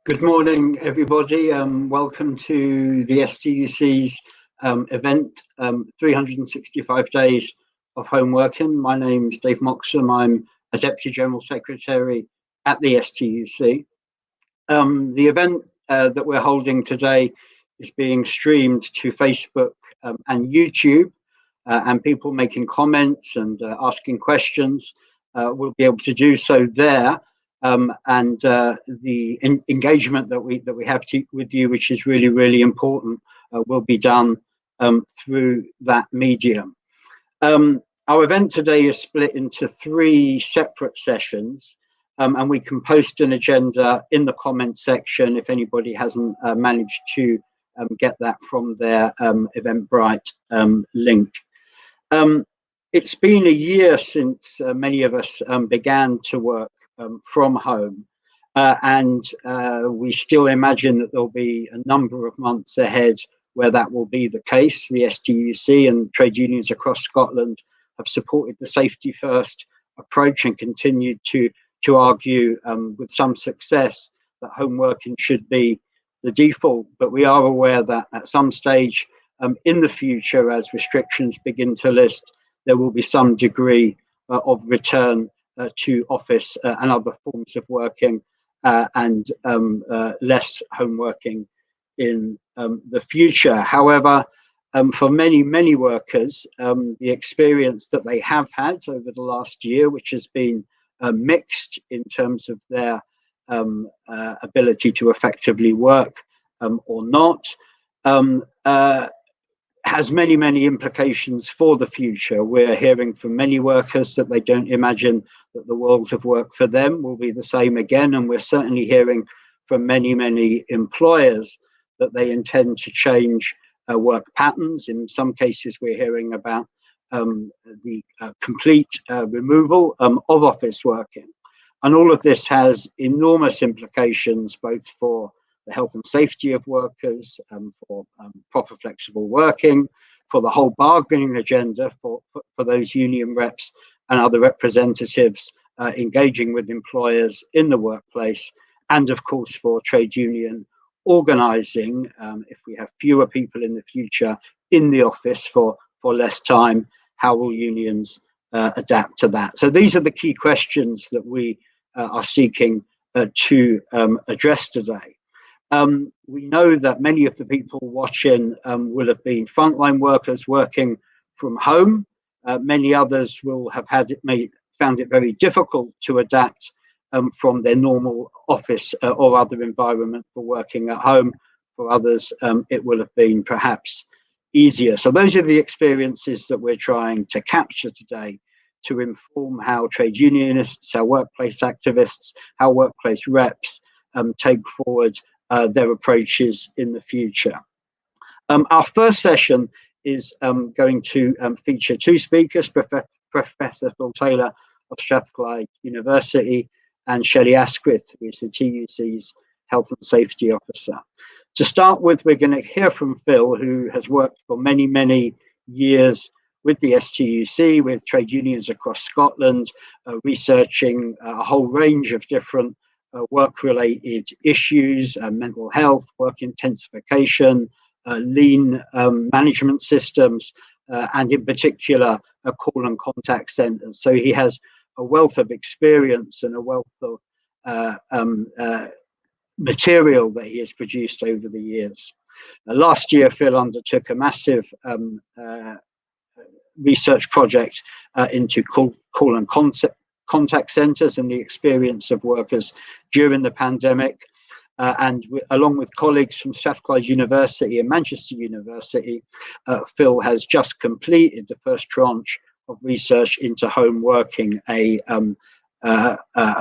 Good morning, everybody. Welcome to the STUC's event, 365 Days of Home Working. My name's Dave Moxham. I'm a Deputy General Secretary at the STUC. The event that we're holding today is being streamed to Facebook and YouTube, and people making comments and asking questions will be able to do so there. And the engagement that we have with you, which is really important, will be done through that medium. Our event today is split into 3 separate sessions, and we can post an agenda in the comment section if anybody hasn't managed to get that from their Eventbrite link. It's been a year since many of us began to work from home, and we still imagine that there'll be a number of months ahead where that will be the case. The STUC and trade unions across Scotland have supported the safety first approach and continued to argue with some success that home working should be the default, but we are aware that at some stage in the future, as restrictions begin to lift, there will be some degree of return to office and other forms of working, and less home working in the future. However, for many workers, the experience that they have had over the last year, which has been mixed in terms of their ability to effectively work or not, has many implications for the future. We're hearing from many workers that they don't imagine that the world of work for them will be the same again, and we're certainly hearing from many employers that they intend to change work patterns. In some cases, we're hearing about the complete removal of office working, and all of this has enormous implications both for the health and safety of workers, for proper flexible working, for the whole bargaining agenda for those union reps and other representatives engaging with employers in the workplace, and of course for trade union organising. If we have fewer people in the future in the office for less time, how will unions adapt to that? So these are the key questions that we are seeking to address today. We know that many of the people watching will have been frontline workers working from home. Many others will have found it very difficult to adapt from their normal office or other environment for working at home. For others, it will have been perhaps easier. So those are the experiences that we're trying to capture today to inform how trade unionists, how workplace activists, how workplace reps take forward their approaches in the future. Our first session is going to feature 2 speakers, Professor Phil Taylor of Strathclyde University and Shelley Asquith, who is the TUC's Health and Safety Officer. To start with, we're going to hear from Phil, who has worked for many years with the STUC, with trade unions across Scotland, researching a whole range of different work-related issues, mental health, work intensification, lean management systems, and in particular, call and contact centres. So he has a wealth of experience and a wealth of material that he has produced over the years. Last year, Phil undertook a massive research project into call and contact centres and the experience of workers during the pandemic. And along with colleagues from Strathclyde University and Manchester University, Phil has just completed the first tranche of research into home working, a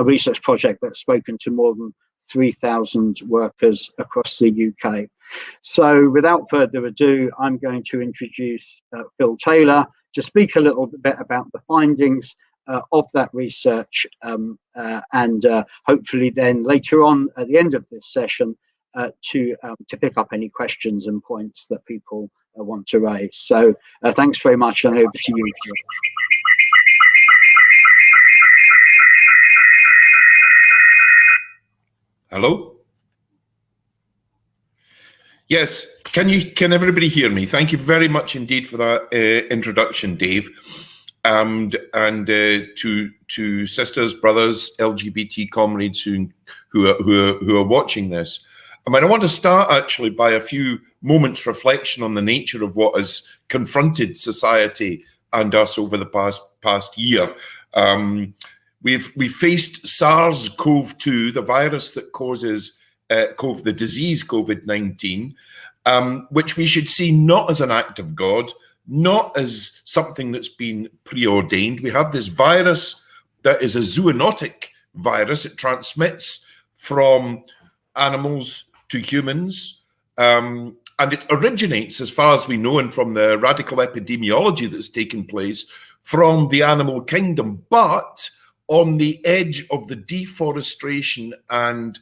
research project that's spoken to more than 3,000 workers across the UK. So without further ado, I'm going to introduce Phil Taylor to speak a little bit about the findings of that research, and hopefully then later on at the end of this session to pick up any questions and points that people want to raise. So thanks very much, and over to you, Phil. Hello? Yes, can everybody hear me? Thank you very much indeed for that introduction, Dave, and to sisters, brothers, LGBT comrades who are watching this. I mean, I want to start actually by a few moments reflection on the nature of what has confronted society and us over the past year. We've faced SARS-CoV-2, the virus that causes the disease COVID-19, which we should see not as an act of God, not as something that's been preordained. We have this virus that is a zoonotic virus. It transmits from animals to humans, and it originates, as far as we know, and from the radical epidemiology that's taken place, from the animal kingdom, but on the edge of the deforestation and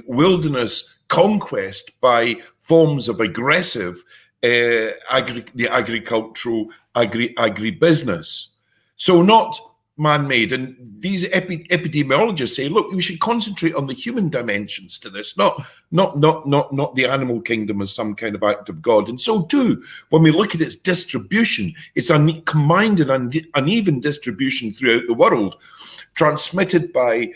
wilderness conquest by forms of aggressive agricultural agribusiness. So not man-made. And these epidemiologists say, look, we should concentrate on the human dimensions to this, not the animal kingdom as some kind of act of God. And so too, when we look at its distribution, it's combined and uneven distribution throughout the world, transmitted by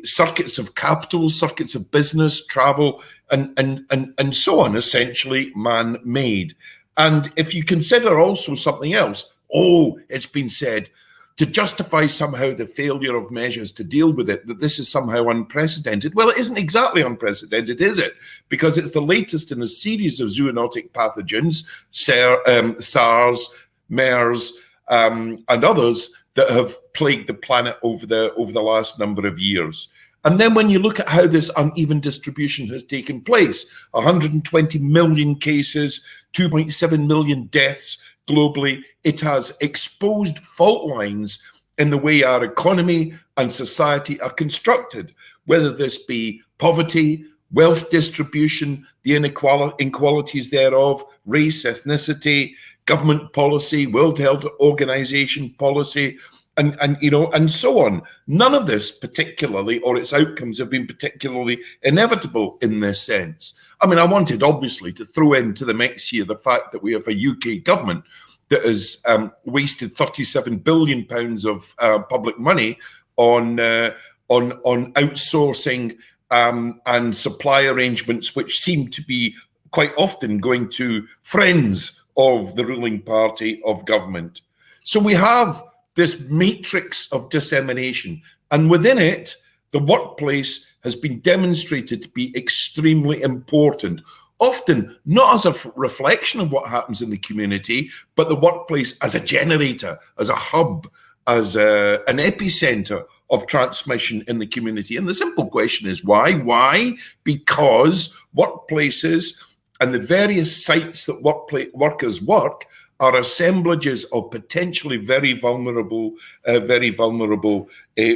circuits of capital, circuits of business, travel, and so on, essentially man-made. And if you consider also something else, it's been said, to justify somehow the failure of measures to deal with it, that this is somehow unprecedented. Well, it isn't exactly unprecedented, is it? Because it's the latest in a series of zoonotic pathogens, SARS, MERS, and others that have plagued the planet over the last number of years. And then when you look at how this uneven distribution has taken place, 120 million cases, 2.7 million deaths globally, it has exposed fault lines in the way our economy and society are constructed, whether this be poverty, wealth distribution, the inequalities thereof, race, ethnicity, government policy, World Health Organization policy, and so on. None of this particularly, or its outcomes, have been particularly inevitable in this sense. I mean, I wanted obviously to throw into the mix here the fact that we have a UK government that has wasted £37 billion of public money on outsourcing and supply arrangements, which seem to be quite often going to friends of the ruling party of government. So we have this matrix of dissemination, and within it, the workplace has been demonstrated to be extremely important, often not as a reflection of what happens in the community, but the workplace as a generator, as a hub, as an epicenter of transmission in the community. And the simple question is why? Why? Because workplaces and the various sites that workers work are assemblages of potentially very vulnerable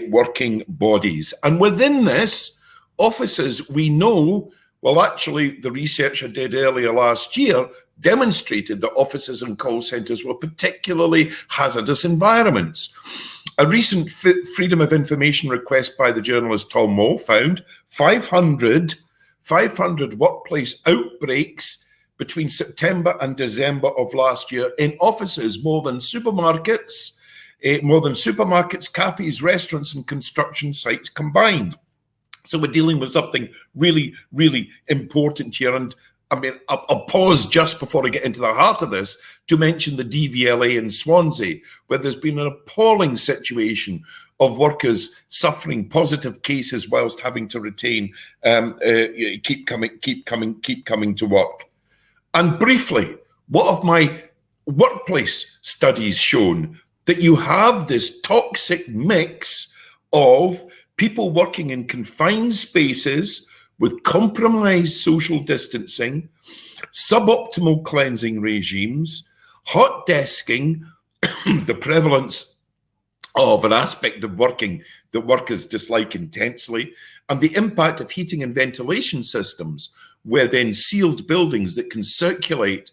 working bodies. And within this, offices, we know, well, actually, the research I did earlier last year demonstrated that offices and call centers were particularly hazardous environments. A recent Freedom of Information request by the journalist Tom Moore found 500 workplace outbreaks between September and December of last year in offices, more than supermarkets, cafes, restaurants, and construction sites combined. So we're dealing with something really, really important here. And I mean, I'll pause just before I get into the heart of this to mention the DVLA in Swansea, where there's been an appalling situation of workers suffering positive cases whilst having to retain, keep coming to work. And briefly, what have my workplace studies shown? That you have this toxic mix of people working in confined spaces with compromised social distancing, suboptimal cleansing regimes, hot desking, the prevalence of an aspect of working that workers dislike intensely, and the impact of heating and ventilation systems, where then sealed buildings that can circulate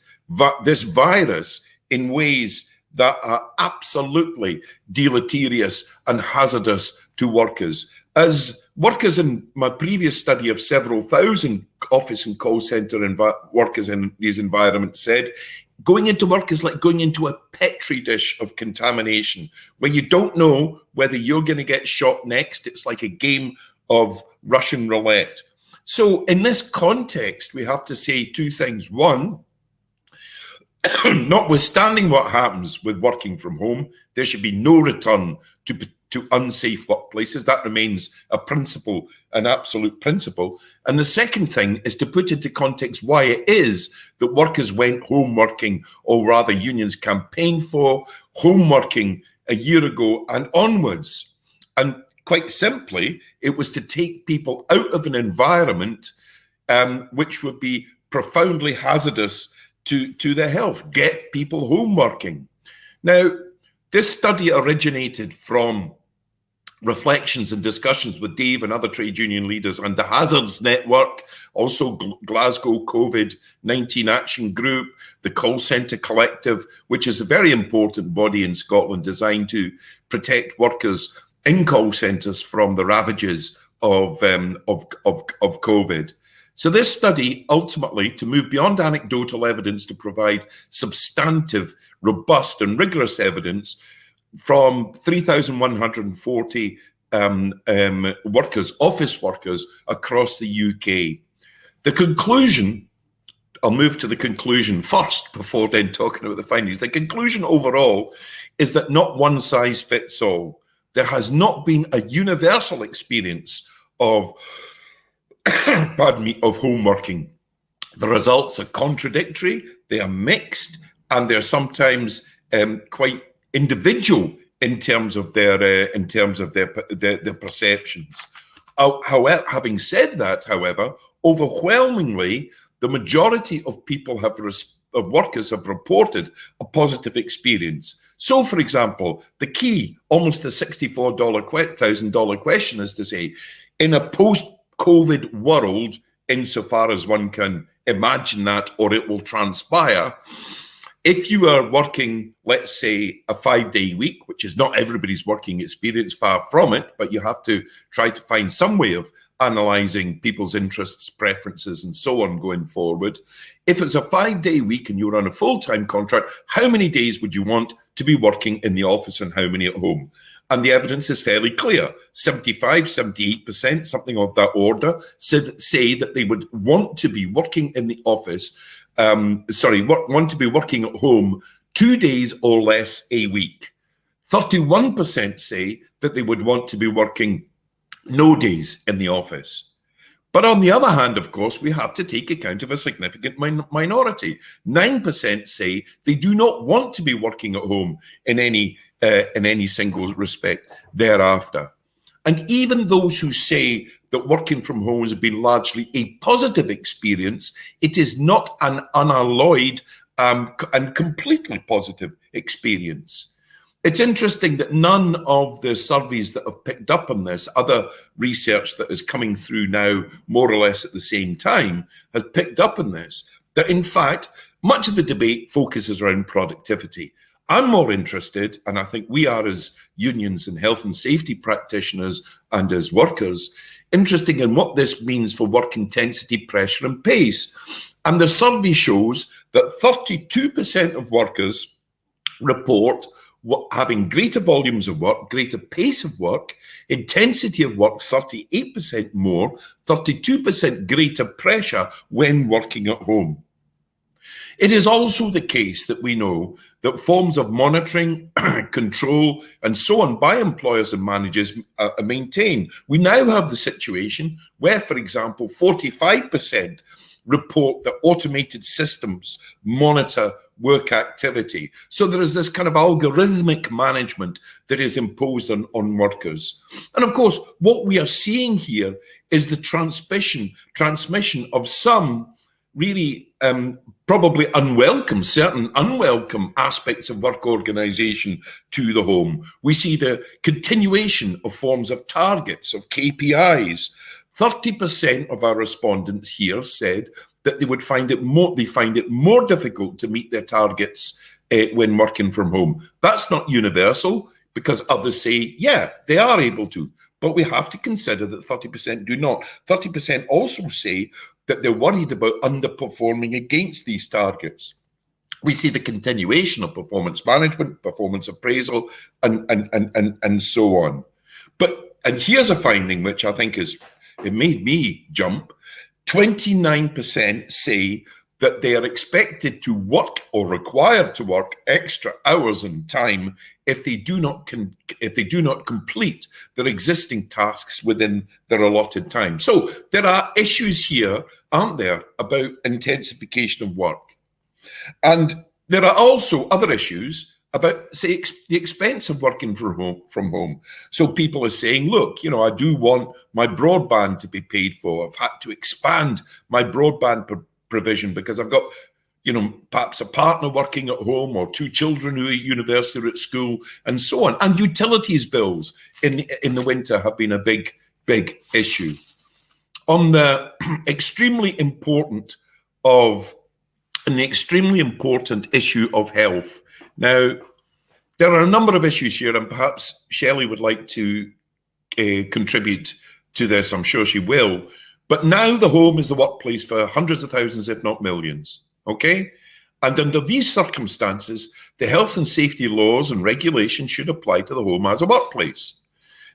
this virus in ways that are absolutely deleterious and hazardous to workers. As workers in my previous study of several thousand office and call center workers in these environments said, going into work is like going into a petri dish of contamination, where you don't know whether you're going to get shot next. It's like a game of Russian roulette. So in this context, we have to say two things. One, notwithstanding what happens with working from home, there should be no return to unsafe workplaces. That remains a principle, an absolute principle. And the second thing is to put into context why it is that workers went home working, or rather unions campaigned for home working a year ago and onwards. And quite simply, it was to take people out of an environment which would be profoundly hazardous to their health, get people home working. Now, this study originated from reflections and discussions with Dave and other trade union leaders and the Hazards Network, also Glasgow COVID-19 Action Group, the Call Centre Collective, which is a very important body in Scotland designed to protect workers in call centres from the ravages of COVID. So this study, ultimately, to move beyond anecdotal evidence to provide substantive, robust and rigorous evidence from 3,140 workers, office workers across the UK. The conclusion, I'll move to the conclusion first before then talking about the findings. The conclusion overall is that not one size fits all. There has not been a universal experience of of home working. The results are contradictory, they are mixed, and they're sometimes quite individual in terms of their perceptions. However, having said that, however, overwhelmingly, the majority of people of workers have reported a positive experience. So, for example, the key, almost the $64,000 question is to say, in a post-COVID world, insofar as one can imagine that or it will transpire, if you are working, let's say, a 5-day week, which is not everybody's working experience, far from it, but you have to try to find some way of analysing people's interests, preferences, and so on going forward. If it's a 5-day week and you're on a full-time contract, how many days would you want to be working in the office and how many at home? And the evidence is fairly clear. 75, 78%, something of that order, say that they would want to be working in the office, want to be working at home 2 days or less a week. 31% say that they would want to be working no days in the office. But on the other hand, of course, we have to take account of a significant minority. 9% say they do not want to be working at home in any single respect thereafter. And even those who say that working from home has been largely a positive experience, it is not an unalloyed and completely positive experience. It's interesting that none of the surveys that have picked up on this, other research that is coming through now more or less at the same time, has picked up on this, that in fact, much of the debate focuses around productivity. I'm more interested, and I think we are as unions and health and safety practitioners and as workers, interested in what this means for work intensity, pressure and pace. And the survey shows that 32% of workers report having greater volumes of work, greater pace of work, intensity of work 38% more, 32% greater pressure when working at home. It is also the case that we know that forms of monitoring, control, and so on by employers and managers are maintained. We now have the situation where, for example, 45% report that automated systems monitor work activity. So there is this kind of algorithmic management that is imposed on workers. And of course, what we are seeing here is the transmission of some really probably certain unwelcome aspects of work organisation to the home. We see the continuation of forms of targets, of KPIs. 30% of our respondents here said that they find it more difficult to meet their targets when working from home. That's not universal, because others say, yeah, they are able to. But we have to consider that 30% do not. 30% also say that they're worried about underperforming against these targets. We see the continuation of performance management, performance appraisal, and so on. And here's a finding which I think it made me jump. 29% say that they are expected to work or required to work extra hours and time if they do not complete their existing tasks within their allotted time. So there are issues here, aren't there, about intensification of work. And there are also other issues about, say, the expense of working from home. So people are saying, look, I do want my broadband to be paid for. I've had to expand my broadband provision because I've got, perhaps a partner working at home or two children who are at university or at school and so on. And utilities bills in the winter have been a big, big issue. On the extremely important issue of health. Now, there are a number of issues here, and perhaps Shelley would like to contribute to this. I'm sure she will. But now the home is the workplace for hundreds of thousands, if not millions, okay? And under these circumstances, the health and safety laws and regulations should apply to the home as a workplace.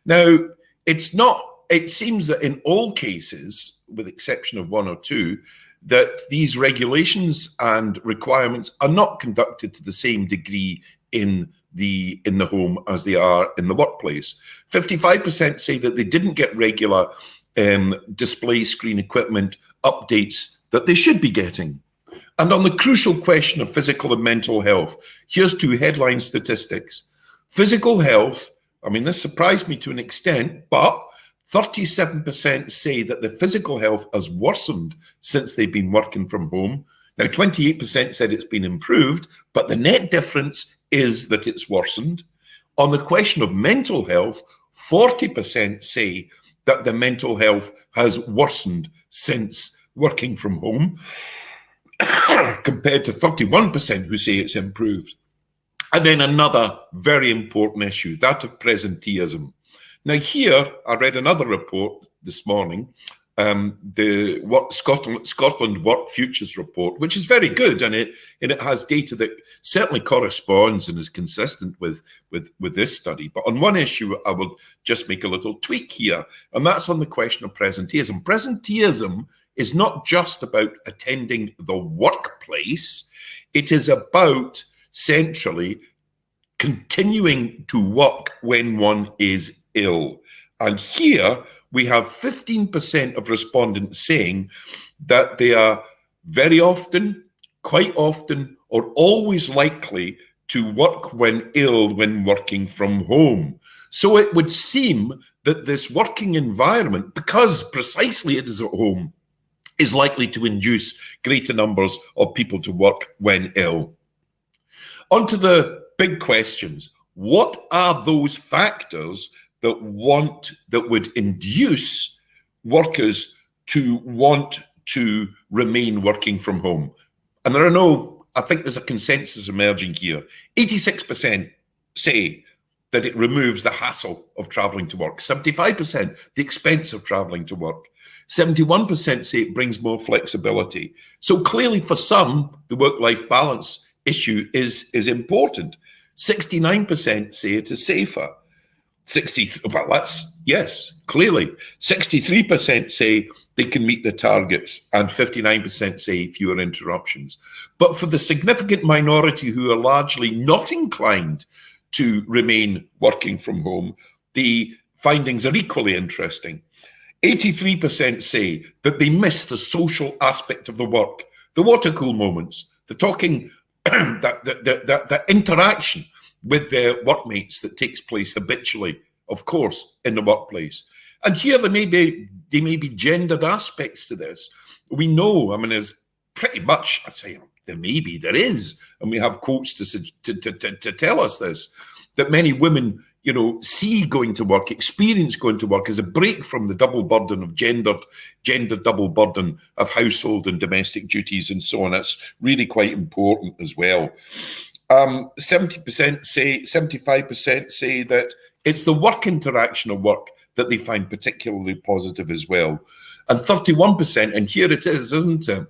Now, it seems that in all cases, with the exception of one or two, that these regulations and requirements are not conducted to the same degree in the home as they are in the workplace. 55% say that they didn't get regular display screen equipment updates that they should be getting. And on the crucial question of physical and mental health, here's two headline statistics. Physical health, this surprised me to an extent, but 37% say that the physical health has worsened since they've been working from home. Now, 28% said it's been improved, but the net difference is that it's worsened. On the question of mental health, 40% say that the mental health has worsened since working from home, compared to 31% who say it's improved. And then another very important issue, that of presenteeism. Now here, I read another report this morning, the Scotland Work Futures report, which is very good, and it has data that certainly corresponds and is consistent with this study. But on one issue, I will just make a little tweak here, and that's on the question of presenteeism. Presenteeism is not just about attending the workplace; it is about centrally continuing to work when one is ill. And here we have 15% of respondents saying that they are very often, quite often, or always likely to work when ill when working from home. So it would seem that this working environment, because precisely it is at home, is likely to induce greater numbers of people to work when ill. On to the big questions. What are those factors that would induce workers to want to remain working from home? And I think there's a consensus emerging here. 86% say that it removes the hassle of traveling to work. 75% the expense of traveling to work. 71% say it brings more flexibility. So clearly for some, the work-life balance issue is important. 69% say it is safer. Clearly. 63% say they can meet the targets, and 59% say fewer interruptions. But for the significant minority who are largely not inclined to remain working from home, the findings are equally interesting. 83% say that they miss the social aspect of the work, the water cool moments, the talking, that interaction with their workmates that takes place habitually, of course, in the workplace. And here there may be gendered aspects to this. We know, there's pretty much, there is, and we have quotes to tell us this, that many women, see going to work, experience going to work as a break from the double burden of gender double burden of household and domestic duties and so on. That's really quite important as well. 75% say that it's the work interaction of work that they find particularly positive as well. And 31%, and here it is, isn't it,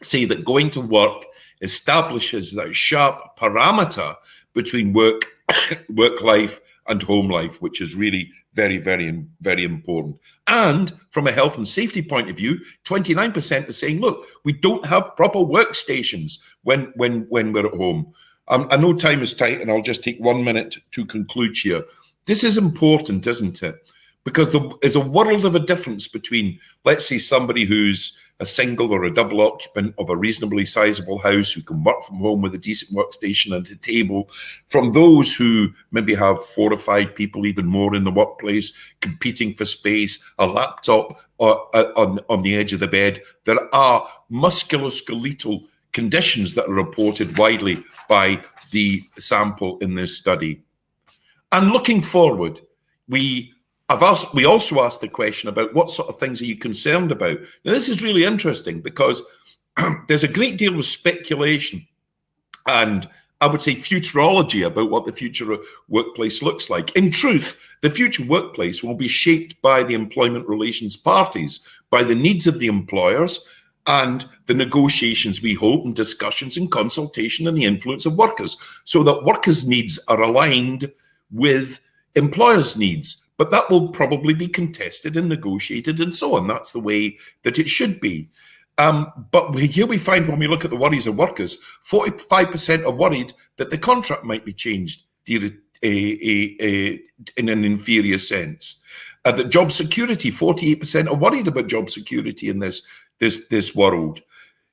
say that going to work establishes that sharp parameter between work life and home life, which is really very, very, very important. And from a health and safety point of view, 29% are saying, look, we don't have proper workstations when we're at home. I know time is tight, and I'll just take 1 minute to conclude here. This is important, isn't it? Because there is a world of a difference between, let's say, somebody who's a single or a double occupant of a reasonably sizable house who can work from home with a decent workstation and a table, from those who maybe have 4 or 5 people, even more in the workplace, competing for space, a laptop on the edge of the bed. There are musculoskeletal conditions that are reported widely by the sample in this study. And looking forward, we also asked the question about what sort of things are you concerned about. Now, this is really interesting because there's a great deal of speculation and I would say futurology about what the future workplace looks like. In truth, the future workplace will be shaped by the employment relations parties, by the needs of the employers and the negotiations, we hope, and discussions and consultation and the influence of workers, so that workers' needs are aligned with employers' needs. But that will probably be contested and negotiated and so on. That's the way that it should be. But here we find, when we look at the worries of workers, 45% are worried that the contract might be changed in an inferior sense. That job security, 48% are worried about job security in this world.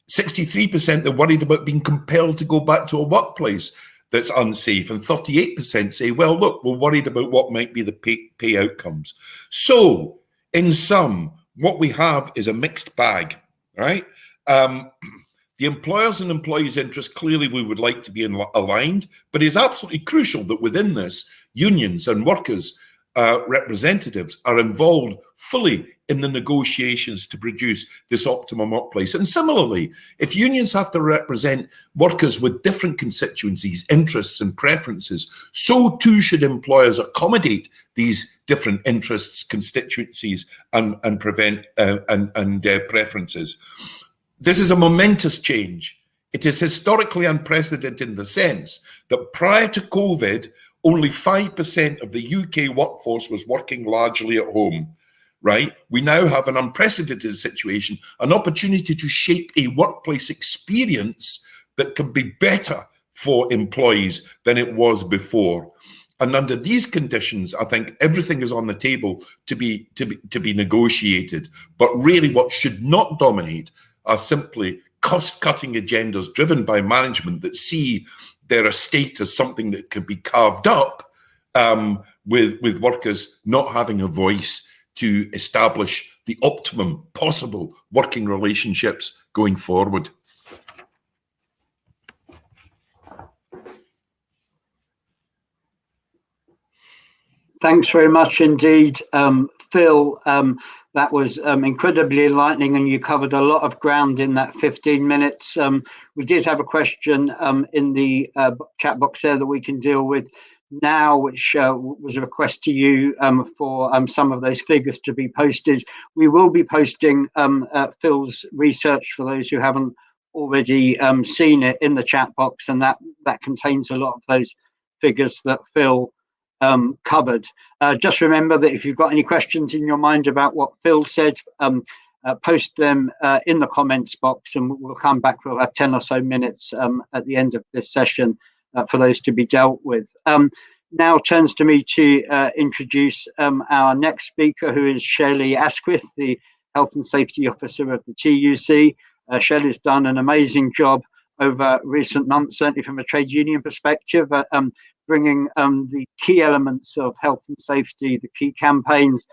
63% are worried about being compelled to go back to a workplace that's unsafe, and 38% say, well, look, we're worried about what might be the pay outcomes. So, in sum, what we have is a mixed bag, right? The employers' and employees' interests, clearly we would like to be aligned, but it's absolutely crucial that within this, unions and workers' representatives are involved fully in the negotiations to produce this optimum workplace. And similarly, if unions have to represent workers with different constituencies, interests and preferences, so too should employers accommodate these different interests, constituencies and preferences. This is a momentous change. It is historically unprecedented in the sense that prior to COVID, only 5% of the UK workforce was working largely at home, right? We now have an unprecedented situation, an opportunity to shape a workplace experience that can be better for employees than it was before. And under these conditions, I think everything is on the table to be negotiated. But really what should not dominate are simply cost-cutting agendas driven by management that see their estate as something that can be carved up, with workers not having a voice to establish the optimum possible working relationships going forward. Thanks very much indeed, Phil. That was incredibly enlightening, and you covered a lot of ground in that 15 minutes. We did have a question in the chat box there that we can deal with now, which was a request to you for some of those figures to be posted. We will be posting Phil's research for those who haven't already seen it in the chat box, and that contains a lot of those figures that Phil covered. Just remember that if you've got any questions in your mind about what Phil said, post them in the comments box, and we'll come back. We'll have 10 or so minutes at the end of this session for those to be dealt with. Now turns to me to introduce our next speaker, who is Shelley Asquith, the Health and Safety Officer of the TUC. Shelley's done an amazing job over recent months, certainly from a trade union perspective, bringing the key elements of health and safety, the key campaigns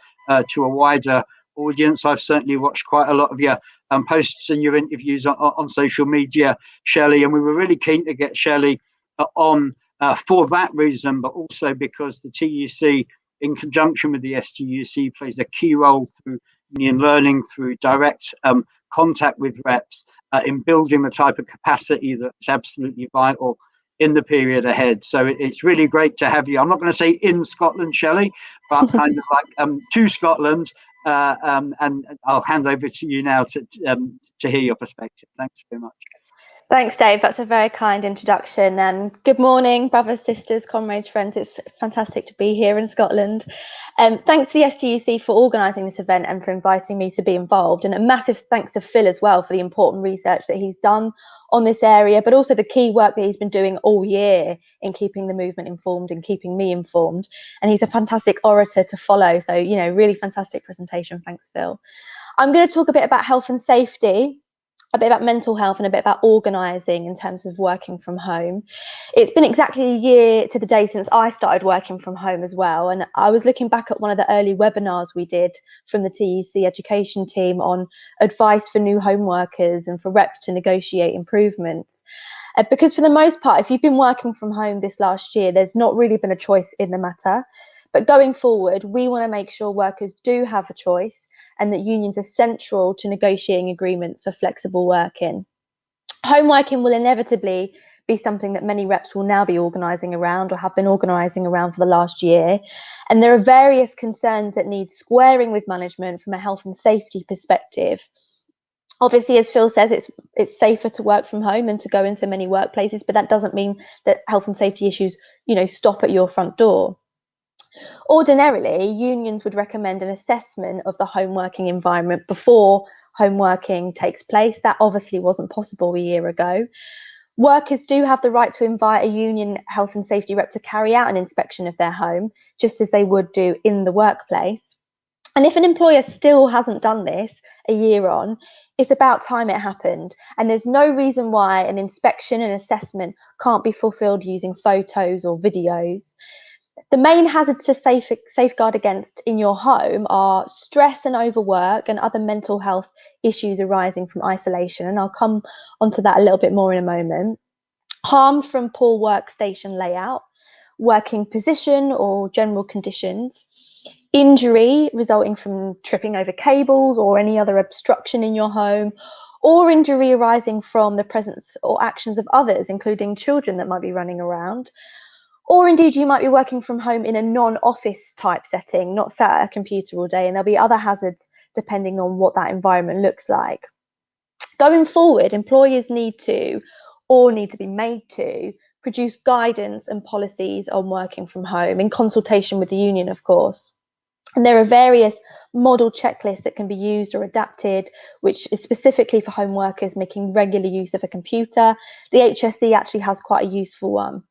to a wider audience. I've certainly watched quite a lot of your posts and your interviews on social media, Shelley, and we were really keen to get Shelley on for that reason, but also because the TUC, in conjunction with the STUC, plays a key role through union learning, through direct contact with reps, in building the type of capacity that's absolutely vital in the period ahead. So it's really great to have you. I'm not going to say in Scotland, Shelley, but kind of like to Scotland. And I'll hand over to you now to hear your perspective. Thanks very much. Thanks, Dave. That's a very kind introduction. And good morning, brothers, sisters, comrades, friends. It's fantastic to be here in Scotland. Thanks to the SGUC for organising this event and for inviting me to be involved. And a massive thanks to Phil as well for the important research that he's done on this area, but also the key work that he's been doing all year in keeping the movement informed and keeping me informed. And he's a fantastic orator to follow. So, you know, really fantastic presentation. Thanks, Phil. I'm going to talk a bit about health and safety, a bit about mental health, and a bit about organising in terms of working from home. It's been exactly a year to the day since I started working from home as well. And I was looking back at one of the early webinars we did from the TEC education team on advice for new home workers and for reps to negotiate improvements. Because for the most part, if you've been working from home this last year, there's not really been a choice in the matter. But going forward, we want to make sure workers do have a choice and that unions are central to negotiating agreements for flexible working. Home working will inevitably be something that many reps will now be organising around or have been organising around for the last year. And there are various concerns that need squaring with management from a health and safety perspective. Obviously, as Phil says, it's safer to work from home than to go into many workplaces, but that doesn't mean that health and safety issues, you know, stop at your front door. Ordinarily, unions would recommend an assessment of the home working environment before home working takes place. That obviously wasn't possible a year ago. Workers do have the right to invite a union health and safety rep to carry out an inspection of their home, just as they would do in the workplace. And if an employer still hasn't done this a year on, it's about time it happened. And there's no reason why an inspection and assessment can't be fulfilled using photos or videos. The main hazards to safeguard against in your home are stress and overwork and other mental health issues arising from isolation. And I'll come onto that a little bit more in a moment. Harm from poor workstation layout, working position or general conditions. Injury resulting from tripping over cables or any other obstruction in your home, or injury arising from the presence or actions of others, including children that might be running around. Or indeed, you might be working from home in a non-office type setting, not sat at a computer all day, and there'll be other hazards depending on what that environment looks like. Going forward, employers need to be made to produce guidance and policies on working from home in consultation with the union, of course. And there are various model checklists that can be used or adapted, which is specifically for home workers making regular use of a computer. The HSE actually has quite a useful one.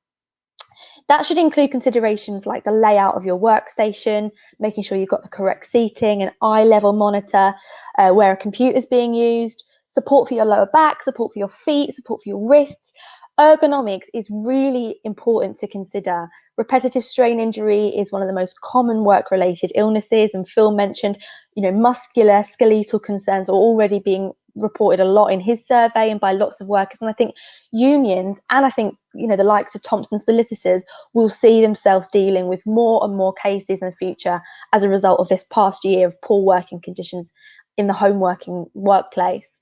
That should include considerations like the layout of your workstation, making sure you've got the correct seating, an eye level monitor, where a computer is being used, support for your lower back, support for your feet, support for your wrists. Ergonomics is really important to consider. Repetitive strain injury is one of the most common work-related illnesses, and Phil mentioned, you know, muscular skeletal concerns are already being reported a lot in his survey and by lots of workers. And I think unions, and I think, you know, the likes of Thompson solicitors will see themselves dealing with more and more cases in the future as a result of this past year of poor working conditions in the home working workplace.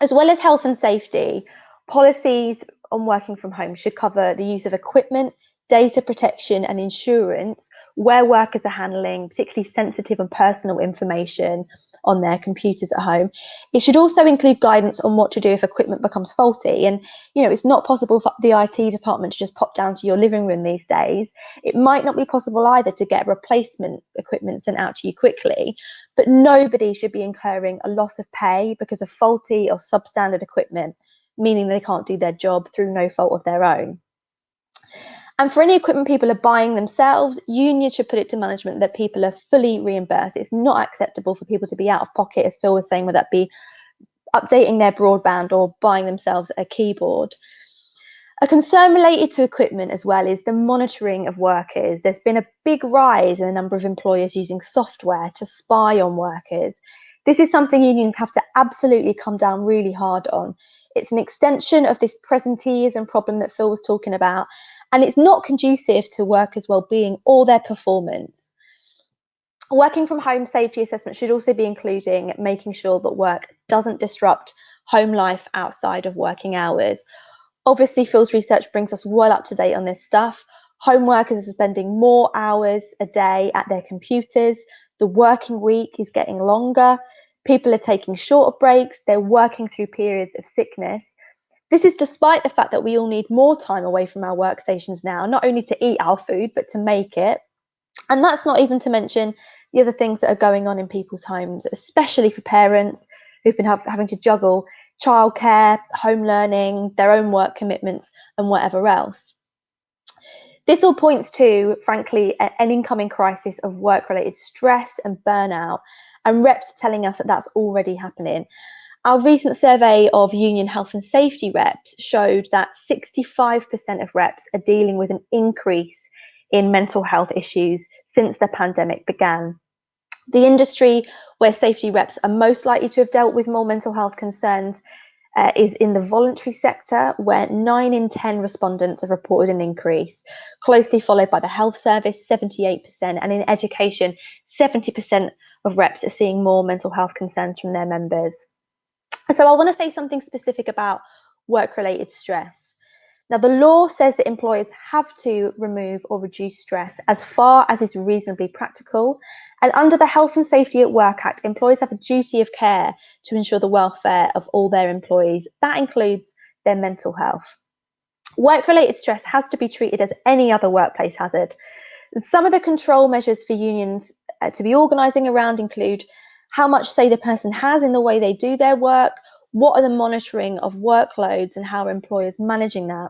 As well as health and safety, policies on working from home should cover the use of equipment, data protection and insurance where workers are handling particularly sensitive and personal information on their computers at home. It should also include guidance on what to do if equipment becomes faulty. And, you know, it's not possible for the IT department to just pop down to your living room these days. It might not be possible either to get replacement equipment sent out to you quickly, but nobody should be incurring a loss of pay because of faulty or substandard equipment, meaning they can't do their job through no fault of their own. And for any equipment people are buying themselves, unions should put it to management that people are fully reimbursed. It's not acceptable for people to be out of pocket, as Phil was saying, whether that be updating their broadband or buying themselves a keyboard. A concern related to equipment as well is the monitoring of workers. There's been a big rise in the number of employers using software to spy on workers. This is something unions have to absolutely come down really hard on. It's an extension of this presenteeism problem that Phil was talking about, and it's not conducive to workers' well-being or their performance. Working from home safety assessment should also be including making sure that work doesn't disrupt home life outside of working hours. Obviously, Phil's research brings us well up to date on this stuff. Home workers are spending more hours a day at their computers. The working week is getting longer. People are taking shorter breaks. They're working through periods of sickness. This is despite the fact that we all need more time away from our workstations now, not only to eat our food, but to make it. And that's not even to mention the other things that are going on in people's homes, especially for parents who've been having to juggle childcare, home learning, their own work commitments, and whatever else. This all points to, frankly, an incoming crisis of work-related stress and burnout, and reps are telling us that that's already happening. Our recent survey of union health and safety reps showed that 65% of reps are dealing with an increase in mental health issues since the pandemic began. The industry where safety reps are most likely to have dealt with more mental health concerns is in the voluntary sector, where 9 in 10 respondents have reported an increase, closely followed by the health service, 78%, and in education, 70% of reps are seeing more mental health concerns from their members. So I want to say something specific about work-related stress. Now, the law says that employers have to remove or reduce stress as far as is reasonably practical. And under the Health and Safety at Work Act, employers have a duty of care to ensure the welfare of all their employees. That includes their mental health. Work-related stress has to be treated as any other workplace hazard. Some of the control measures for unions to be organising around include how much say the person has in the way they do their work, what are the monitoring of workloads, and how are employers managing that.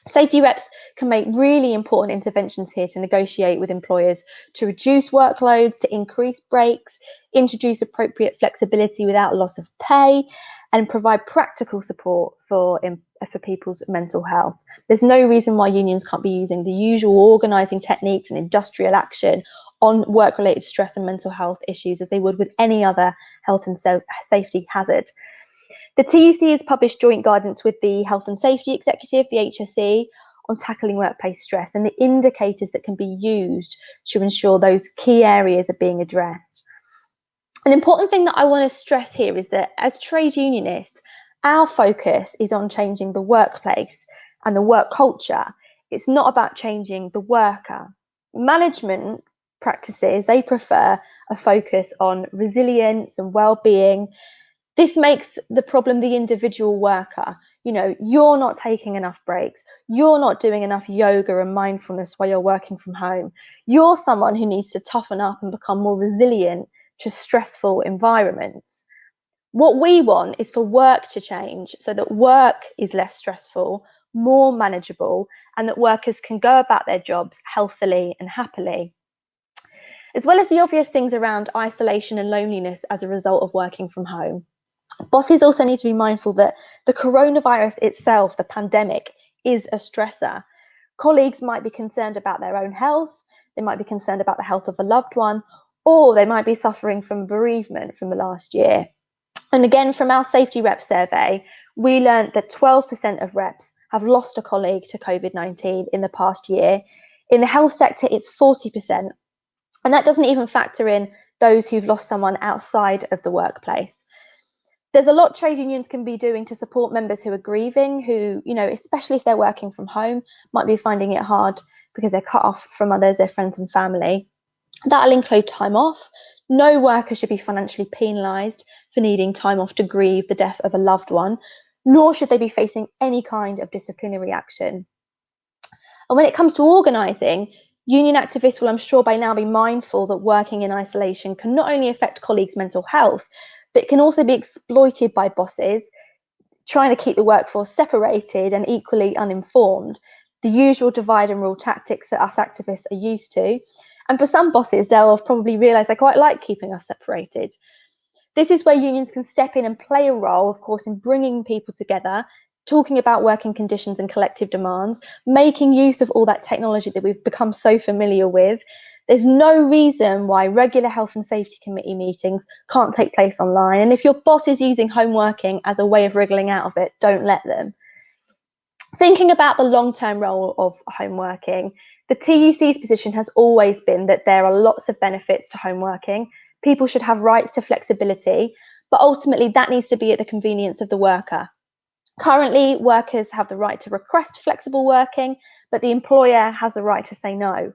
Safety reps can make really important interventions here to negotiate with employers to reduce workloads, to increase breaks, introduce appropriate flexibility without loss of pay, and provide practical support for people's mental health. There's no reason why unions can't be using the usual organising techniques and industrial action on work-related stress and mental health issues as they would with any other health and safety hazard. The TUC has published joint guidance with the Health and Safety Executive, the HSE, on tackling workplace stress and the indicators that can be used to ensure those key areas are being addressed. An important thing that I want to stress here is that as trade unionists, our focus is on changing the workplace and the work culture. It's not about changing the worker. Management practices, they prefer a focus on resilience and well-being. This makes the problem the individual worker. You know, you're not taking enough breaks. You're not doing enough yoga and mindfulness while you're working from home. You're someone who needs to toughen up and become more resilient to stressful environments. What we want is for work to change so that work is less stressful, more manageable, and that workers can go about their jobs healthily and happily. As well as the obvious things around isolation and loneliness as a result of working from home, bosses also need to be mindful that the coronavirus itself, the pandemic, is a stressor. Colleagues might be concerned about their own health, they might be concerned about the health of a loved one, or they might be suffering from bereavement from the last year. And again, from our safety rep survey, we learned that 12% of reps have lost a colleague to COVID-19 in the past year. In the health sector, it's 40%. And that doesn't even factor in those who've lost someone outside of the workplace. There's a lot trade unions can be doing to support members who are grieving, who, you know, especially if they're working from home, might be finding it hard because they're cut off from others, their friends and family. That'll include time off. No worker should be financially penalised for needing time off to grieve the death of a loved one, nor should they be facing any kind of disciplinary action. And when it comes to organising, union activists will, I'm sure, by now be mindful that working in isolation can not only affect colleagues' mental health, but it can also be exploited by bosses trying to keep the workforce separated and equally uninformed, the usual divide and rule tactics that us activists are used to. And for some bosses, they'll have probably realised they quite like keeping us separated. This is where unions can step in and play a role, of course, in bringing people together, talking about working conditions and collective demands, making use of all that technology that we've become so familiar with. There's no reason why regular health and safety committee meetings can't take place online. And if your boss is using home working as a way of wriggling out of it, don't let them. Thinking about the long-term role of home working, the TUC's position has always been that there are lots of benefits to home working. People should have rights to flexibility, but ultimately that needs to be at the convenience of the worker. Currently, workers have the right to request flexible working, but the employer has a right to say no.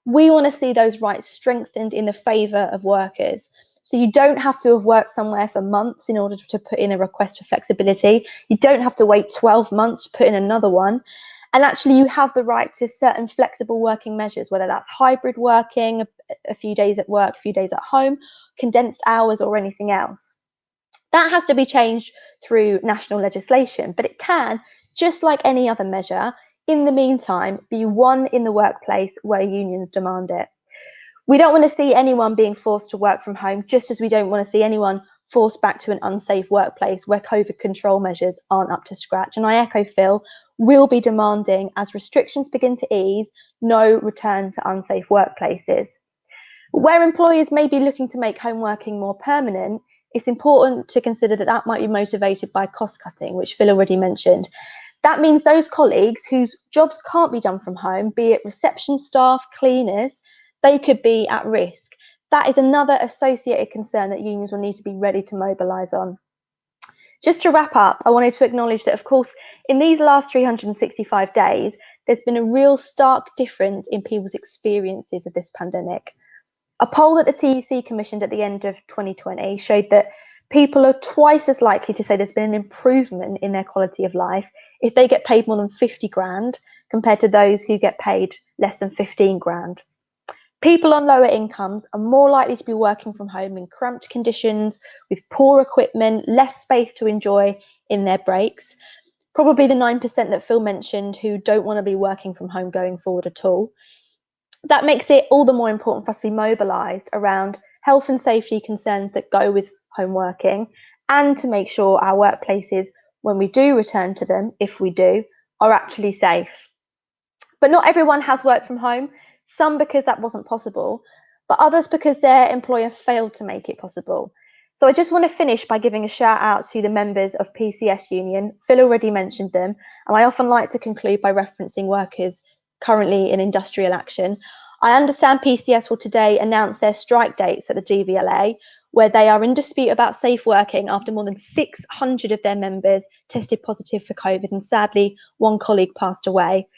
We want to see those rights strengthened in the favour of workers. So you don't have to have worked somewhere for months in order to put in a request for flexibility. You don't have to wait 12 months to put in another one. And actually, you have the right to certain flexible working measures, whether that's hybrid working, a few days at work, a few days at home, condensed hours, or anything else. That has to be changed through national legislation, but it can, just like any other measure, in the meantime, be won in the workplace where unions demand it. We don't want to see anyone being forced to work from home, just as we don't want to see anyone forced back to an unsafe workplace where COVID control measures aren't up to scratch. And I echo Phil, we'll be demanding, as restrictions begin to ease, no return to unsafe workplaces. Where employers may be looking to make home working more permanent, it's important to consider that that might be motivated by cost cutting, which Phil already mentioned. That means those colleagues whose jobs can't be done from home, be it reception staff, cleaners, they could be at risk. That is another associated concern that unions will need to be ready to mobilise on. Just to wrap up, I wanted to acknowledge that, of course, in these last 365 days, there's been a real stark difference in people's experiences of this pandemic. A poll that the TUC commissioned at the end of 2020 showed that people are twice as likely to say there's been an improvement in their quality of life if they get paid more than 50 grand compared to those who get paid less than 15 grand. People on lower incomes are more likely to be working from home in cramped conditions, with poor equipment, less space to enjoy in their breaks. Probably the 9% that Phil mentioned who don't want to be working from home going forward at all. That makes it all the more important for us to be mobilised around health and safety concerns that go with home working, and to make sure our workplaces, when we do return to them, if we do, are actually safe. But not everyone has worked from home, some because that wasn't possible, but others because their employer failed to make it possible. So I just want to finish by giving a shout out to the members of PCS Union. Phil already mentioned them, and I often like to conclude by referencing workers currently in industrial action. I understand PCS will today announce their strike dates at the DVLA, where they are in dispute about safe working after more than 600 of their members tested positive for COVID, and sadly, one colleague passed away.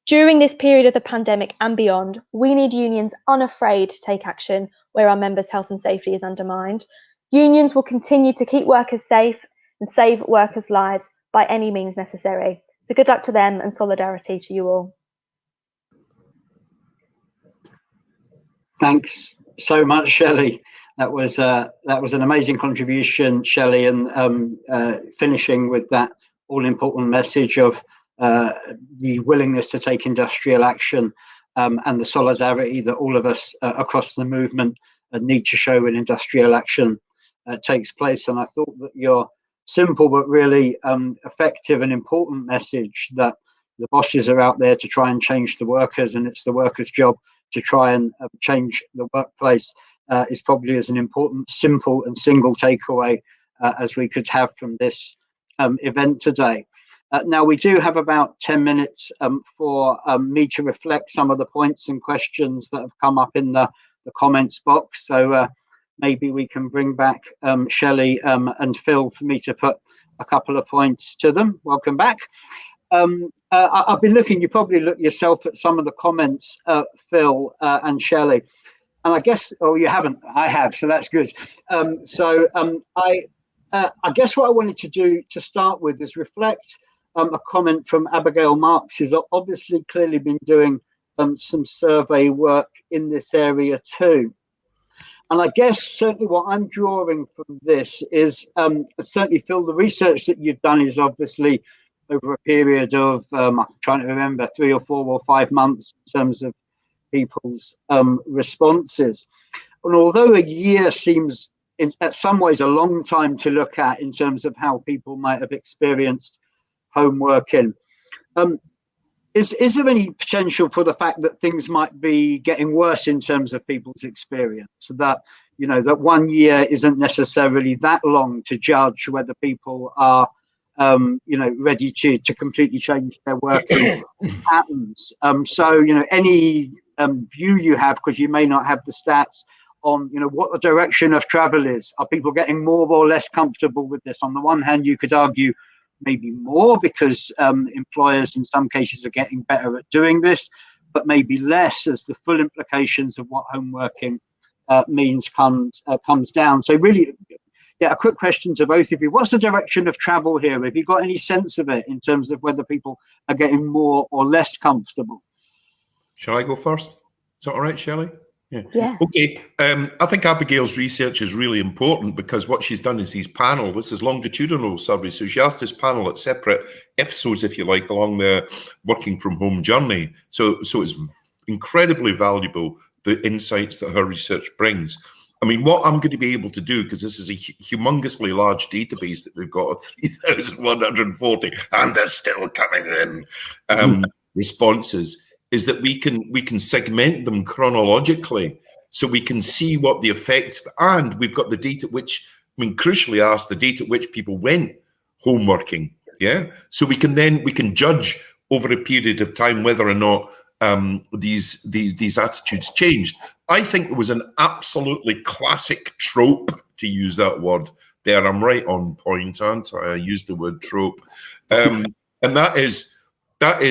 During this period of the pandemic and beyond, we need unions unafraid to take action where our members' health and safety is undermined. Unions will continue to keep workers safe and save workers' lives by any means necessary. So good luck to them, and solidarity to you all. Thanks so much, Shelley. That was an amazing contribution, Shelley, and finishing with that all-important message of the willingness to take industrial action and the solidarity that all of us across the movement need to show when industrial action takes place. And I thought that your simple but really effective and important message that the bosses are out there to try and change the workers, and it's the workers' job to try and change the workplace is probably as an important, simple and single takeaway as we could have from this event today. Now, we do have about 10 minutes for me to reflect some of the points and questions that have come up in the comments box. So maybe we can bring back Shelley and Phil for me to put a couple of points to them. Welcome back. I've been looking, you probably look yourself at some of the comments, Phil and Shelley, and I guess, oh, you haven't, I have, so that's good. I guess what I wanted to do to start with is reflect a comment from Abigail Marks, who's obviously clearly been doing some survey work in this area too. And I guess certainly what I'm drawing from this is certainly, Phil, the research that you've done is obviously over a period of, I'm trying to remember, 3 or 4 or 5 months in terms of people's responses. And although a year seems in some ways a long time to look at in terms of how people might have experienced home working, is there any potential for the fact that things might be getting worse in terms of people's experience? That, you know, that 1 year isn't necessarily that long to judge whether people are you know, ready to completely change their working patterns. So, you know, any view you have, because you may not have the stats on, you know, what the direction of travel is. Are people getting more or less comfortable with this? On the one hand, you could argue maybe more because employers in some cases are getting better at doing this, but maybe less as the full implications of what home working means comes down. So really, yeah, a quick question to both of you. What's the direction of travel here? Have you got any sense of it in terms of whether people are getting more or less comfortable? Shall I go first? Is that all right, Shelley? Yeah. Okay. I think Abigail's research is really important because what she's done is this is longitudinal survey. So she asked this panel at separate episodes, if you like, along the working from home journey. So it's incredibly valuable, the insights that her research brings. I mean, what I'm going to be able to do, because this is a humongously large database that we've got of 3,140, and they're still coming in, responses, is that we can segment them chronologically, so we can see what the effects, and we've got the data which, I mean, crucially asked the data at which people went home working. Yeah, so we can judge over a period of time whether or not these attitudes changed. I think it was an absolutely classic trope, to use that word there. I'm right on point, aren't I? I used the word trope, and that is that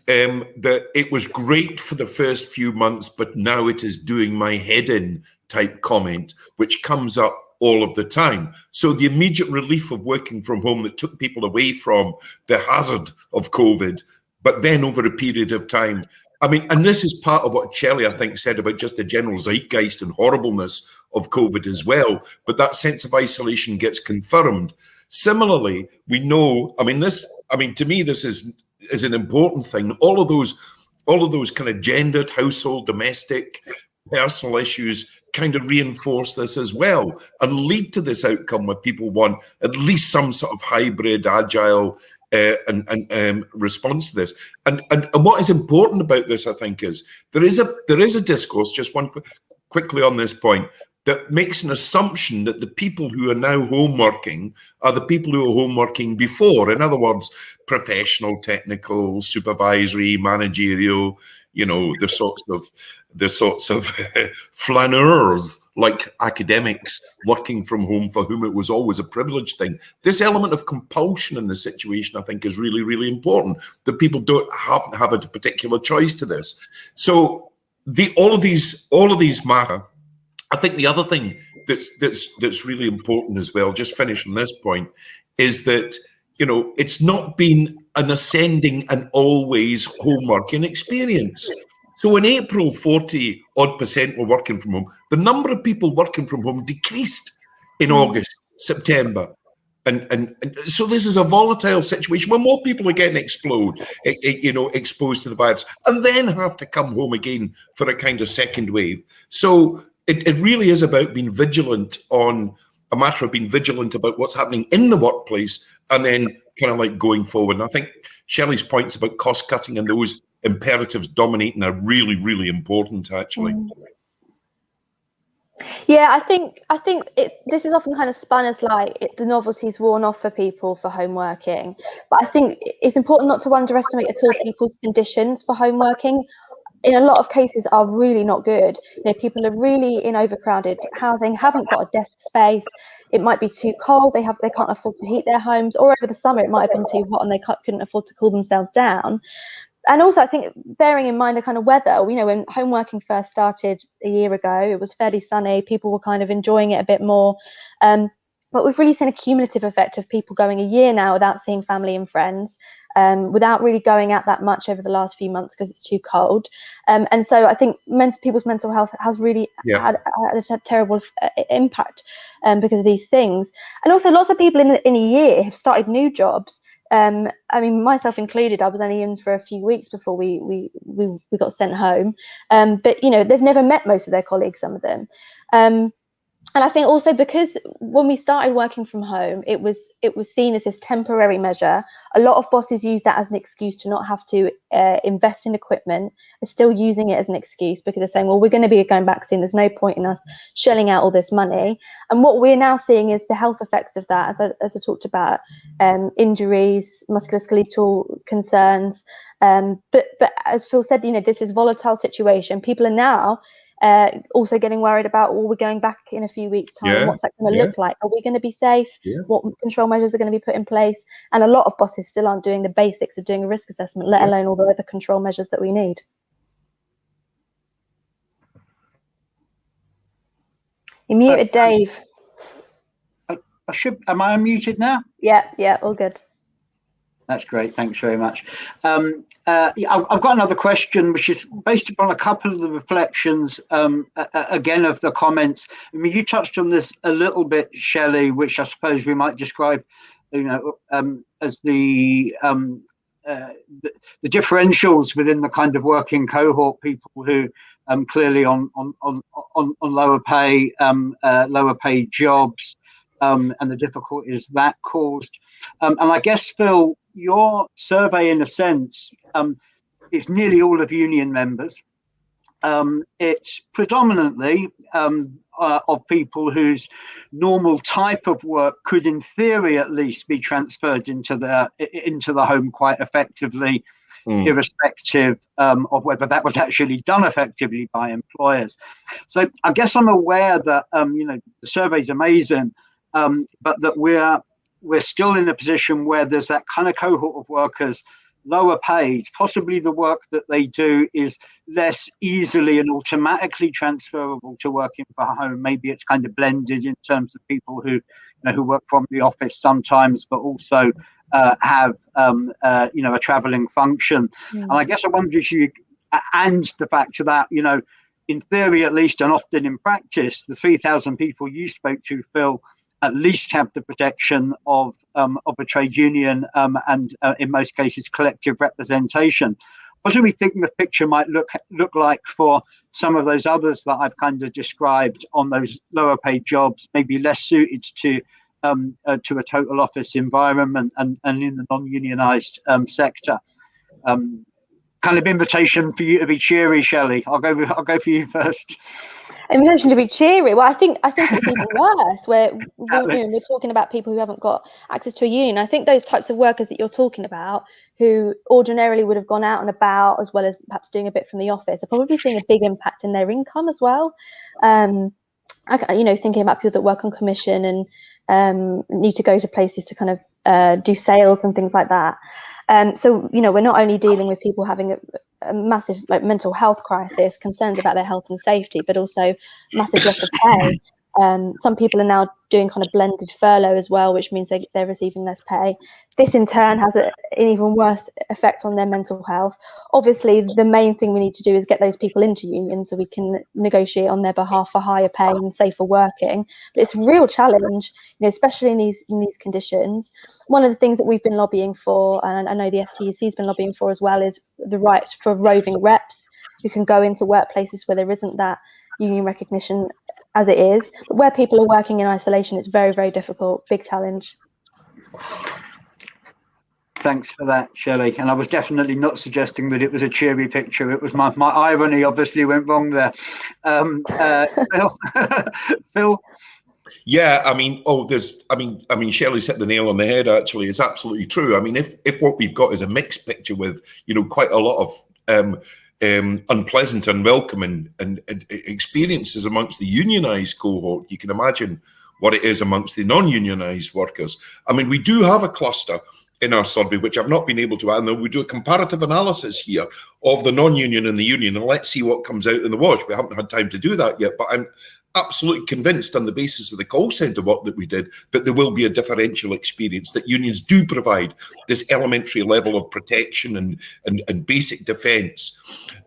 it was great for the first few months, but now it is doing my head in type comment, which comes up all of the time. So the immediate relief of working from home that took people away from the hazard of COVID, but then over a period of time, I mean, and this is part of what Shelley, I think, said about just the general zeitgeist and horribleness of COVID as well, but that sense of isolation gets confirmed. Similarly, we know, to me, this is an important thing. All of those kind of gendered, household, domestic, personal issues kind of reinforce this as well and lead to this outcome where people want at least some sort of hybrid, agile and response to this. And what is important about this, I think, is there is a discourse, just quickly on this point, that makes an assumption that the people who are now home working are the people who were home working before. In other words, professional, technical, supervisory, managerial, the sorts of flaneurs like academics working from home for whom it was always a privileged thing. This element of compulsion in the situation, I think, is really, really important, that people don't have a particular choice to this. So all of these matter. I think the other thing that's really important as well, just finishing this point, is that it's not been an ascending and always home working experience. So in April, 40% were working from home. The number of people working from home decreased in August, September. And so this is a volatile situation where more people are getting exposed to the virus and then have to come home again for a kind of second wave. So it really is about being vigilant about what's happening in the workplace and then kind of like going forward. And I think Shelley's points about cost cutting and those imperatives dominating are really, really important, actually. Yeah, I think this is often kind of spun as like the novelty's worn off for people for home working, but I think it's important not to underestimate at all people's conditions for home working. In a lot of cases are really not good. People are really in overcrowded housing, haven't got a desk space. It might be too cold. They can't afford to heat their homes, or over the summer it might have been too hot and they couldn't afford to cool themselves down. And also, I think bearing in mind the kind of weather, when home working first started a year ago, it was fairly sunny. People were kind of enjoying it a bit more. But we've really seen a cumulative effect of people going a year now without seeing family and friends, without really going out that much over the last few months because it's too cold. And so I think people's mental health has really had a terrible impact because of these things. And also lots of people in a year have started new jobs. Myself included, I was only in for a few weeks before we got sent home. But they've never met most of their colleagues, some of them. And I think also because when we started working from home, it was seen as this temporary measure. A lot of bosses use that as an excuse to not have to invest in equipment. They're still using it as an excuse because they're saying, well, we're going to be going back soon. There's no point in us shelling out all this money. And what we're now seeing is the health effects of that, as I talked about, injuries, musculoskeletal concerns. But as Phil said, this is a volatile situation. People are now Also getting worried about, well, we're going back in a few weeks' time. What's that going to look like? Are we going to be safe? What control measures are going to be put in place? And a lot of bosses still aren't doing the basics of doing a risk assessment, let alone all the other control measures that we need. You're muted, Dave. Am I unmuted now? Yeah, all good. That's great. Thanks very much. I've got another question, which is based upon a couple of the reflections, again, of the comments. I mean, you touched on this a little bit, Shelley, which I suppose we might describe, as the differentials within the kind of working cohort, people who clearly on lower pay jobs, and the difficulties that caused. And I guess, Phil, your survey, in a sense, it's nearly all of union members. It's predominantly of people whose normal type of work could, in theory at least, be transferred into the home quite effectively, irrespective of whether that was actually done effectively by employers. So I guess I'm aware that the survey's amazing, but that we're still in a position where there's that kind of cohort of workers, lower paid. Possibly the work that they do is less easily and automatically transferable to working from home. Maybe it's kind of blended in terms of people who work from the office sometimes, but also have a travelling function. And I guess I wonder if you, and the fact that in theory at least, and often in practice, the 3,000 people you spoke to, Phil, at least have the protection of a trade union and in most cases collective representation. What do we think the picture might look like for some of those others that I've kind of described on those lower paid jobs, maybe less suited to a total office environment and in the non-unionized sector? Kind of invitation for you to be cheery, Shelley. I'll go for you first. Invitation to be cheery. Well, I think it's even worse, where we're talking about people who haven't got access to a union. I think those types of workers that you're talking about, who ordinarily would have gone out and about, as well as perhaps doing a bit from the office, are probably seeing a big impact in their income as well. Thinking about people that work on commission and need to go to places to kind of do sales and things like that. So we're not only dealing with people having a massive mental health crisis, concerns about their health and safety, but also massive loss of pay. Some people are now doing kind of blended furlough as well, which means they're receiving less pay. This in turn has an even worse effect on their mental health. Obviously, the main thing we need to do is get those people into unions so we can negotiate on their behalf for higher pay and safer working. But it's a real challenge, especially in these conditions. One of the things that we've been lobbying for, and I know the STUC has been lobbying for as well, is the right for roving reps who can go into workplaces where there isn't that union recognition as it is. But where people are working in isolation, it's very, very difficult, big challenge. Thanks for that, Shelley. And I was definitely not suggesting that it was a cheery picture. It was my irony obviously went wrong there. Phil? Yeah, Shelley's hit the nail on the head, actually. It's absolutely true. I mean, if what we've got is a mixed picture with, quite a lot of unpleasant, unwelcome and experiences amongst the unionised cohort, you can imagine what it is amongst the non-unionised workers. I mean, we do have a cluster in our survey, which I've not been able to add, and we do a comparative analysis here of the non-union and the union, and let's see what comes out in the wash. We haven't had time to do that yet, but I'm absolutely convinced on the basis of the call centre work that we did that there will be a differential experience, that unions do provide this elementary level of protection and basic defence.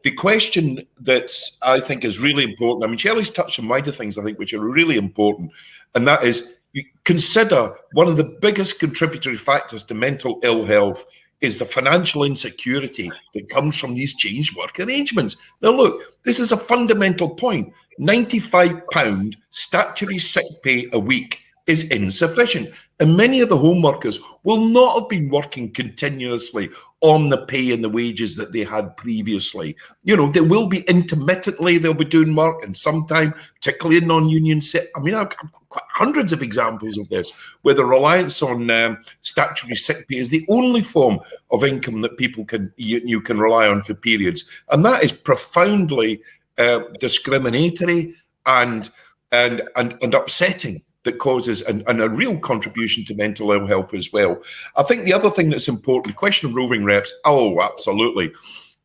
The question that I think is really important, I mean, Shelley's touched on wider things I think which are really important, and that is you consider one of the biggest contributory factors to mental ill health is the financial insecurity that comes from these changed work arrangements. Now, look, this is a fundamental point. £95 statutory sick pay a week is insufficient. And many of the home workers will not have been working continuously on the pay and the wages that they had previously. They will be intermittently, they'll be doing work, and sometime, particularly in non-union I mean, I've got hundreds of examples of this, where the reliance on statutory sick pay is the only form of income that people you can rely on for periods. And that is profoundly discriminatory and upsetting, that causes and a real contribution to mental ill health as well. I think the other thing that's important, the question of roving reps, oh, absolutely.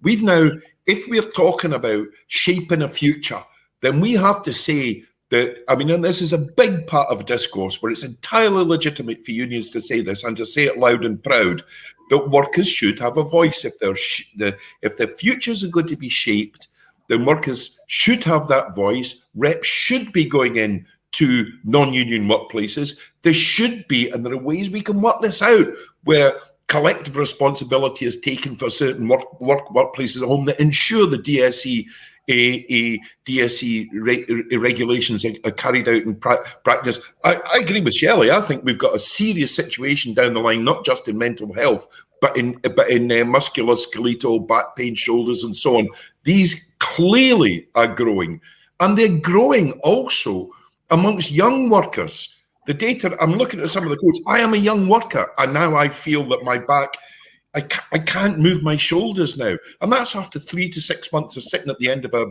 We've now, if we're talking about shaping a future, then we have to say that, I mean, and this is a big part of discourse where it's entirely legitimate for unions to say this and to say it loud and proud, that workers should have a voice. If the futures are going to be shaped, then workers should have that voice. Reps should be going in to non-union workplaces. There should be, and there are ways we can work this out, where collective responsibility is taken for certain workplaces at home that ensure the DSE regulations are carried out in practice. I agree with Shelley. I think we've got a serious situation down the line, not just in mental health, but in musculoskeletal, back pain, shoulders, and so on. These clearly are growing, and they're growing also amongst young workers. The data, I'm looking at some of the quotes. I am a young worker, and now I feel that my back, I can't move my shoulders now. And that's after 3 to 6 months of sitting at the end of a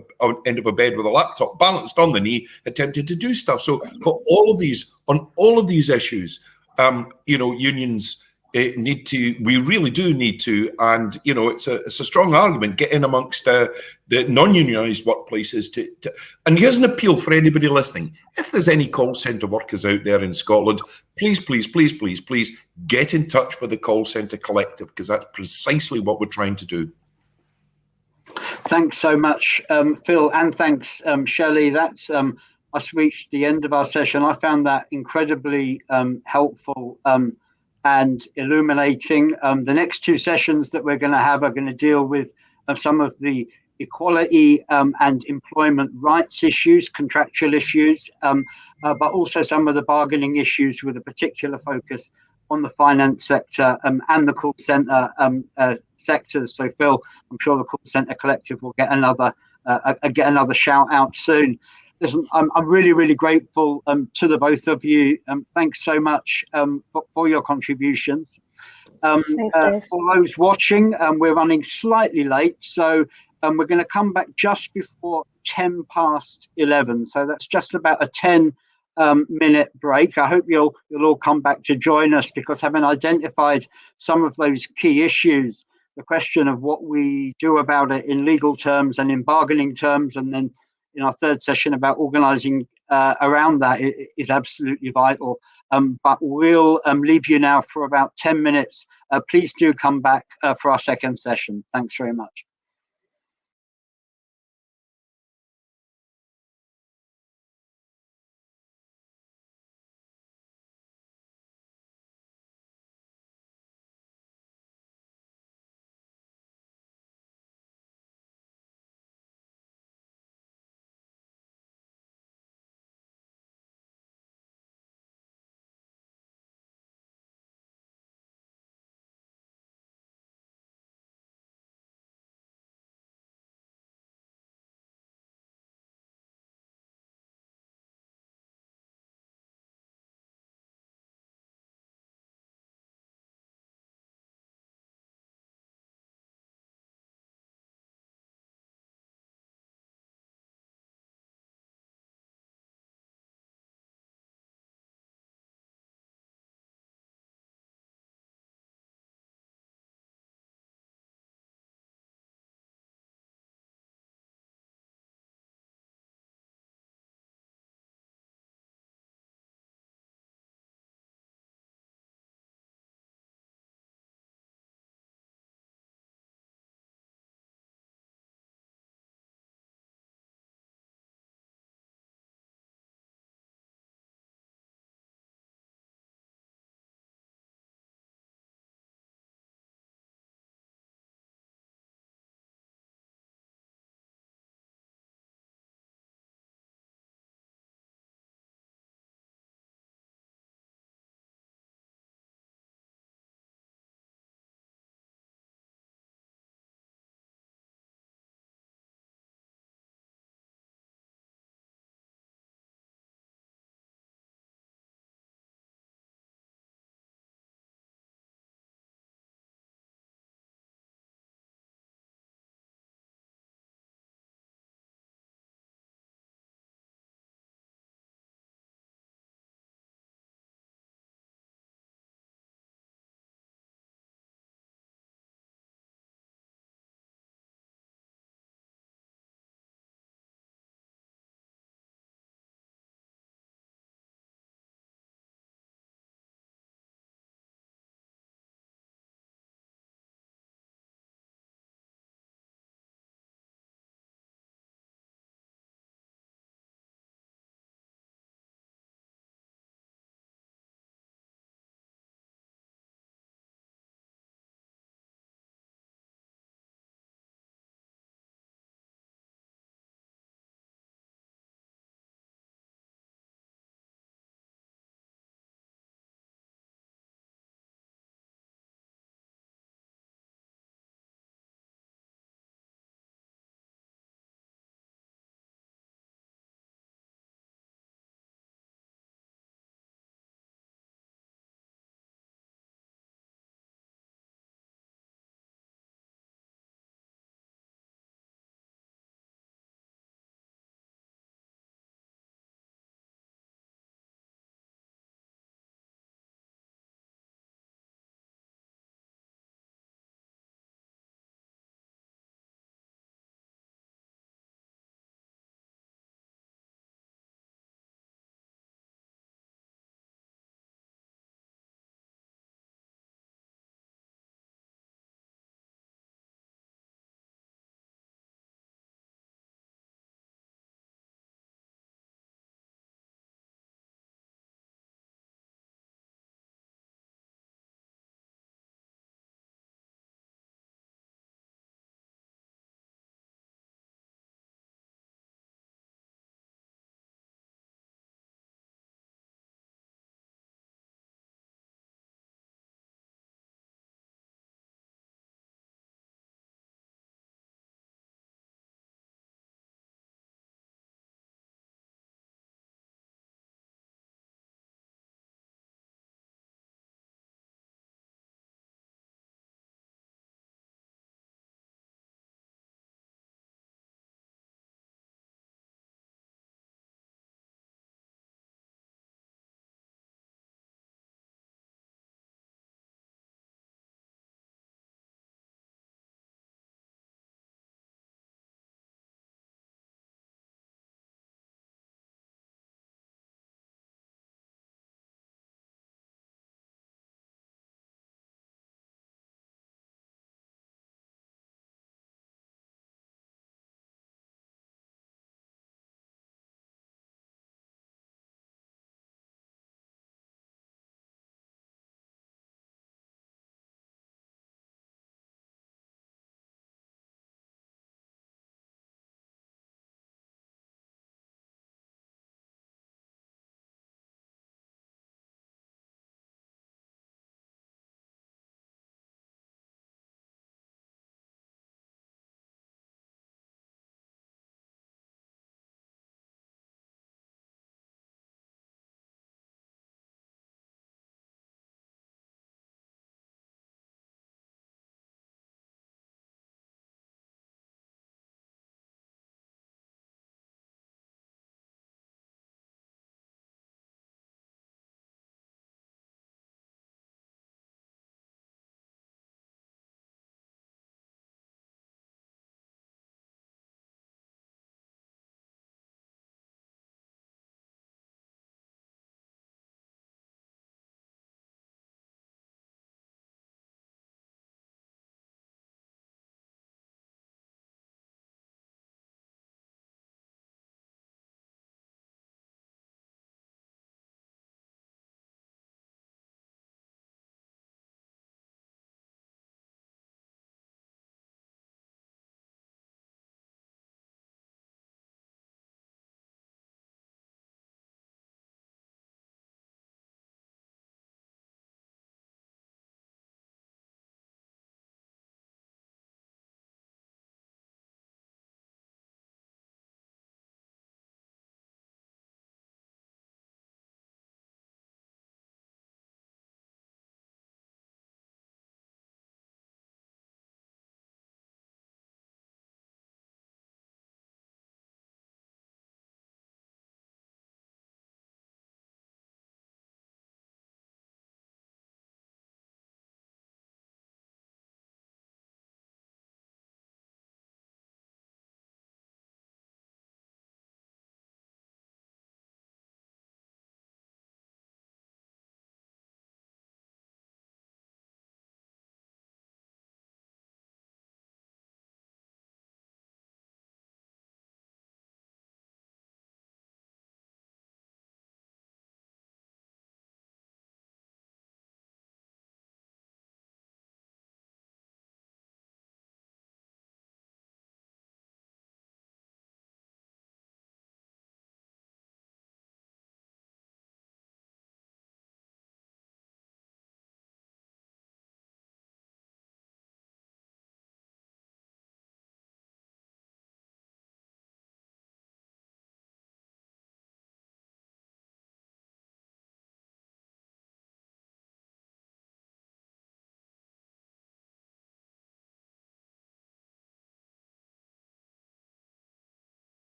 bed with a laptop balanced on the knee, attempting to do stuff. So for all of these, on all of these issues, unions we really do need to, and it's a strong argument, get in amongst the non-unionised workplaces and here's an appeal for anybody listening. If there's any call centre workers out there in Scotland, please get in touch with the call centre collective, because that's precisely what we're trying to do. Thanks so much, Phil, and thanks, Shelley. That's us reached the end of our session. I found that incredibly helpful and illuminating. The next two sessions that we're going to have are going to deal with some of the equality and employment rights issues, contractual issues, but also some of the bargaining issues, with a particular focus on the finance sector and the call centre sectors. So Phil, I'm sure the call centre collective will get another shout out soon. Listen, I'm really, really grateful to the both of you. Thanks so much for your contributions. Thanks, Dave. For those watching, we're running slightly late, so we're going to come back just before 10 past 11. So that's just about a 10-minute break. I hope you'll all come back to join us, because having identified some of those key issues, the question of what we do about it in legal terms and in bargaining terms, and then in our third session about organising around that is absolutely vital. But we'll leave you now for about 10 minutes. Please do come back for our second session. Thanks very much.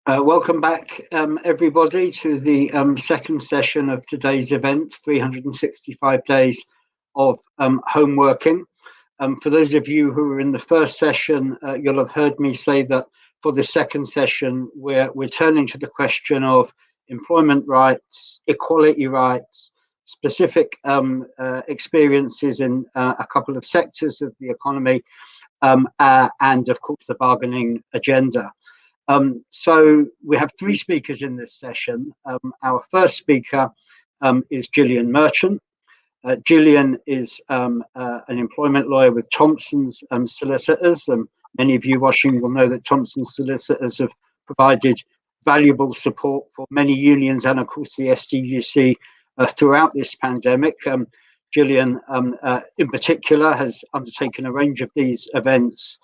Welcome back, everybody, to the second session of today's event, 365 Days of Home Working. For those of you who were in the first session, you'll have heard me say that for the second session, we're turning to the question of employment rights, equality rights, specific experiences in a couple of sectors of the economy, and of course the bargaining agenda. So we have three speakers in this session. Our first speaker is Gillian Merchant. Gillian is an employment lawyer with Thompson's Solicitors. Many of you watching will know that Thompson's Solicitors have provided valuable support for many unions and of course the SDUC throughout this pandemic. Gillian in particular has undertaken a range of these events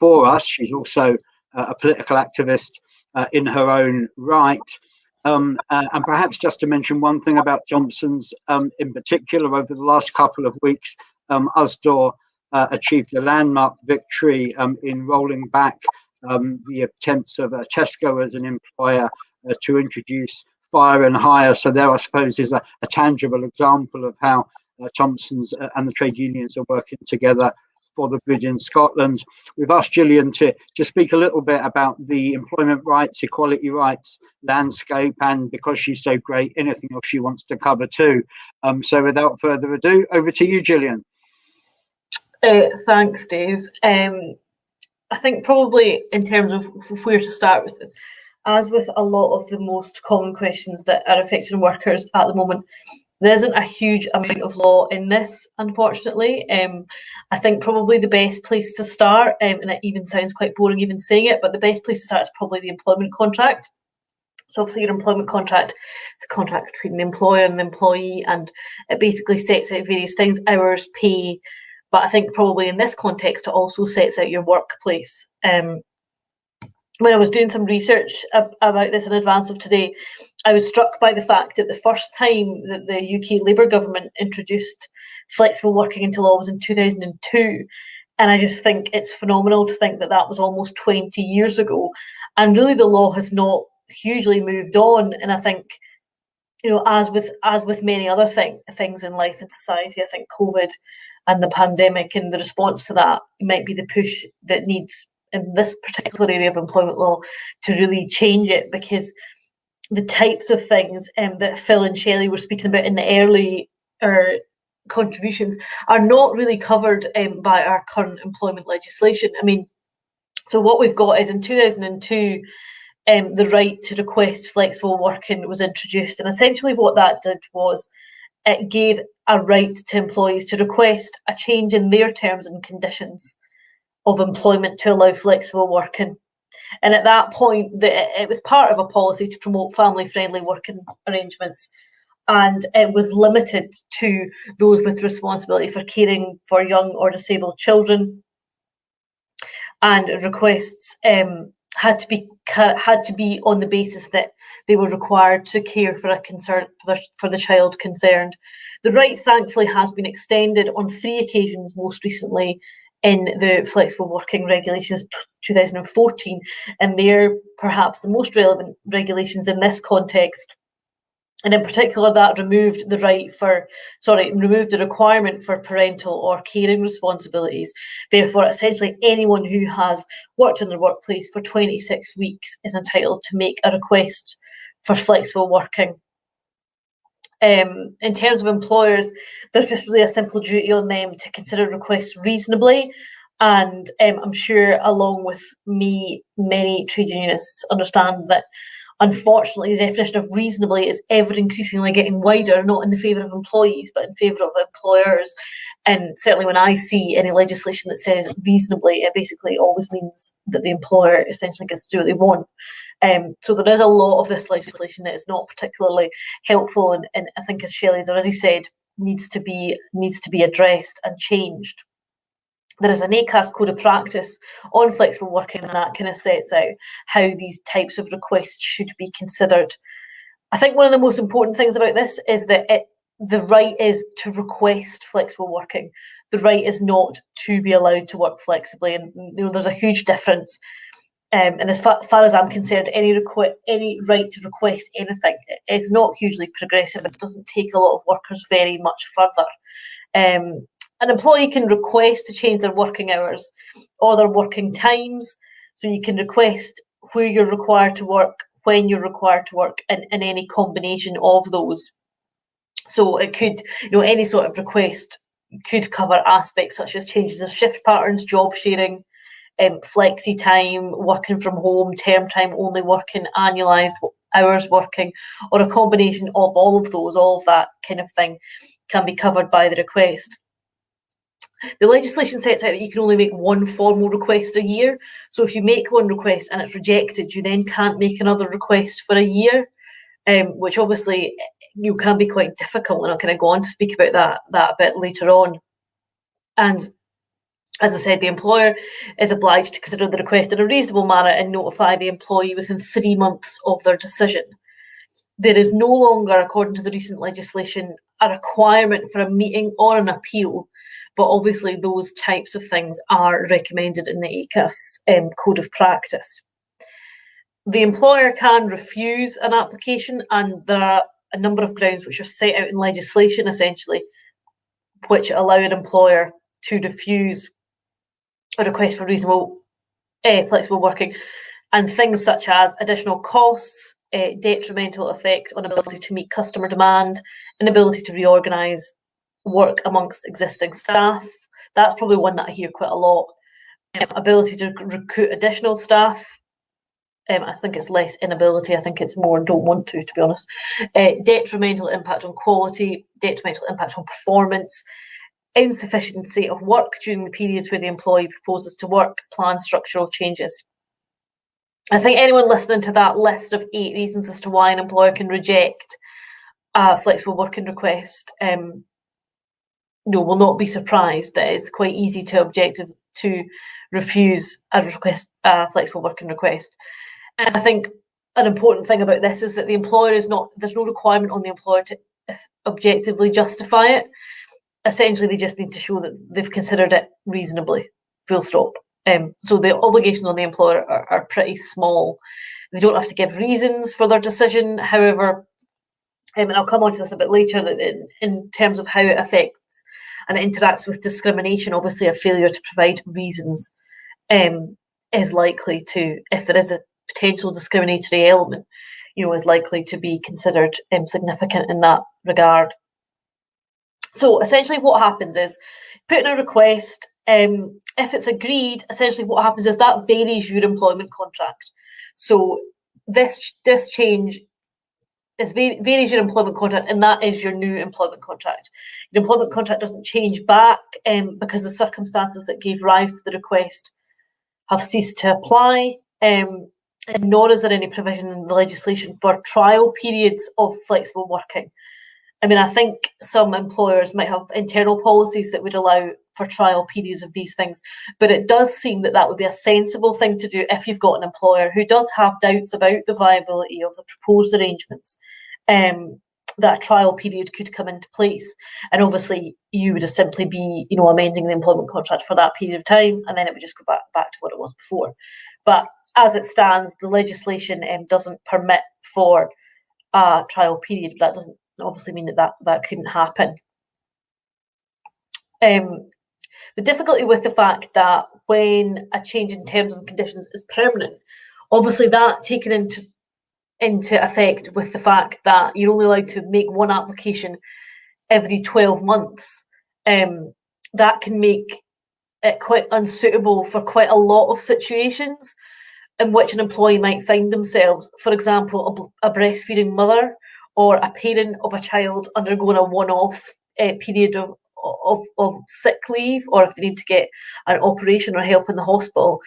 for us. She's also a political activist in her own right. And perhaps just to mention one thing about Thompson's in particular, over the last couple of weeks, Usdaw achieved a landmark victory in rolling back the attempts of Tesco as an employer to introduce fire and hire. So there, I suppose, is a tangible example of how Thompson's and the trade unions are working together for the good in Scotland. We've asked Gillian to speak a little bit about the employment rights, equality rights landscape, and because she's so great, anything else she wants to cover too. So without further ado, over to you, Gillian. Thanks, Dave. I think probably in terms of where to start with this, as with a lot of the most common questions that are affecting workers at the moment, there isn't a huge amount of law in this, unfortunately. I think probably the best place to start, and it even sounds quite boring even saying it, but the best place to start is probably the employment contract. So obviously your employment contract is a contract between the employer and the employee, and it basically sets out various things, hours, pay, but I think probably in this context, it also sets out your workplace. When I was doing some research about this in advance of today, I was struck by the fact that the first time that the UK Labour government introduced flexible working into law was in 2002. And I just think it's phenomenal to think that that was almost 20 years ago. And really the law has not hugely moved on. And I think, you know, as with many other things in life and society, I think COVID and the pandemic and the response to that might be the push that needs in this particular area of employment law to really change it, because the types of things that Phil and Shelley were speaking about in the early contributions are not really covered by our current employment legislation. I mean, so what we've got is in 2002, the right to request flexible working was introduced, and essentially what that did was it gave a right to employees to request a change in their terms and conditions of employment to allow flexible working. And at that point, it was part of a policy to promote family-friendly working arrangements, and it was limited to those with responsibility for caring for young or disabled children. And requests had to be on the basis that they were required to care for for the child concerned. The right, thankfully, has been extended on 3 occasions, most recently in the flexible working regulations 2014, and they're perhaps the most relevant regulations in this context. And in particular, that removed the requirement for parental or caring responsibilities. Therefore, essentially anyone who has worked in their workplace for 26 weeks is entitled to make a request for flexible working. In terms of employers, there's just really a simple duty on them to consider requests reasonably. And I'm sure, along with me, many trade unionists understand that, unfortunately, the definition of reasonably is ever increasingly getting wider, not in the favour of employees, but in favour of employers. And certainly when I see any legislation that says reasonably, it basically always means that the employer essentially gets to do what they want. So there is a lot of this legislation that is not particularly helpful, and I think, as Shelley's already said, needs to be addressed and changed. There is an ACAS code of practice on flexible working, and that kind of sets out how these types of requests should be considered. I think one of the most important things about this is that the right is to request flexible working. The right is not to be allowed to work flexibly, and there's a huge difference. And as far as I'm concerned, any right to request anything is not hugely progressive. It doesn't take a lot of workers very much further. An employee can request to change their working hours or their working times. So you can request where you're required to work, when you're required to work, and any combination of those. So it could, any sort of request could cover aspects such as changes of shift patterns, job sharing, flexi time, working from home, term time only working, annualised hours working, or a combination of all of those. All of that kind of thing can be covered by the request. The legislation sets out that you can only make one formal request a year. So if you make one request and it's rejected, you then can't make another request for a year, which obviously can be quite difficult. And I'll kind of go on to speak about that a bit later on. And as I said, the employer is obliged to consider the request in a reasonable manner and notify the employee within 3 months of their decision. There is no longer, according to the recent legislation, a requirement for a meeting or an appeal, but obviously those types of things are recommended in the ACAS Code of Practice. The employer can refuse an application, and there are a number of grounds which are set out in legislation, essentially, which allow an employer to refuse a request for reasonable flexible working, and things such as additional costs, detrimental effect on ability to meet customer demand, inability to reorganise work amongst existing staff. That's probably one that I hear quite a lot. Ability to recruit additional staff. I think it's less inability. I think it's more don't want to be honest. Detrimental impact on quality, detrimental impact on performance, insufficiency of work during the periods where the employee proposes to work, plan structural changes. I think anyone listening to that list of 8 reasons as to why an employer can reject a flexible working request will not be surprised that it's quite easy to refuse a flexible working request. And I think an important thing about this is that the employer there's no requirement on the employer to objectively justify it. Essentially, they just need to show that they've considered it reasonably, full stop. So the obligations on the employer are pretty small. They don't have to give reasons for their decision. However, and I'll come on to this a bit later, in terms of how it affects and interacts with discrimination, obviously a failure to provide reasons is likely to, if there is a potential discriminatory element, is likely to be considered significant in that regard. So essentially what happens is, put in a request, if it's agreed, essentially what happens is that varies your employment contract. So this change varies your employment contract, and that is your new employment contract. Your employment contract doesn't change back because the circumstances that gave rise to the request have ceased to apply, and nor is there any provision in the legislation for trial periods of flexible working. I mean, I think some employers might have internal policies that would allow for trial periods of these things, but it does seem that would be a sensible thing to do if you've got an employer who does have doubts about the viability of the proposed arrangements, that a trial period could come into place. And obviously you would just simply be, amending the employment contract for that period of time, and then it would just go back to what it was before. But as it stands, the legislation doesn't permit for a trial period. That doesn't obviously mean that couldn't happen. The difficulty with the fact that when a change in terms and conditions is permanent, obviously that taken into effect with the fact that you're only allowed to make one application every 12 months, that can make it quite unsuitable for quite a lot of situations in which an employee might find themselves. For example, a breastfeeding mother or a parent of a child undergoing a one-off period of sick leave, or if they need to get an operation or help in the hospital,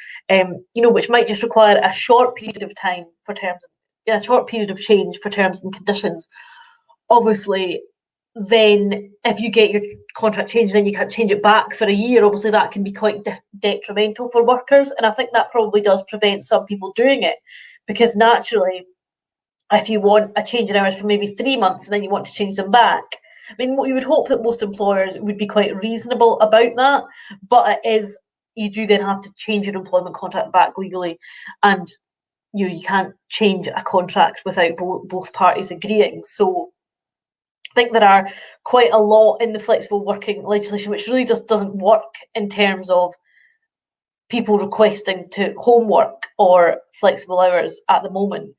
which might just require a short period of time a short period of change for terms and conditions. Obviously, then if you get your contract changed, then you can't change it back for a year. Obviously, that can be quite detrimental for workers, and I think that probably does prevent some people doing it, because naturally, if you want a change in hours for maybe 3 months and then you want to change them back, I mean, you would hope that most employers would be quite reasonable about that, but it is you do then have to change your employment contract back legally, and you can't change a contract without both parties agreeing. So I think there are quite a lot in the flexible working legislation which really just doesn't work in terms of people requesting to homework or flexible hours at the moment.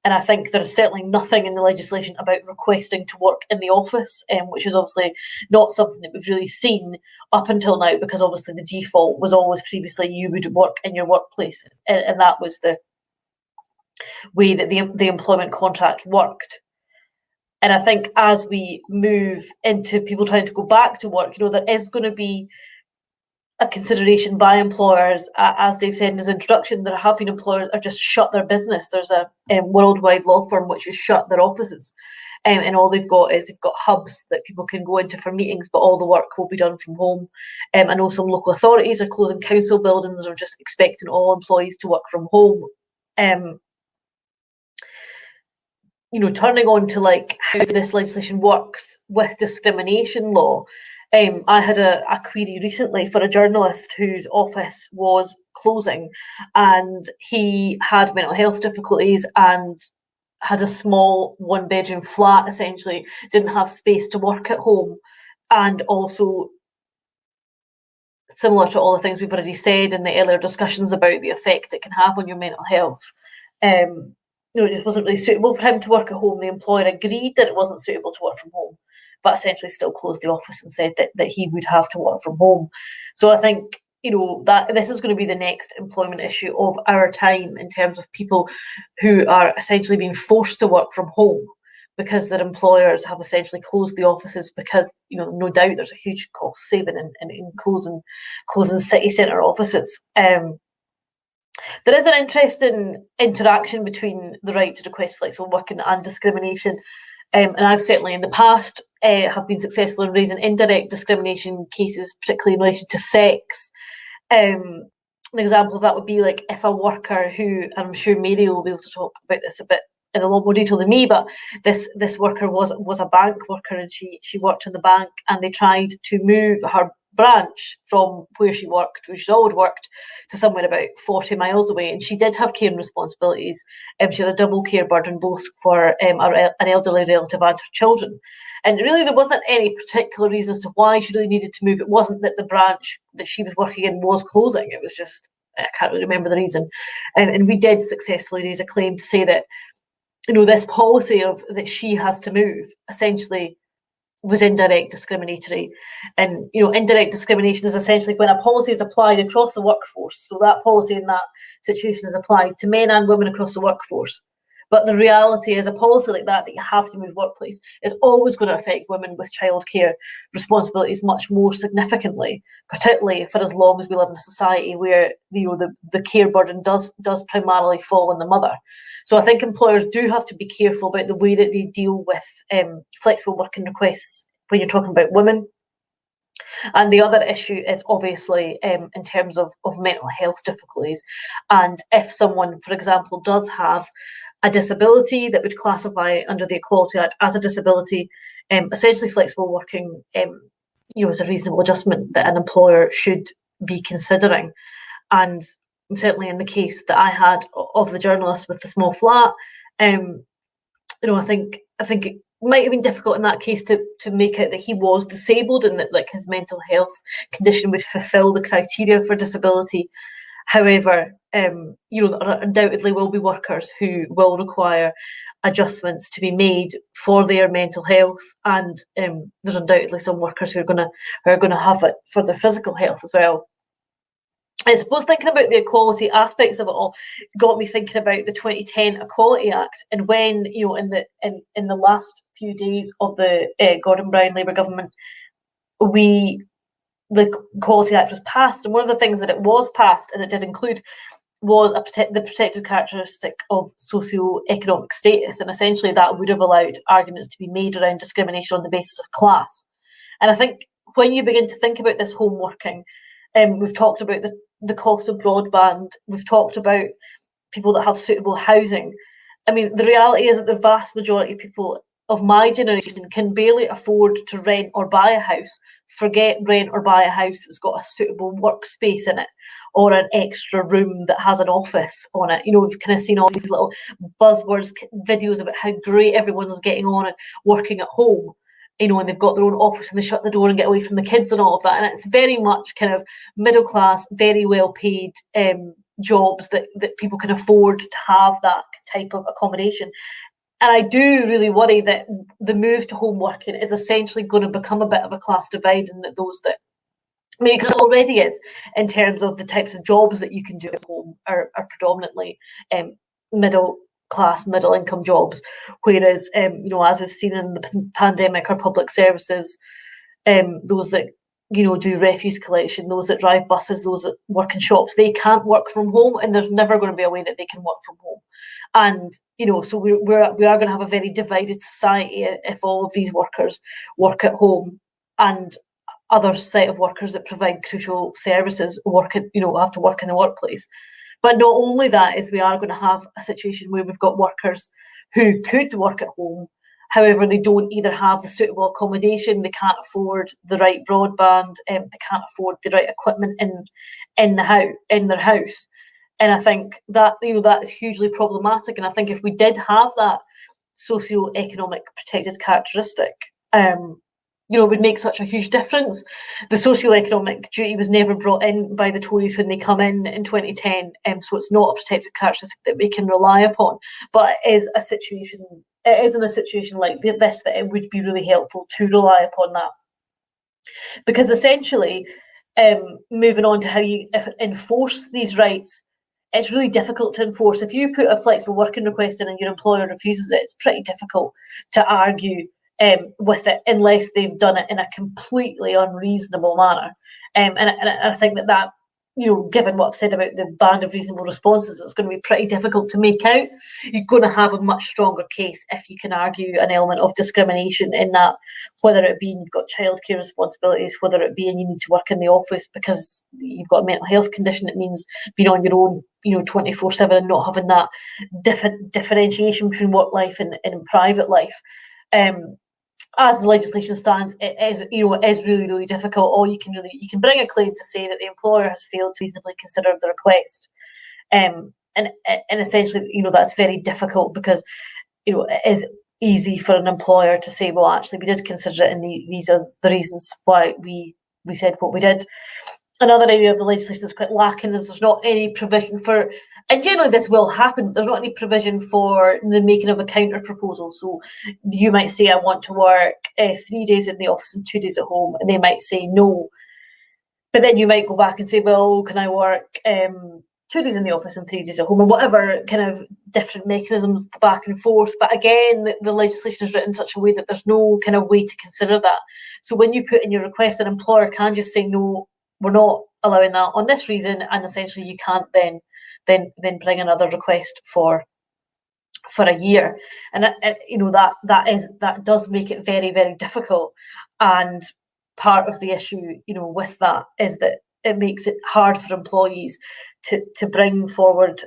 And I think there's certainly nothing in the legislation about requesting to work in the office, which is obviously not something that we've really seen up until now, because obviously the default was always previously you would work in your workplace, and that was the way that the employment contract worked. And I think as we move into people trying to go back to work, there is going to be a consideration by employers, as Dave said in his introduction. There have been employers that have just shut their business. There's a worldwide law firm which has shut their offices, and all they've got hubs that people can go into for meetings, but all the work will be done from home. I know some local authorities are closing council buildings or just expecting all employees to work from home. Turning on to like how this legislation works with discrimination law. I had a query recently for a journalist whose office was closing, and he had mental health difficulties and had a small 1-bedroom flat, essentially, didn't have space to work at home, and also, similar to all the things we've already said in the earlier discussions about the effect it can have on your mental health, it just wasn't really suitable for him to work at home. The employer agreed that it wasn't suitable to work from home, but essentially still closed the office and said that he would have to work from home. So I think, that this is going to be the next employment issue of our time, in terms of people who are essentially being forced to work from home because their employers have essentially closed the offices, because, no doubt there's a huge cost saving in closing city centre offices. There is an interesting interaction between the right to request flexible working and discrimination. And I've certainly in the past have been successful in raising indirect discrimination cases, particularly in relation to sex. An example of that would be like if a worker who, and I'm sure Mary will be able to talk about this a bit in a lot more detail than me, but this worker was a bank worker, and she worked in the bank, and they tried to move her branch from where she she'd always worked, to somewhere about 40 miles away, and she did have care and responsibilities. She had a double care burden, both for an elderly relative and her children, and really there wasn't any particular reason as to why she really needed to move. It wasn't that the branch that she was working in was closing, it was just, I can't really remember the reason, and we did successfully raise a claim to say that this policy of that she has to move essentially was indirect discriminatory. And indirect discrimination is essentially when a policy is applied across the workforce. So that policy in that situation is applied to men and women across the workforce. But the reality is a policy like that you have to move workplace is always going to affect women with childcare responsibilities much more significantly, particularly for as long as we live in a society where the care burden does primarily fall on the mother. So I think employers do have to be careful about the way that they deal with flexible working requests when you're talking about women. And the other issue is obviously in terms of mental health difficulties. And if someone, for example, does have a disability that would classify under the Equality Act as a disability, essentially flexible working is a reasonable adjustment that an employer should be considering. And certainly in the case that I had of the journalist with the small flat, I think it might have been difficult in that case to make out that he was disabled and that his mental health condition would fulfil the criteria for disability. However, there undoubtedly will be workers who will require adjustments to be made for their mental health, and there's undoubtedly some workers who are going to have it for their physical health as well. I suppose thinking about the equality aspects of it all got me thinking about the 2010 Equality Act, and when in the last few days of the Gordon Brown Labour government, the Equality Act was passed, and one of the things that it was passed, and it did include, was the protected characteristic of socio-economic status, and essentially that would have allowed arguments to be made around discrimination on the basis of class. And I think when you begin to think about this home working, we've talked about the cost of broadband, we've talked about people that have suitable housing. I mean, the reality is that the vast majority of people of my generation can barely afford to rent or buy a house. Forget rent or buy a house that's got a suitable workspace in it or an extra room that has an office on it. You know, we've kind of seen all these little buzzwords, videos about how great everyone's getting on and working at home, you know, and they've got their own office and they shut the door and get away from the kids and all of that. And it's very much kind of middle class, very well paid jobs that people can afford to have that type of accommodation. And I do really worry that the move to home working is essentially going to become a bit of a class divide, and that those that, I mean, because it already is in terms of the types of jobs that you can do at home are predominantly middle class, middle income jobs, whereas you know, as we've seen in the pandemic, our public services, those that, you know, do refuse collection, those that drive buses, those that work in shops, they can't work from home, and there's never going to be a way that they can work from home. And, you know, so we are going to have a very divided society if all of these workers work at home and other set of workers that provide crucial services work at, you know, have to work in the workplace. But not only that, is we are going to have a situation where we've got workers who could work at home. However, they don't either have the suitable accommodation, they can't afford the right broadband, they can't afford the right equipment in their house. And I think that, you know, that is hugely problematic. And I think if we did have that socio-economic protected characteristic, you know, it would make such a huge difference. The socio-economic duty was never brought in by the Tories when they come in 2010, so it's not a protected characteristic that we can rely upon. But it is in a situation like this that it would be really helpful to rely upon that. Because essentially, moving on to how you enforce these rights, it's really difficult to enforce. If you put a flexible working request in and your employer refuses it, it's pretty difficult to argue with it unless they've done it in a completely unreasonable manner. And I think that, you know, given what I've said about the band of reasonable responses, it's going to be pretty difficult to make out. You're going to have a much stronger case if you can argue an element of discrimination in that, whether it be you've got childcare responsibilities, whether it be and you need to work in the office because you've got a mental health condition. It means being on your own, you know, 24/7 and not having that differentiation between work life and private life. As the legislation stands, it is, you know, it is really, really difficult. Or you can bring a claim to say that the employer has failed to reasonably consider the request, and essentially, you know, that's very difficult because, you know, it is easy for an employer to say, well, actually, we did consider it, and these are the reasons why we said what we did. Another area of the legislation that's quite lacking is there's not any provision for, and generally this will happen, there's not any provision for the making of a counter proposal. So you might say, I want to work 3 days in the office and 2 days at home, and they might say no. But then you might go back and say, well, can I work 2 days in the office and 3 days at home, or whatever kind of different mechanisms back and forth. But again, the legislation is written in such a way that there's no kind of way to consider that. So when you put in your request, an employer can just say, no, we're not allowing that on this reason, and essentially you can't then bring another request for a year. And you know, that does make it very, very difficult. And part of the issue, you know, with that is that it makes it hard for employees to bring forward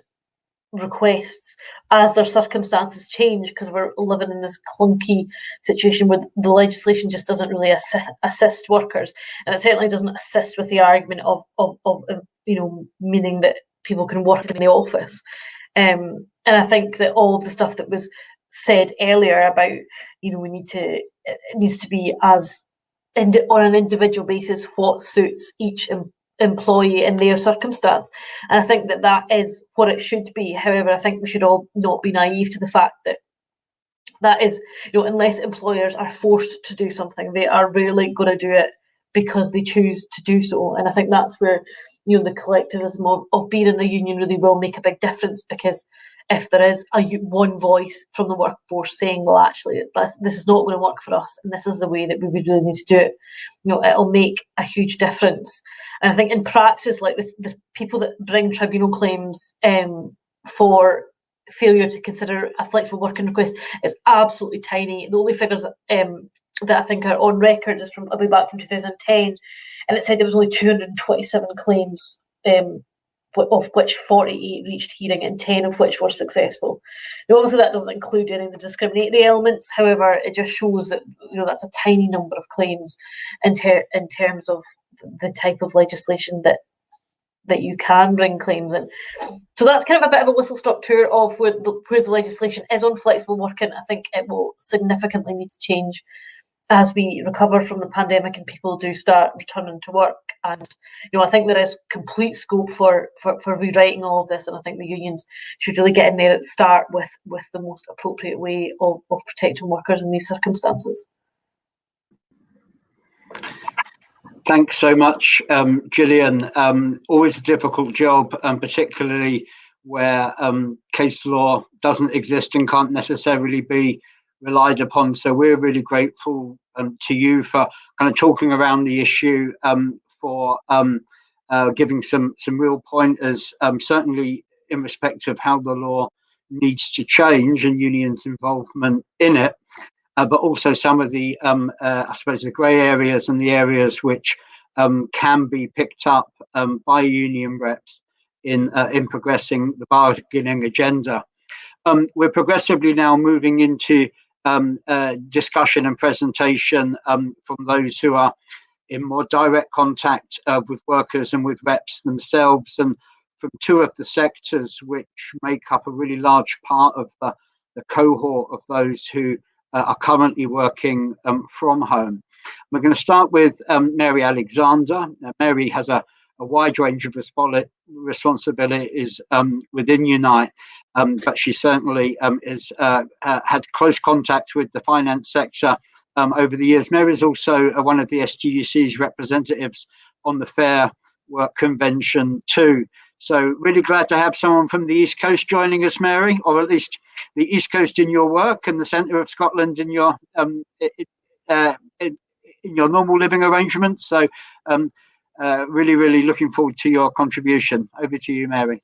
requests as their circumstances change, because we're living in this clunky situation where the legislation just doesn't really assist workers, and it certainly doesn't assist with the argument of you know, meaning that people can work in the office. And I think that all of the stuff that was said earlier about, you know, it needs to be as on an individual basis what suits each employee in their circumstance, and I think that is what it should be. However, I think we should all not be naive to the fact that is, you know, unless employers are forced to do something, they are rarely going to do it because they choose to do so. And I think that's where, you know, the collectivism of being in a union really will make a big difference, because if there is one voice from the workforce saying, well, actually, this is not going to work for us, and this is the way that we would really need to do it, you know, it'll make a huge difference. And I think in practice, like the people that bring tribunal claims for failure to consider a flexible working request is absolutely tiny. The only figures that I think are on record is way back from 2010, and it said there was only 227 claims of which 48 reached hearing and 10 of which were successful. Now, obviously, that doesn't include any of the discriminatory elements. However, it just shows that that's a tiny number of claims in terms of the type of legislation that you can bring claims in. So that's kind of a bit of a whistle-stop tour of where the legislation is on flexible working. I think it will significantly need to change as we recover from the pandemic and people do start returning to work. And I think there is complete scope for rewriting all of this, and I think the unions should really get in there at the start with the most appropriate way of protecting workers in these circumstances. Thanks so much, Gillian. Always a difficult job, particularly where case law doesn't exist and can't necessarily be relied upon. So we're really grateful to you for kind of talking around the issue, for giving some real pointers, certainly in respect of how the law needs to change and unions' involvement in it. But also some of the, I suppose, the grey areas and the areas which can be picked up by union reps in progressing the bargaining agenda. We're progressively now moving into discussion and presentation from those who are in more direct contact with workers and with reps themselves, and from two of the sectors which make up a really large part of the cohort of those who are currently working from home. We're going to start with Mary Alexander. Mary has a wide range of responsibilities within Unite, but she certainly had close contact with the finance sector over the years. Mary is also one of the STUC's representatives on the Fair Work Convention too. So really glad to have someone from the East Coast joining us, Mary, or at least the East Coast in your work and the centre of Scotland in your normal living arrangements. So really looking forward to your contribution. Over to you, Mary.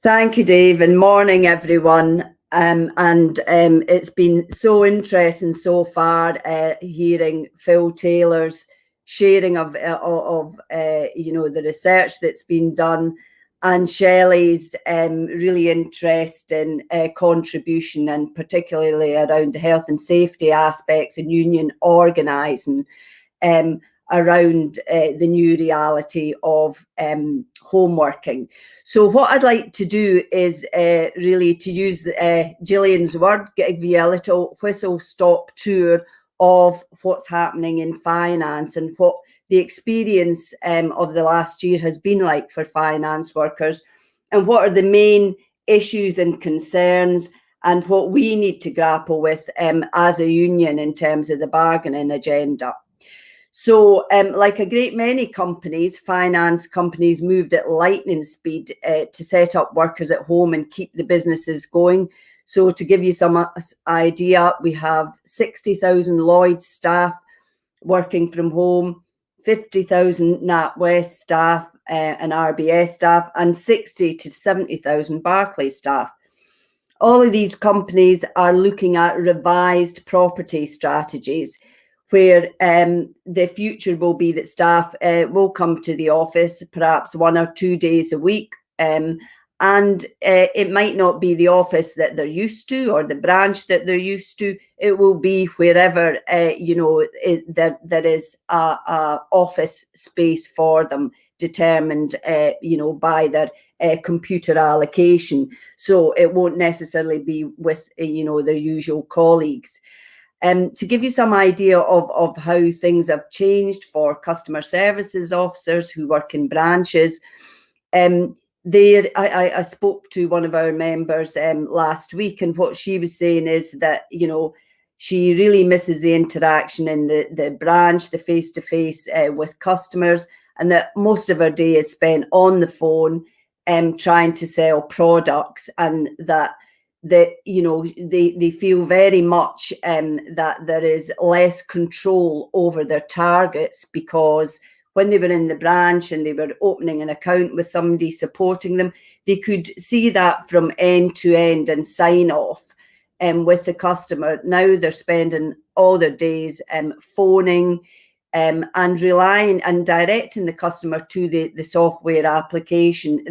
Thank you, Dave, and morning, everyone. It's been so interesting so far hearing Phil Taylor's sharing of the research that's been done, and Shelley's really interesting contribution, and particularly around the health and safety aspects and union organising around the new reality of home working. So what I'd like to do is really to use Gillian's word, give you a little whistle-stop tour of what's happening in finance and what the experience of the last year has been like for finance workers, and what are the main issues and concerns and what we need to grapple with as a union in terms of the bargaining agenda. So like a great many companies, finance companies moved at lightning speed to set up workers at home and keep the businesses going. So to give you some idea, we have 60,000 Lloyds staff working from home, 50,000 NatWest staff and RBS staff, and 60 to 70,000 Barclays staff. All of these companies are looking at revised property strategies, where the future will be that staff will come to the office perhaps 1 or 2 days a week, and it might not be the office that they're used to or the branch that they're used to. It will be wherever there is a office space for them, determined by their computer allocation. So it won't necessarily be with their usual colleagues. To give you some idea of how things have changed for customer services officers who work in branches, I spoke to one of our members last week, and what she was saying is that she really misses the interaction in the branch, the face-to-face with customers, and that most of her day is spent on the phone trying to sell products, and that they feel very much that there is less control over their targets, because when they were in the branch and they were opening an account with somebody supporting them, they could see that from end to end and sign off with the customer. Now they're spending all their days phoning, and relying and directing the customer to the software application,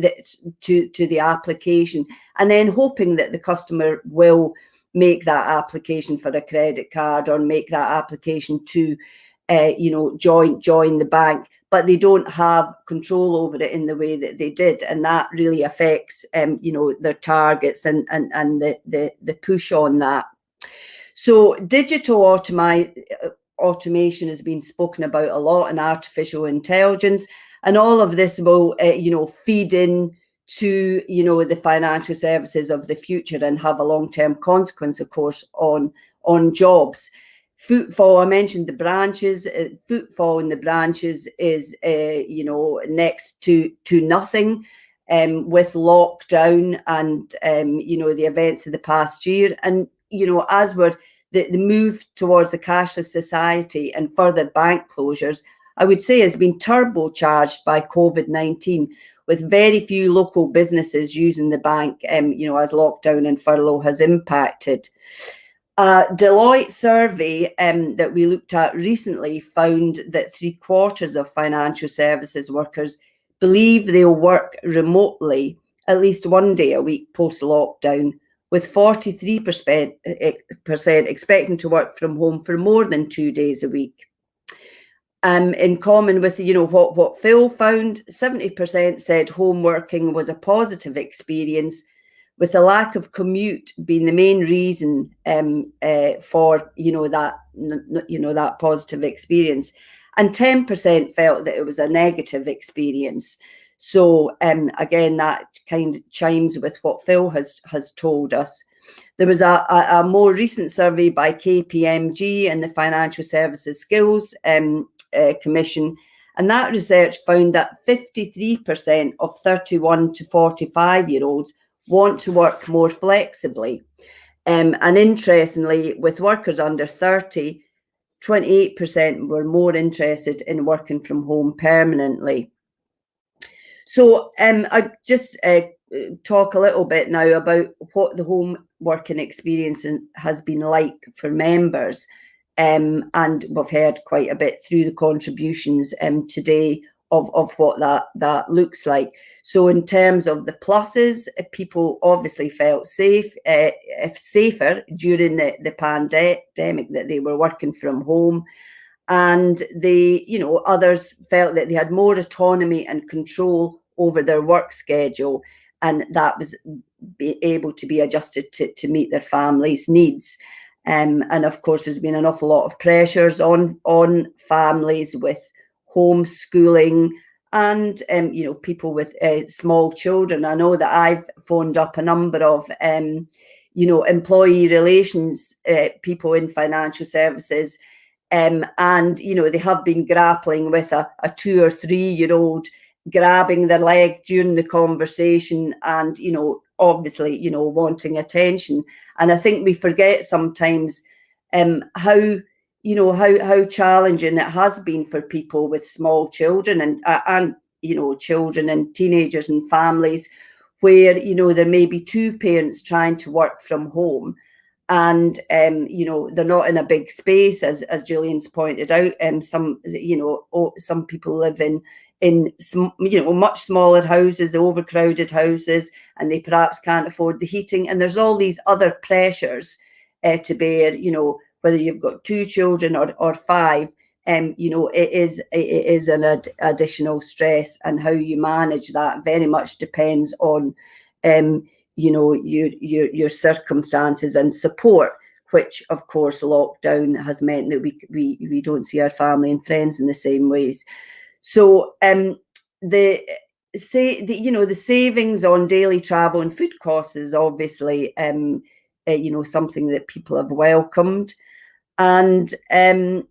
to the application, and then hoping that the customer will make that application for a credit card or make that application to join the bank, but they don't have control over it in the way that they did, and that really affects their targets and the push on that. So digital automation has been spoken about a lot, and artificial intelligence, and all of this will feed in to the financial services of the future and have a long-term consequence, of course, on jobs. Footfall, I mentioned the branches. Footfall in the branches is next to nothing with lockdown and the events of the past year, and as we're the move towards a cashless society and further bank closures, I would say, has been turbocharged by COVID-19, with very few local businesses using the bank, as lockdown and furlough has impacted. Deloitte survey that we looked at recently found that 3/4 of financial services workers believe they'll work remotely at least one day a week post-lockdown, with 43% expecting to work from home for more than 2 days a week. In common with what Phil found, 70% said home working was a positive experience, with the lack of commute being the main reason for that positive experience, and 10% felt that it was a negative experience. So again, that kind of chimes with what Phil has told us. There was a more recent survey by KPMG and the Financial Services Skills Commission, and that research found that 53% of 31 to 45-year-olds want to work more flexibly. And interestingly, with workers under 30, 28% were more interested in working from home permanently. So I just talk a little bit now about what the home working experience has been like for members. And we've heard quite a bit through the contributions today of what that looks like. So in terms of the pluses, people obviously felt safer during the pandemic, that they were working from home, and others felt that they had more autonomy and control over their work schedule, and that was able to be adjusted to meet their families' needs. And of course, there's been an awful lot of pressures on families with homeschooling and people with small children. I know that I've phoned up a number of employee relations people in financial services, and they have been grappling with a 2 or 3-year-old grabbing their leg during the conversation, and obviously wanting attention. And I think we forget sometimes how challenging it has been for people with small children and children and teenagers and families where there may be two parents trying to work from home, and they're not in a big space, as Gillian's pointed out, and some people live in much smaller houses, overcrowded houses, and they perhaps can't afford the heating, and there's all these other pressures to bear, whether you've got 2 children or 5. It is an additional stress, and how you manage that very much depends on your circumstances and support, which of course lockdown has meant that we don't see our family and friends in the same ways. So the savings on daily travel and food costs is obviously something that people have welcomed, and in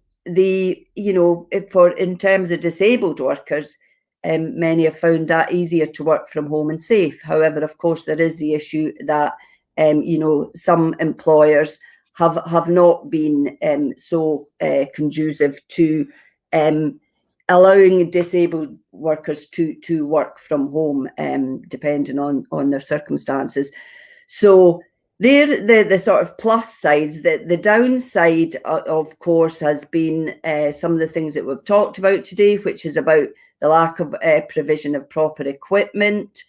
terms of disabled workers, many have found that easier to work from home and safe. However, of course, there is the issue that some employers have not been so conducive to allowing disabled workers to work from home, depending on their circumstances. So they're the sort of plus sides. The downside, of course, has been some of the things that we've talked about today, which is about the lack of provision of proper equipment.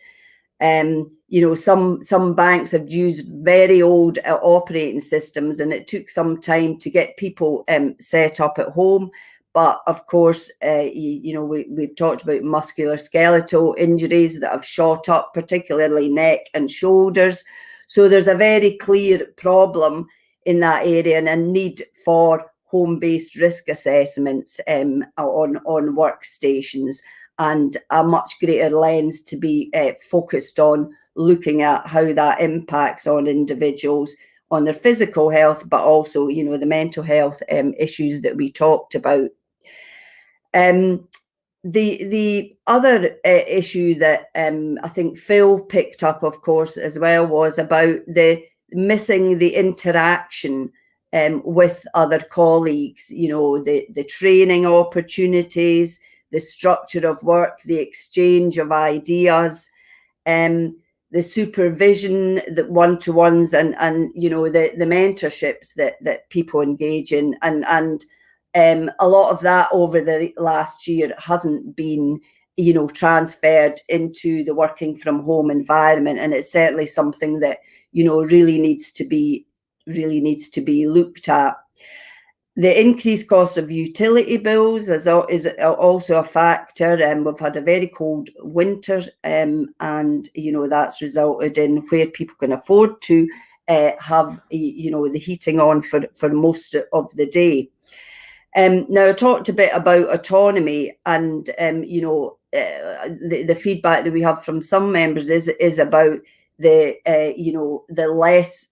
Some banks have used very old operating systems, and it took some time to get people set up at home. But of course, we've talked about musculoskeletal injuries that have shot up, particularly neck and shoulders. So there's a very clear problem in that area and a need for home-based risk assessments on workstations, and a much greater lens to be focused on looking at how that impacts on individuals, on their physical health, but also, the mental health issues that we talked about. The other issue that I think Phil picked up, of course, as well, was about the missing the interaction with other colleagues, the training opportunities, the structure of work, the exchange of ideas, the supervision, the one-to-ones, and the mentorships that people engage in, and a lot of that over the last year hasn't been transferred into the working from home environment, and it's certainly something that really needs to be looked at. The increased cost of utility bills is also a factor, and we've had a very cold winter, and that's resulted in where people can afford to have the heating on for most of the day. Now, I talked a bit about autonomy, and the feedback that we have from some members is about the less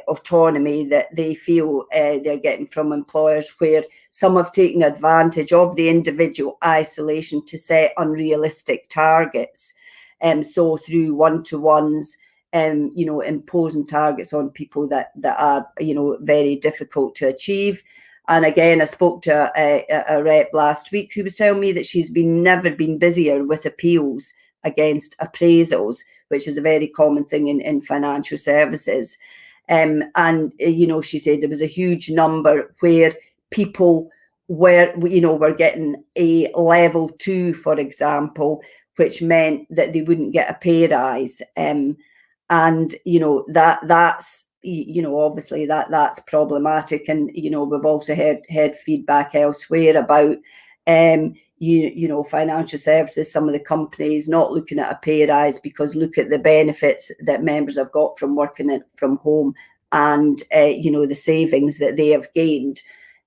autonomy that they feel they're getting from employers, where some have taken advantage of the individual isolation to set unrealistic targets. So through one-to-ones, imposing targets on people that are very difficult to achieve. And again, I spoke to a rep last week who was telling me that she's never been busier with appeals against appraisals, which is a very common thing in financial services. And she said there was a huge number where people were getting a level 2, for example, which meant that they wouldn't get a pay rise. And that's obviously that's problematic. And we've also heard feedback elsewhere about financial services, some of the companies not looking at a pay rise because look at the benefits that members have got from working from home, and the savings that they have gained.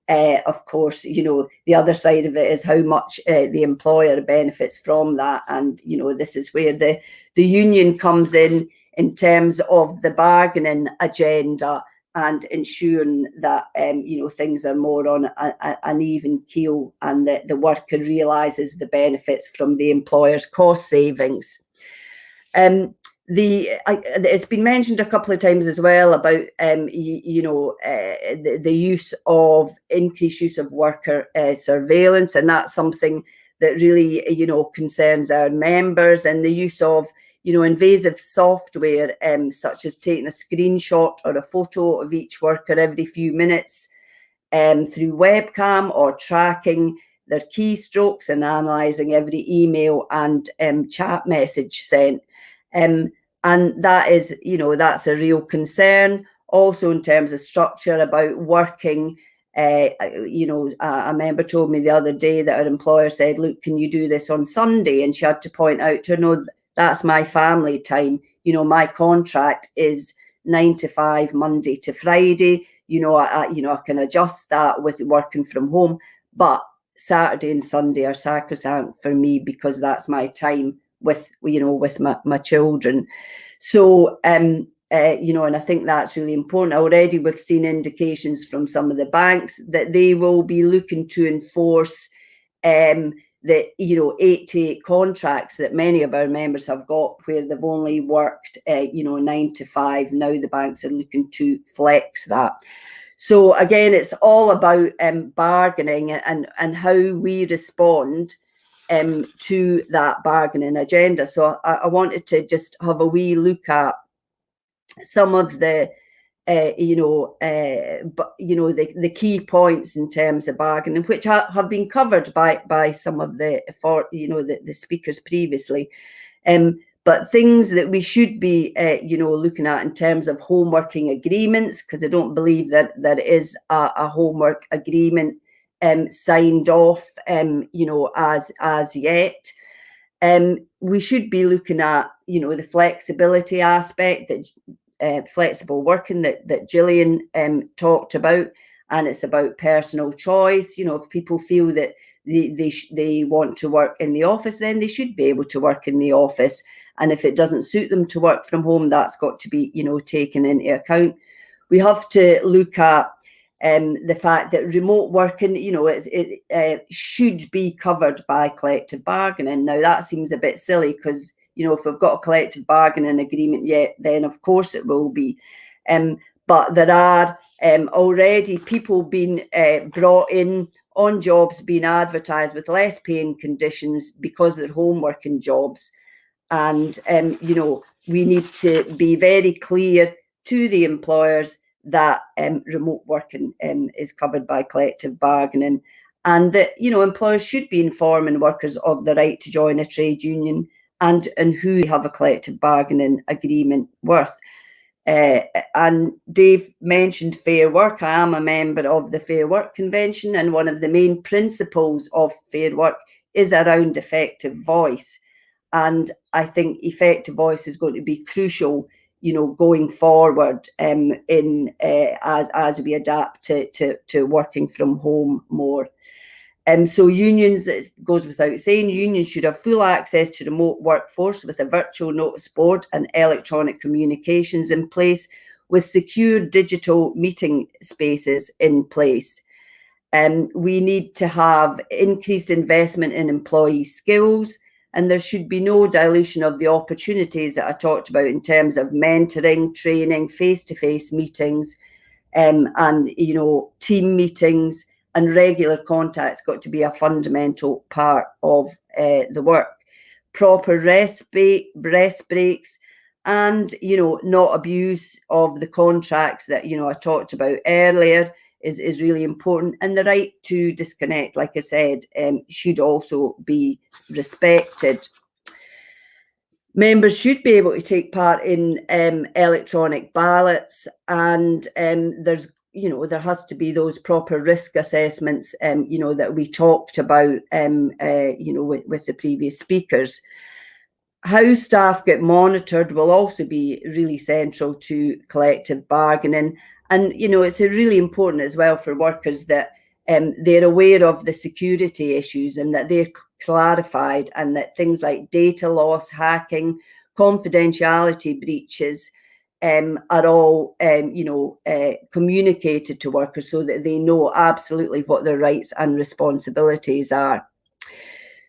Of course, the other side of it is how much the employer benefits from that, and this is where the union comes in terms of the bargaining agenda and ensuring that things are more on an even keel, and that the worker realises the benefits from the employer's cost savings. It's been mentioned a couple of times as well about the increased use of worker surveillance, and that's something that really concerns our members, and the use of invasive software, such as taking a screenshot or a photo of each worker every few minutes through webcam, or tracking their keystrokes and analysing every email and chat message sent. And that is, that's a real concern. Also, in terms of structure about working, a member told me the other day that her employer said, look, can you do this on Sunday? And she had to point out to her, no, that's my family time. My contract is 9 to 5, Monday to Friday. I can adjust that with working from home, but Saturday and Sunday are sacrosanct for me because that's my time with my children. So, and I think that's really important. Already we've seen indications from some of the banks that they will be looking to enforce the 8 to 8 contracts that many of our members have got, where they've only worked 9 to 5. Now the banks are looking to flex that. So again, it's all about bargaining and how we respond to that bargaining agenda. So I wanted to just have a wee look at some of the but the key points in terms of bargaining, which have been covered by some of the speakers previously, but things that we should be looking at in terms of home working agreements, because I don't believe that there is a homework agreement signed off as yet. We should be looking at the flexibility aspect, that flexible working that Gillian talked about, and it's about personal choice. If people feel that they want to work in the office, then they should be able to work in the office, and if it doesn't suit them to work from home, that's got to be taken into account. We have to look at the fact that remote working, it should be covered by collective bargaining. Now that seems a bit silly, because if we've got a collective bargaining agreement yet, then of course it will be. But there are already people being brought in on jobs being advertised with less paying conditions because they're home working jobs. And, we need to be very clear to the employers that remote working is covered by collective bargaining, and that, employers should be informing workers of the right to join a trade union and who have a collective bargaining agreement with. And Dave mentioned Fair Work. I am a member of the Fair Work Convention, and one of the main principles of Fair Work is around effective voice. And I think effective voice is going to be crucial, going forward as we adapt to working from home more. So unions, it goes without saying, unions should have full access to remote workforce with a virtual notice board and electronic communications in place, with secure digital meeting spaces in place. We need to have increased investment in employee skills, and there should be no dilution of the opportunities that I talked about in terms of mentoring, training, face-to-face meetings, and team meetings, and regular contact's got to be a fundamental part of the work. Proper rest breaks, and not abuse of the contracts that I talked about earlier is really important. And the right to disconnect, like I said, should also be respected. Members should be able to take part in electronic ballots, and there has to be those proper risk assessments, that we talked about, with the previous speakers. How staff get monitored will also be really central to collective bargaining. And, it's really important as well for workers that they're aware of the security issues, and that they're clarified, and that things like data loss, hacking, confidentiality breaches are all, communicated to workers, so that they know absolutely what their rights and responsibilities are.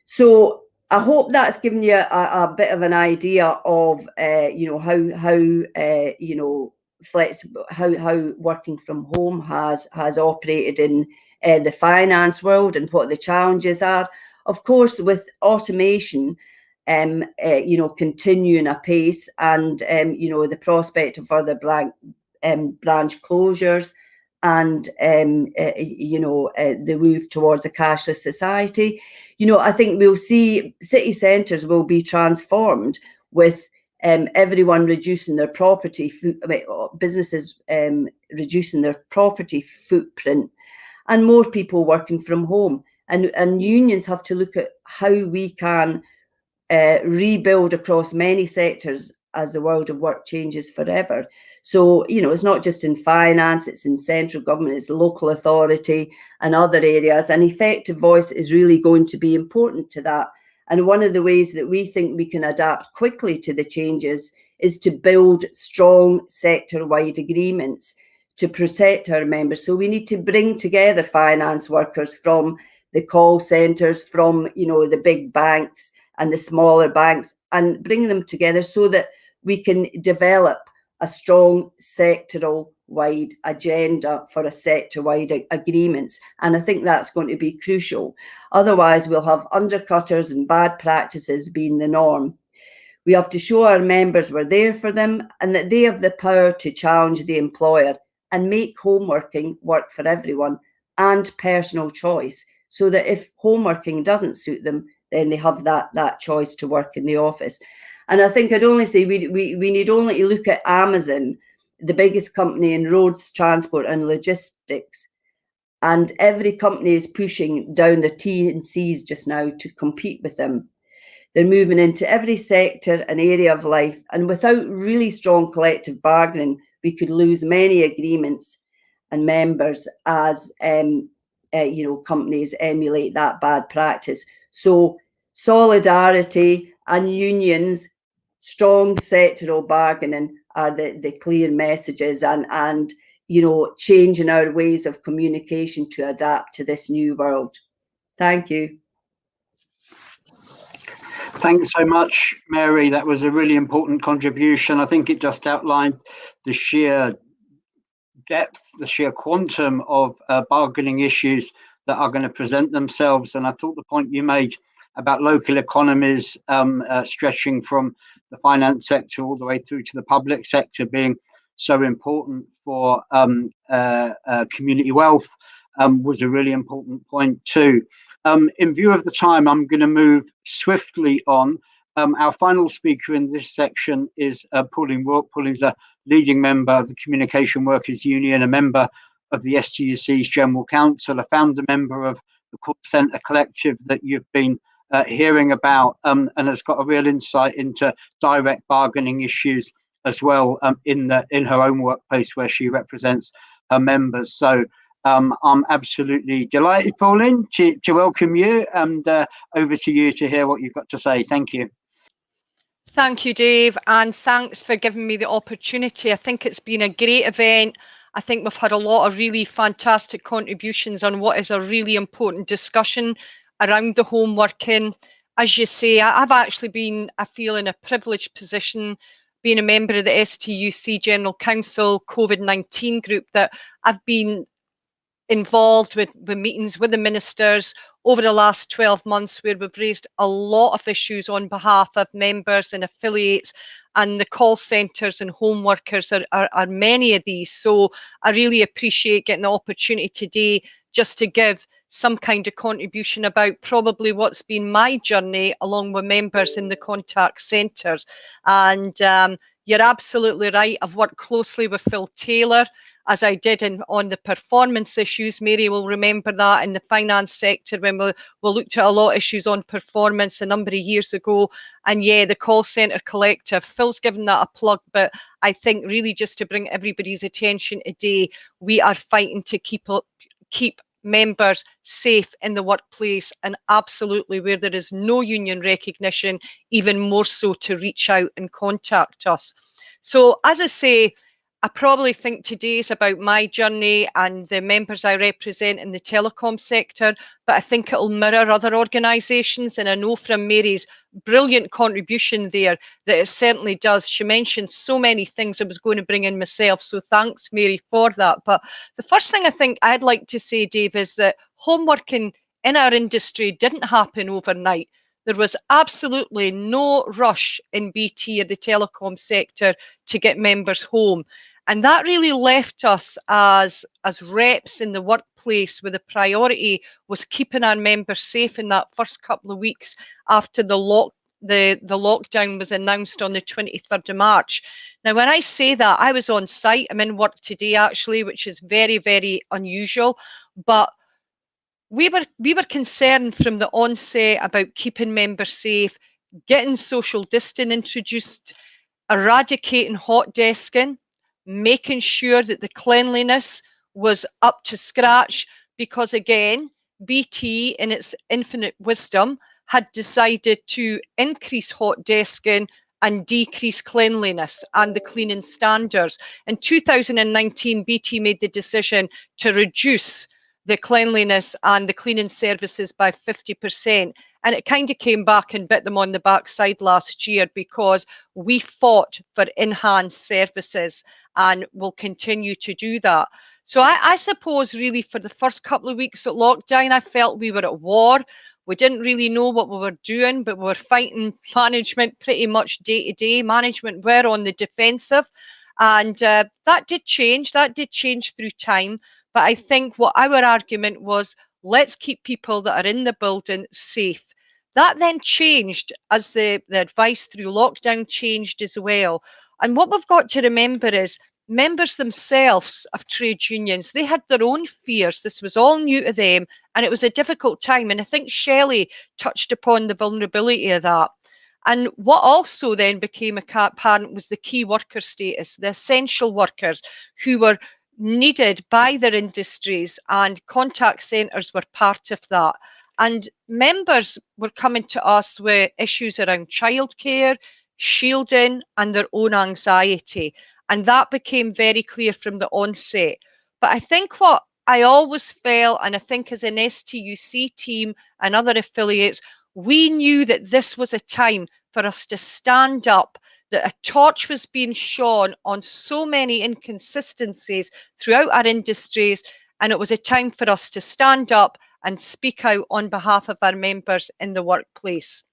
So I hope that's given you a bit of an idea of, flexible, how working from home has operated in the finance world, and what the challenges are. Of course, with automation, continuing apace, and the prospect of further branch closures, and the move towards a cashless society, I think we'll see city centres will be transformed, with everyone reducing their businesses reducing their property footprint, and more people working from home. And unions have to look at how we can rebuild across many sectors as the world of work changes forever. So, it's not just in finance, it's in central government, it's local authority and other areas. And effective voice is really going to be important to that. And one of the ways that we think we can adapt quickly to the changes is to build strong sector-wide agreements to protect our members. So we need to bring together finance workers from the call centres, from the big banks and the smaller banks, and bring them together so that we can develop a strong sectoral-wide agenda for a sector-wide agreements. And I think that's going to be crucial. Otherwise, we'll have undercutters and bad practices being the norm. We have to show our members we're there for them and that they have the power to challenge the employer and make homeworking work for everyone and personal choice, so that if homeworking doesn't suit them, then they have that choice to work in the office. And I think I'd only say we need only to look at Amazon, the biggest company in roads, transport and logistics. And every company is pushing down the T&Cs just now to compete with them. They're moving into every sector and area of life. And without really strong collective bargaining, we could lose many agreements and members as companies emulate that bad practice. So solidarity and unions, strong sectoral bargaining are the clear messages, and changing our ways of communication to adapt to this new world. Thank you. Thanks so much, Mary. That was a really important contribution. I think it just outlined the sheer depth, the sheer quantum of bargaining issues that are going to present themselves. And I thought the point you made about local economies stretching from the finance sector all the way through to the public sector being so important for community wealth was a really important point too. In view of the time, I'm going to move swiftly on. Our final speaker in this section is Pauline Rourke. Pauline's a leading member of the Communication Workers Union, a member of the STUC's General Council, a founder member of the Call Centre Collective that you've been hearing about, and has got a real insight into direct bargaining issues as well in her own workplace where she represents her members. So I'm absolutely delighted, Pauline, to welcome you, and over to you to hear what you've got to say. Thank you. Thank you, Dave, and thanks for giving me the opportunity. I think it's been a great event. I think we've had a lot of really fantastic contributions on what is a really important discussion around the home working. As you say, I've actually been, I feel, in a privileged position, being a member of the STUC General Council COVID-19 group, that I've been involved with meetings with the ministers over the last 12 months, where we've raised a lot of issues on behalf of members and affiliates, and the call centres and home workers are many of these. So I really appreciate getting the opportunity today just to give some kind of contribution about probably what's been my journey along with members in the contact centres. And you're absolutely right. I've worked closely with Phil Taylor, as I did on the performance issues. Mary will remember that in the finance sector when we looked at a lot of issues on performance a number of years ago. And yeah, the Call Centre Collective, Phil's given that a plug, but I think really just to bring everybody's attention today, we are fighting to keep members safe in the workplace, and absolutely where there is no union recognition, even more so to reach out and contact us. So as I say, I probably think today is about my journey and the members I represent in the telecom sector, but I think it'll mirror other organisations. And I know from Mary's brilliant contribution there that it certainly does. She mentioned so many things I was going to bring in myself, so thanks, Mary, for that. But the first thing I think I'd like to say, Dave, is that homeworking in our industry didn't happen overnight. There was absolutely no rush in BT or the telecom sector to get members home. And that really left us as reps in the workplace, where the priority was keeping our members safe in that first couple of weeks after the lockdown was announced on the 23rd of March. Now, when I say that, I was on site. I'm in work today, actually, which is very, very unusual. But we were concerned from the onset about keeping members safe, getting social distancing introduced, eradicating hot desking, making sure that the cleanliness was up to scratch, because again, BT in its infinite wisdom had decided to increase hot desking and decrease cleanliness and the cleaning standards. In 2019, BT made the decision to reduce the cleanliness and the cleaning services by 50%. And it kind of came back and bit them on the backside last year, because we fought for enhanced services and will continue to do that. So I suppose really for the first couple of weeks of lockdown, I felt we were at war We didn't really know what we were doing, but we were fighting management pretty much day to day. Management were on the defensive, and that did change. That did change through time. But I think what our argument was, let's keep people that are in the building safe. That then changed as the advice through lockdown changed as well. And what we've got to remember is members themselves of trade unions, they had their own fears. This was all new to them, and it was a difficult time. And I think Shelley touched upon the vulnerability of that. And what also then became apparent was the key worker status, the essential workers who were needed by their industries, and contact centres were part of that. And members were coming to us with issues around childcare, shielding, and their own anxiety. And that became very clear from the onset. But I think what I always felt, and I think as an STUC team and other affiliates, we knew that this was a time for us to stand up, that a torch was being shone on so many inconsistencies throughout our industries, and it was a time for us to stand up and speak out on behalf of our members in the workplace.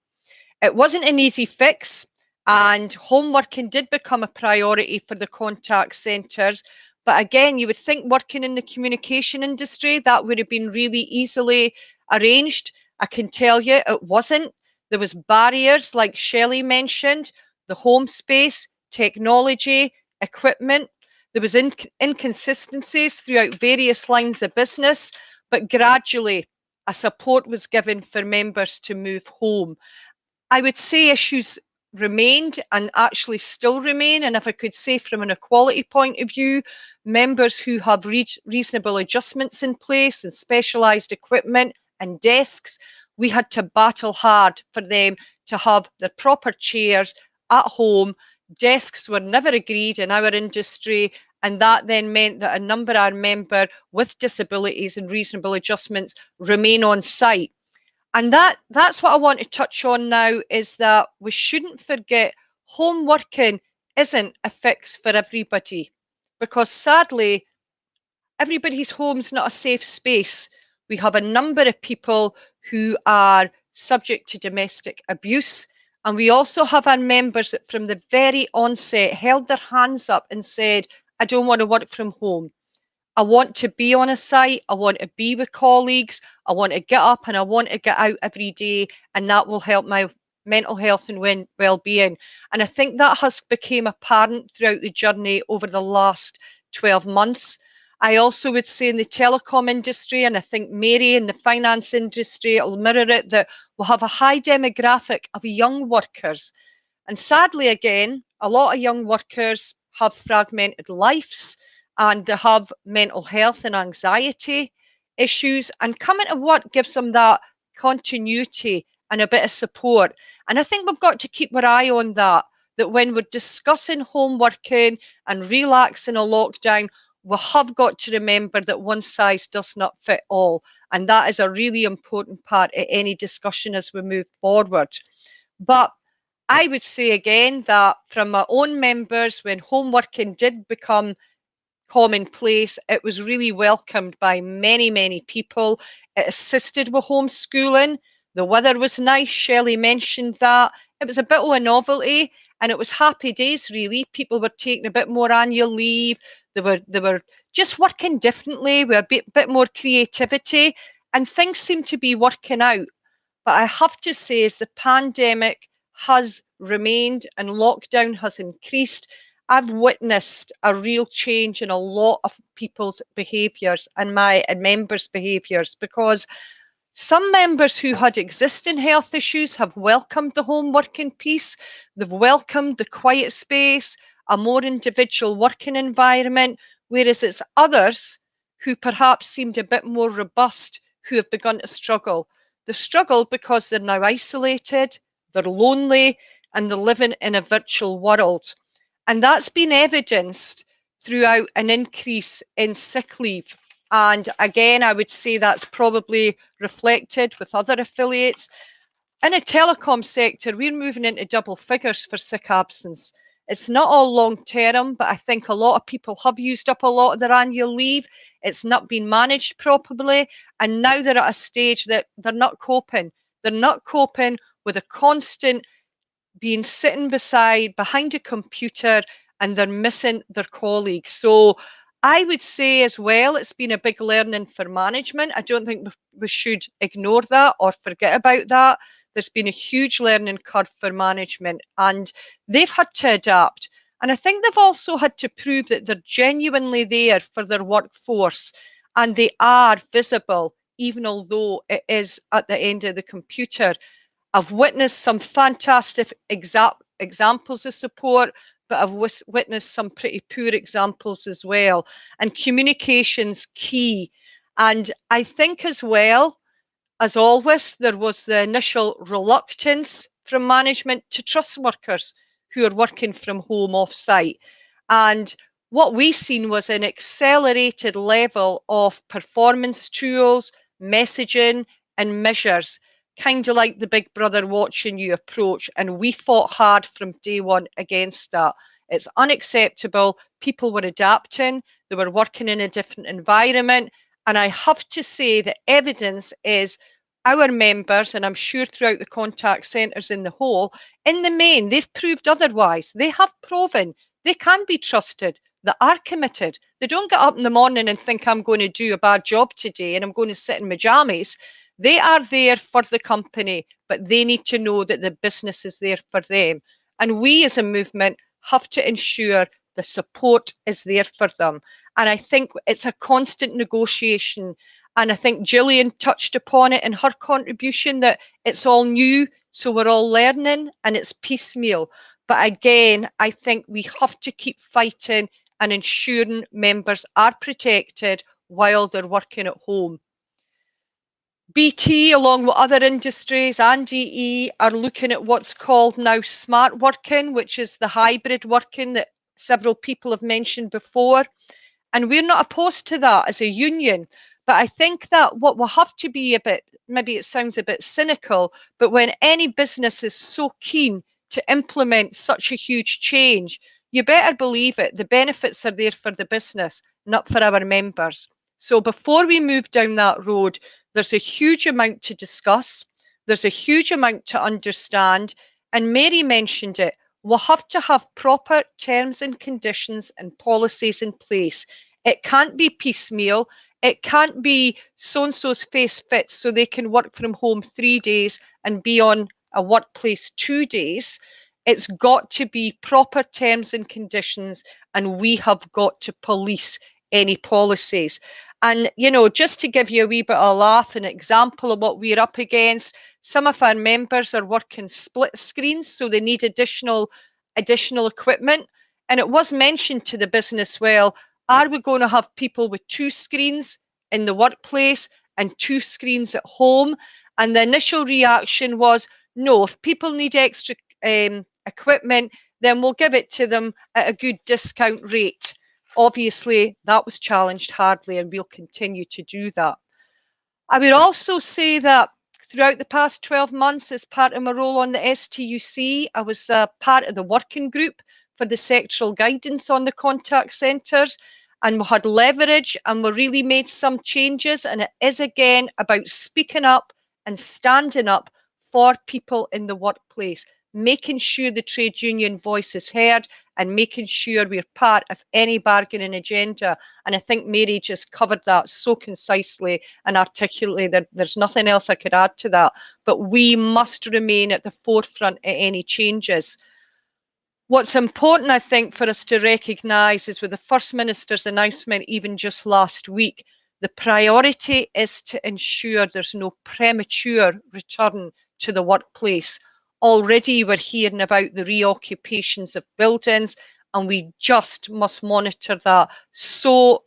It wasn't an easy fix, and home working did become a priority for the contact centres. But again, you would think working in the communication industry, that would have been really easily arranged. I can tell you it wasn't. There was barriers, like Shelley mentioned, the home space, technology, equipment. There was inconsistencies throughout various lines of business, but gradually a support was given for members to move home. I would say issues remained and actually still remain. And if I could say from an equality point of view, members who have reasonable adjustments in place and specialised equipment and desks, we had to battle hard for them to have the proper chairs at home. Desks were never agreed in our industry, and that then meant that a number of our members with disabilities and reasonable adjustments remain on site. And that's what I want to touch on now, is that we shouldn't forget home working isn't a fix for everybody, because sadly, everybody's home's not a safe space. We have a number of people who are subject to domestic abuse. And we also have our members that from the very onset held their hands up and said, I don't want to work from home. I want to be on a site. I want to be with colleagues. I want to get up and I want to get out every day. And that will help my mental health and well-being. And I think that has become apparent throughout the journey over the last 12 months. I also would say in the telecom industry, and I think Mary in the finance industry will mirror it, that we'll have a high demographic of young workers. And sadly, again, a lot of young workers have fragmented lives, and they have mental health and anxiety issues. And coming to work gives them that continuity and a bit of support. And I think we've got to keep our eye on that, that when we're discussing home working and relaxing a lockdown, we have got to remember that one size does not fit all. And that is a really important part of any discussion as we move forward. But I would say again that from my own members, when home working did become commonplace, it was really welcomed by many, many people. It assisted with homeschooling. The weather was nice. Shelley mentioned that. It was a bit of a novelty, and it was happy days, really. People were taking a bit more annual leave. They were just working differently with a bit more creativity, and things seemed to be working out. But I have to say, as the pandemic has remained and lockdown has increased, I've witnessed a real change in a lot of people's behaviours and my members' behaviours, because some members who had existing health issues have welcomed the home working piece. They've welcomed the quiet space, a more individual working environment, whereas it's others who perhaps seemed a bit more robust who have begun to struggle. They've struggled because they're now isolated, they're lonely, and they're living in a virtual world. And that's been evidenced throughout an increase in sick leave. And again, I would say that's probably reflected with other affiliates. In a telecom sector, we're moving into double figures for sick absence. It's not all long term, but I think a lot of people have used up a lot of their annual leave. It's not been managed properly. And now they're at a stage that they're not coping. They're not coping with a constant being sitting behind a computer, and they're missing their colleagues. So I would say as well, it's been a big learning for management. I don't think we should ignore that or forget about that. There's been a huge learning curve for management, and they've had to adapt. And I think they've also had to prove that they're genuinely there for their workforce, and they are visible, even although it is at the end of the computer. I've witnessed some fantastic examples of support, but I've witnessed some pretty poor examples as well. And communication's key. And I think as well, as always, there was the initial reluctance from management to trust workers who are working from home off-site. And what we seen was an accelerated level of performance tools, messaging, and measures, kind of like the big brother watching you approach. And we fought hard from day one against that. It's unacceptable. People were adapting, they were working in a different environment. And I have to say the evidence is our members, and I'm sure throughout the contact centres in the whole, in the main, they've proved otherwise. They have proven they can be trusted. They are committed. They don't get up in the morning and think, I'm going to do a bad job today and I'm going to sit in my jammies. They are there for the company, but they need to know that the business is there for them. And we as a movement have to ensure the support is there for them. And I think it's a constant negotiation. And I think Gillian touched upon it in her contribution, that it's all new, so we're all learning and it's piecemeal. But again, I think we have to keep fighting and ensuring members are protected while they're working at home. BT, along with other industries and EE, are looking at what's called now smart working, which is the hybrid working that several people have mentioned before. And we're not opposed to that as a union. But I think that what will have to be a bit, maybe it sounds a bit cynical, but when any business is so keen to implement such a huge change, you better believe it, the benefits are there for the business, not for our members. So before we move down that road, there's a huge amount to discuss. There's a huge amount to understand. And Mary mentioned it. We'll have to have proper terms and conditions and policies in place. It can't be piecemeal. It can't be so-and-so's face fits so they can work from home 3 days and be on a workplace 2 days. It's got to be proper terms and conditions, and we have got to police any policies. And, you know, just to give you a wee bit of a laugh, an example of what we're up against, some of our members are working split screens, so they need additional equipment. And it was mentioned to the business, well, are we going to have people with 2 screens in the workplace and 2 screens at home? And the initial reaction was, no, if people need extra equipment, then we'll give it to them at a good discount rate. Obviously, that was challenged hardly, and we'll continue to do that. I would also say that throughout the past 12 months, as part of my role on the STUC, I was part of the working group for the sectoral guidance on the contact centres, and we had leverage and we really made some changes. And it is again about speaking up and standing up for people in the workplace, making sure the trade union voice is heard and making sure we're part of any bargaining agenda. And I think Mary just covered that so concisely and articulately that there's nothing else I could add to that. But we must remain at the forefront of any changes. What's important, I think, for us to recognise is with the First Minister's announcement, even just last week, the priority is to ensure there's no premature return to the workplace. Already we're hearing about the reoccupations of buildings, and we just must monitor that so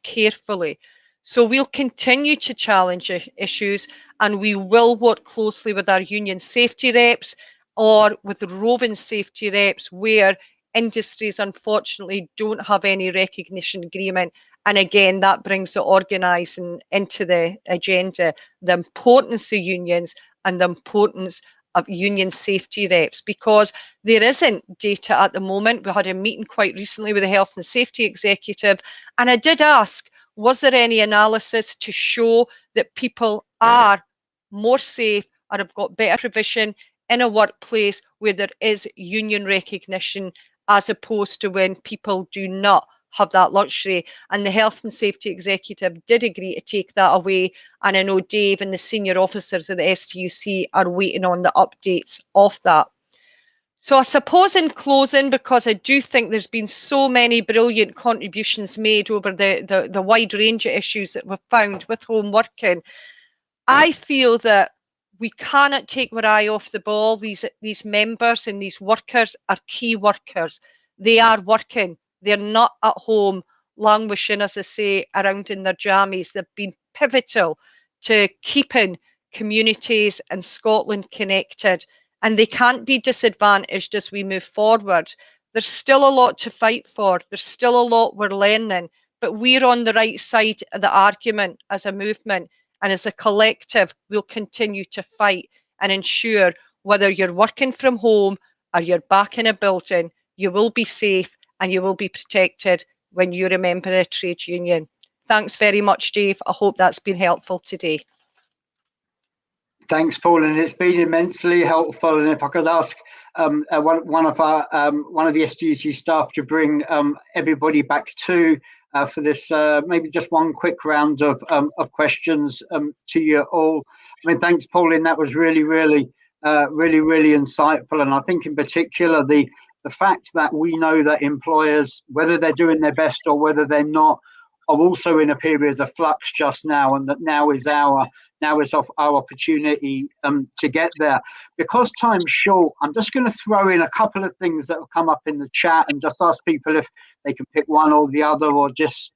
carefully. So we'll continue to challenge issues, and we will work closely with our union safety reps or with roving safety reps where industries unfortunately don't have any recognition agreement. And again, that brings the organising into the agenda, the importance of unions and the importance of union safety reps, because there isn't data at the moment. We had a meeting quite recently with the Health and Safety Executive, and I did ask, was there any analysis to show that people are more safe or have got better provision in a workplace where there is union recognition, as opposed to when people do not have that luxury. And the health and safety executive did agree to take that away. And I know Dave and the senior officers of the STUC are waiting on the updates of that. So I suppose in closing, because I do think there's been so many brilliant contributions made over the wide range of issues that we've found with home working, I feel that we cannot take our eye off the ball. These members and these workers are key workers. They are working. They're not at home languishing, as I say, around in their jammies. They've been pivotal to keeping communities and Scotland connected, and they can't be disadvantaged as we move forward. There's still a lot to fight for. There's still a lot we're learning, but we're on the right side of the argument as a movement. And as a collective, we'll continue to fight and ensure whether you're working from home or you're back in a building, you will be safe and you will be protected when you're a member of a trade union. Thanks very much, Dave. I hope that's been helpful today. Thanks, Paul, and it's been immensely helpful. And if I could ask one of the STUC staff to bring everybody back for this, maybe just one quick round of questions to you all. I mean, thanks, Pauline. That was really insightful, and I think in particular the fact that we know that employers, whether they're doing their best or whether they're not, are also in a period of flux just now, and that now is our opportunity to get there. Because time's short, I'm just going to throw in a couple of things that have come up in the chat and just ask people if they can pick one or the other, or just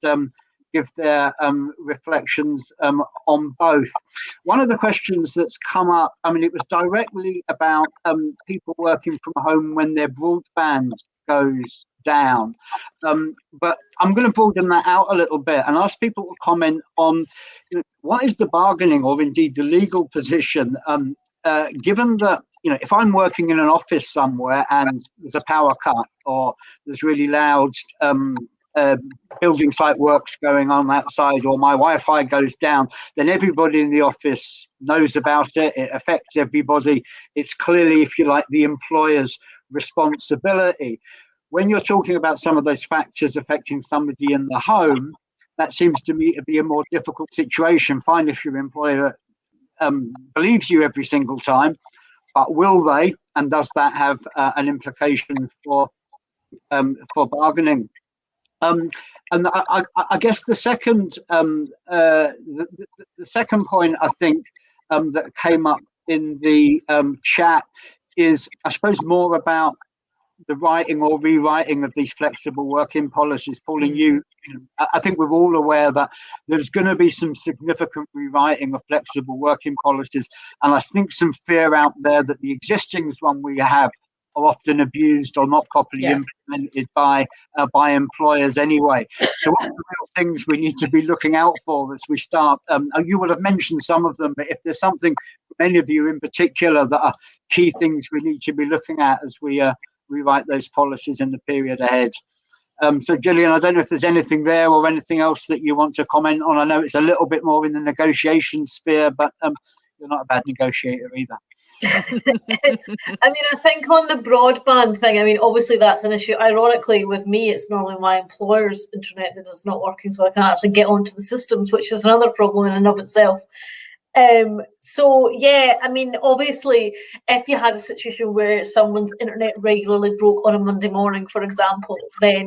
give their reflections on both. One of the questions that's come up, I mean, it was directly about people working from home when their broadband goes down. But I'm going to broaden that out a little bit and ask people to comment on what is the bargaining or indeed the legal position, given that, if I'm working in an office somewhere and there's a power cut or there's really loud building site works going on outside, or my Wi-Fi goes down, then everybody in the office knows about it. It affects everybody. It's clearly, if you like, the employer's responsibility. When you're talking about some of those factors affecting somebody in the home, that seems to me to be a more difficult situation. Fine if your employer believes you every single time, but will they, and does that have an implication for bargaining? And I guess the second the second point I think that came up in the chat is, I suppose, more about the writing or rewriting of these flexible working policies. Pauline, I think we're all aware that there's going to be some significant rewriting of flexible working policies, and I think some fear out there that the existing one we have are often abused or not properly implemented by employers anyway. So what are the real things we need to be looking out for as we start? You will have mentioned some of them, but if there's something, many of you in particular, that are key things we need to be looking at as we rewrite those policies in the period ahead. So Gillian, I don't know if there's anything there or anything else that you want to comment on. I know it's a little bit more in the negotiation sphere, but you're not a bad negotiator either. I mean, I think on the broadband thing, I mean, obviously that's an issue. Ironically, with me, it's normally my employer's internet that is not working, so I can't actually get onto the systems, which is another problem in and of itself. So yeah, I mean, obviously, if you had a situation where someone's internet regularly broke on a Monday morning, for example, then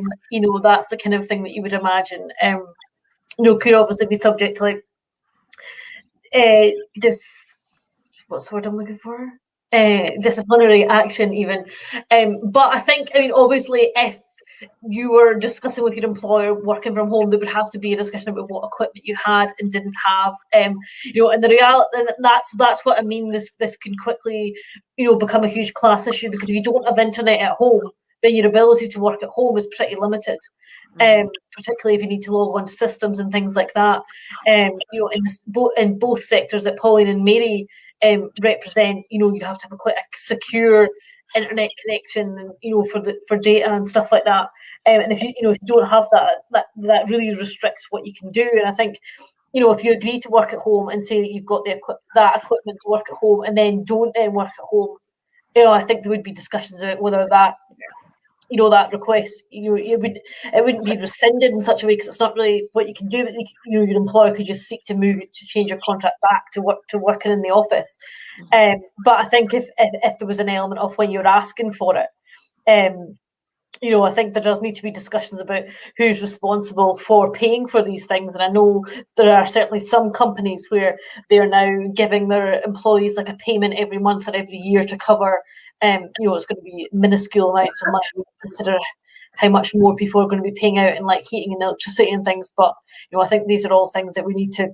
that's the kind of thing that you would imagine. Could obviously be subject to like what's the word I'm looking for? Disciplinary action, even. But I think, I mean, obviously, if you were discussing with your employer working from home, there would have to be a discussion about what equipment you had and didn't have. And the reality, that's what I mean. This can quickly, become a huge class issue, because if you don't have internet at home, then your ability to work at home is pretty limited. Particularly if you need to log on to systems and things like that. In both sectors that Pauline and Mary represent, you'd have to have quite a secure internet connection, and for data and stuff like that. And if you don't have that really restricts what you can do. And I think if you agree to work at home and say that you've got that equipment to work at home, and then don't then work at home, I think there would be discussions about whether that, that request, it wouldn't be rescinded in such a way, because it's not really what you can do. But your employer could just seek to change your contract back to working in the office. But I think if there was an element of when you're asking for it, I think there does need to be discussions about who's responsible for paying for these things. And I know there are certainly some companies where they're now giving their employees like a payment every month or every year to cover, it's going to be minuscule amounts of money. Consider how much more people are going to be paying out in like heating and electricity and things. But, I think these are all things that we need to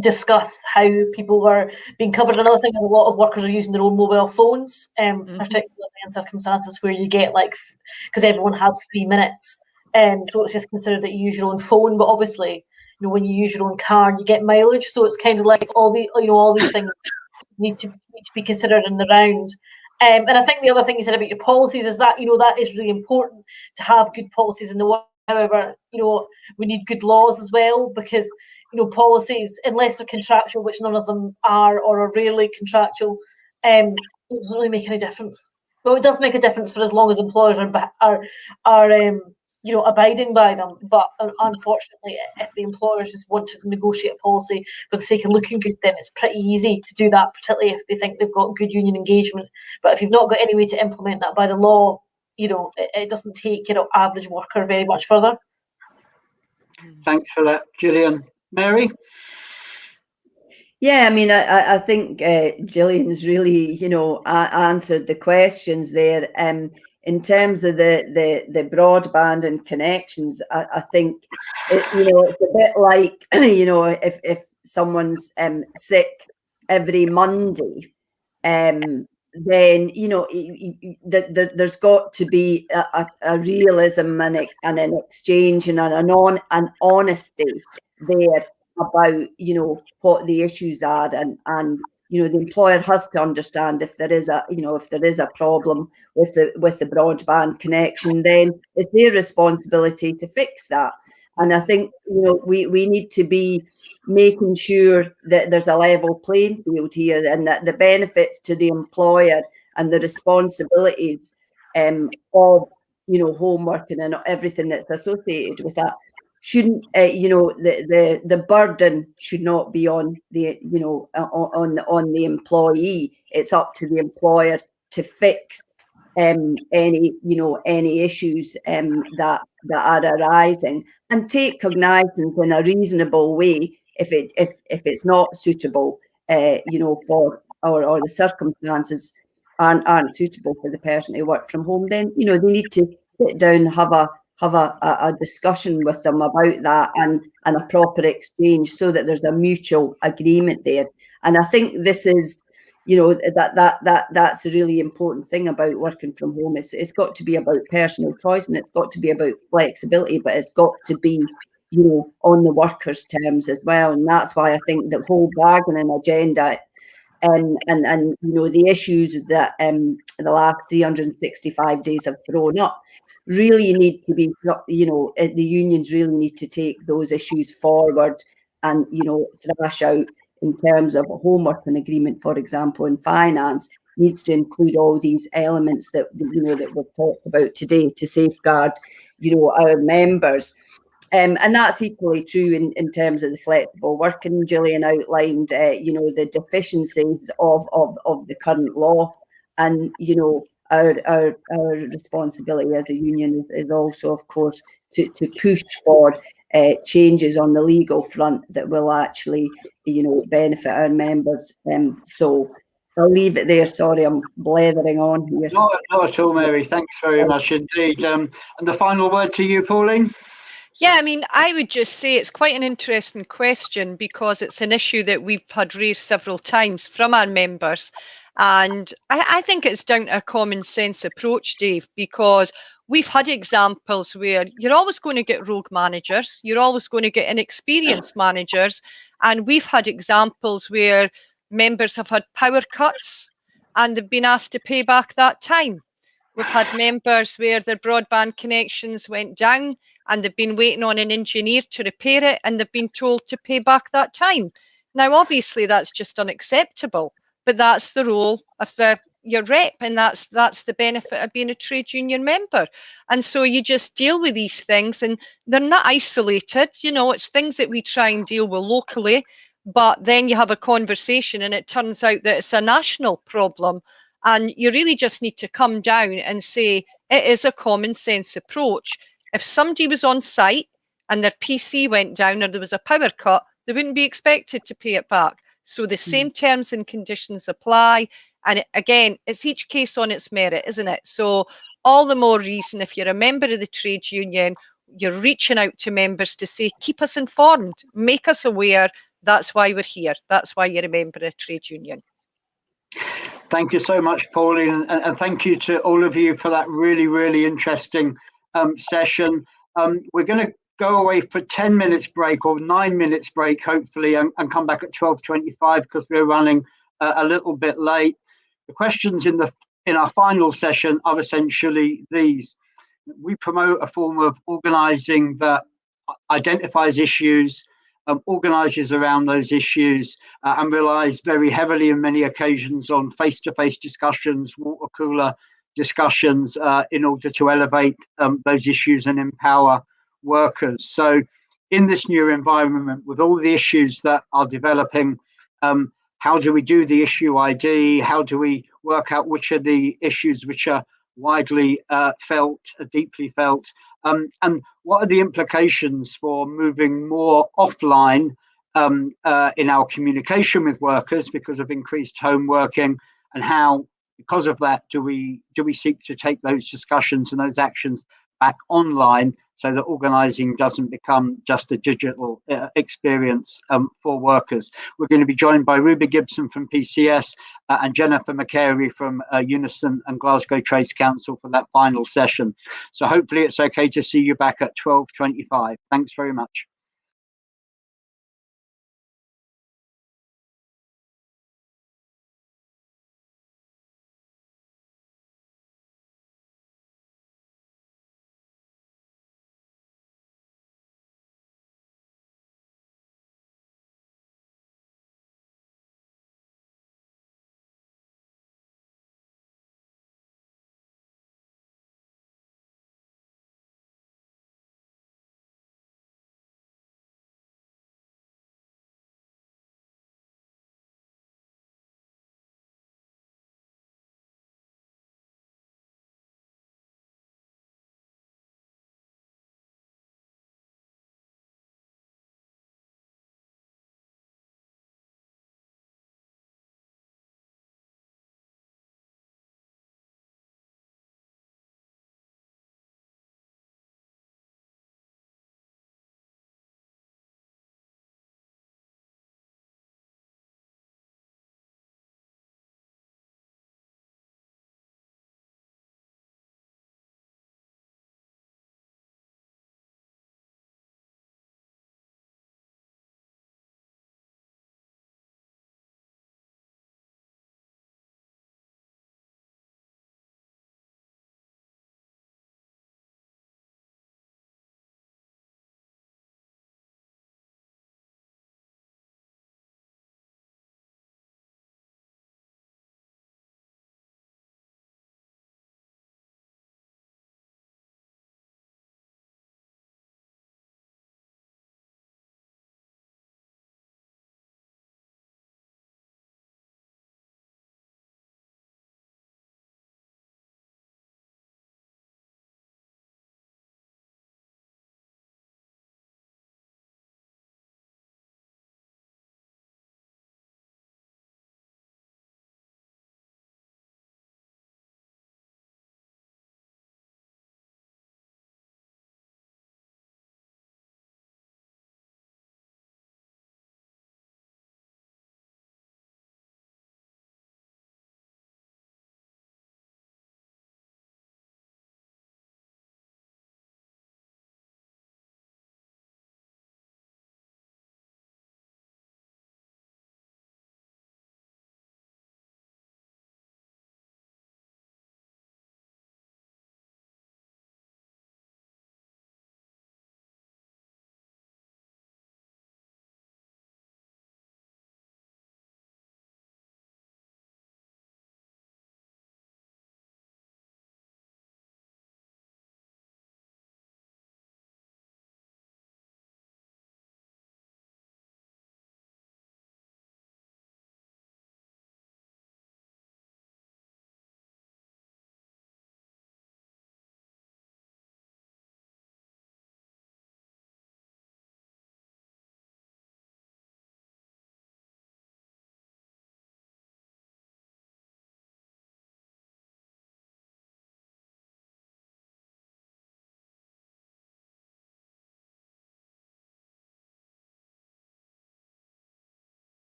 discuss, how people are being covered. Another thing is a lot of workers are using their own mobile phones, particularly in circumstances where you get because everyone has 3 minutes, so it's just considered that you use your own phone. But obviously, when you use your own car, you get mileage, so it's kind of like all these things need to be considered in the round. And I think the other thing you said about your policies is that that is really important to have good policies in the work. However, we need good laws as well, because policies, unless they're contractual, which none of them are or are rarely contractual, it doesn't really make any difference. Well, it does make a difference for as long as employers are abiding by them. But unfortunately, if the employers just want to negotiate a policy for the sake of looking good, then it's pretty easy to do that, particularly if they think they've got good union engagement. But if you've not got any way to implement that by the law, it doesn't take average worker very much further. Thanks for that, Gillian. Mary? Yeah, I mean, I think Gillian's really, answered the questions there. In terms of the broadband and connections, I think it's a bit like if someone's sick every Monday, then there's got to be a realism and an exchange and an honesty there about what the issues are, and the employer has to understand if there is a problem with the broadband connection, then it's their responsibility to fix that. And I think we need to be making sure that there's a level playing field here, and that the benefits to the employer and the responsibilities of home working and everything that's associated with that shouldn't the burden should not be on the on the employee. It's up to the employer to fix any issues that are arising, and take cognizance in a reasonable way if it's not suitable, for or the circumstances aren't suitable for the person to work from home. Then they need to sit down, have a discussion with them about that, and a proper exchange, so that there's a mutual agreement there. And I think this is, that's a really important thing about working from home. It's got to be about personal choice, and it's got to be about flexibility, but it's got to be, on the workers' terms as well. And that's why I think the whole bargaining agenda and the issues that the last 365 days have thrown up really need to be, the unions really need to take those issues forward and, thrash out in terms of a home working agreement, for example, in finance, needs to include all these elements that, that we've talked about today to safeguard, our members. And that's equally true in terms of the flexible working. Gillian outlined, the deficiencies of the current law, and our responsibility as a union is also, of course, to push for changes on the legal front that will actually, benefit our members. So I'll leave it there. Sorry, I'm blethering on here. Not at all, Mary. Thanks very much indeed. And the final word to you, Pauline. Yeah, I mean, I would just say it's quite an interesting question, because it's an issue that we've had raised several times from our members. And I think it's down to a common sense approach, Dave, because we've had examples where you're always going to get rogue managers, you're always going to get inexperienced managers. And we've had examples where members have had power cuts and they've been asked to pay back that time. We've had members where their broadband connections went down and they've been waiting on an engineer to repair it, and they've been told to pay back that time. Now, obviously, that's just unacceptable, but that's the role of your rep, and that's the benefit of being a trade union member. And so you just deal with these things, and they're not isolated. It's things that we try and deal with locally, but then you have a conversation and it turns out that it's a national problem. And you really just need to come down and say it is a common sense approach. If somebody was on site and their PC went down or there was a power cut, they wouldn't be expected to pay it back. So the same terms and conditions apply. And again, it's each case on its merit, isn't it? So all the more reason, if you're a member of the trade union, you're reaching out to members to say, keep us informed, make us aware. That's why we're here. That's why you're a member of a trade union. Thank you so much, Pauline, and thank you to all of you for that really, really interesting session. We're going to go away for 10 minutes break or 9 minutes break, hopefully, and come back at 12:25 because we're running a little bit late. The questions in our final session are essentially these. We promote a form of organising that identifies issues, organises around those issues, and relies very heavily in many occasions on face-to-face discussions, water cooler discussions, in order to elevate those issues and empower workers. So in this new environment, with all the issues that are developing, how do we do the issue ID? How do we work out which are the issues which are widely felt, deeply felt? And what are the implications for moving more offline in our communication with workers because of increased home working? And how, because of that, do we seek to take those discussions and those actions back online so that organising doesn't become just a digital experience for workers? We're going to be joined by Ruby Gibson from PCS and Jennifer McCary from Unison and Glasgow Trades Council for that final session. So hopefully it's okay to see you back at 12:25. Thanks very much.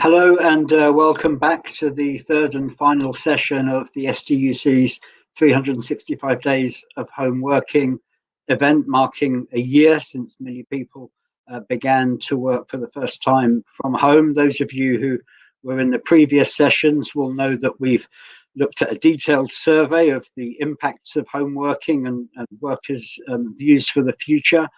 Hello and welcome back to the third and final session of the STUC's 365 Days of Home Working event, marking a year since many people began to work for the first time from home. Those of you who were in the previous sessions will know that we've looked at a detailed survey of the impacts of home working and workers' views for the future,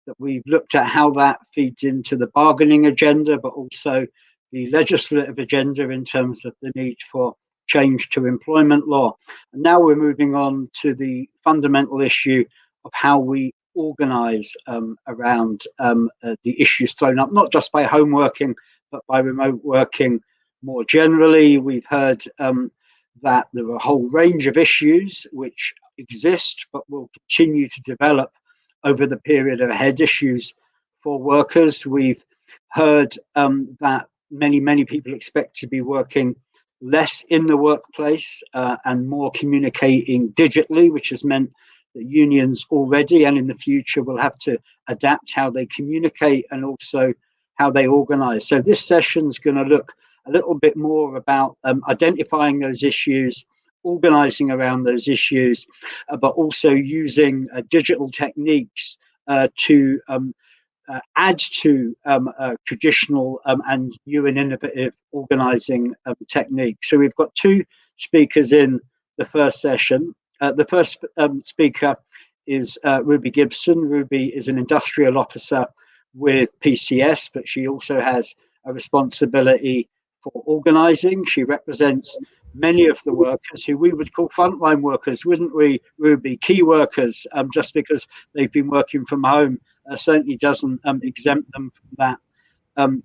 that we've looked at how that feeds into the bargaining agenda, but also the legislative agenda in terms of the need for change to employment law. And now we're moving on to the fundamental issue of how we organise around the issues thrown up, not just by home working, but by remote working more generally. We've heard that there are a whole range of issues which exist, but will continue to develop over the period ahead, issues for workers. We've heard that many people expect to be working less in the workplace and more communicating digitally, which has meant that unions already and in the future will have to adapt how they communicate and also how they organise. So this session is going to look a little bit more about identifying those issues, organising around those issues, but also using digital techniques to add to traditional and new and innovative organising techniques. So we've got two speakers in the first session. The first speaker is Ruby Gibson. Ruby is an industrial officer with PCS, but she also has a responsibility for organising. She represents many of the workers who we would call frontline workers, wouldn't we, Ruby? Key workers, just because they've been working from home certainly doesn't exempt them from that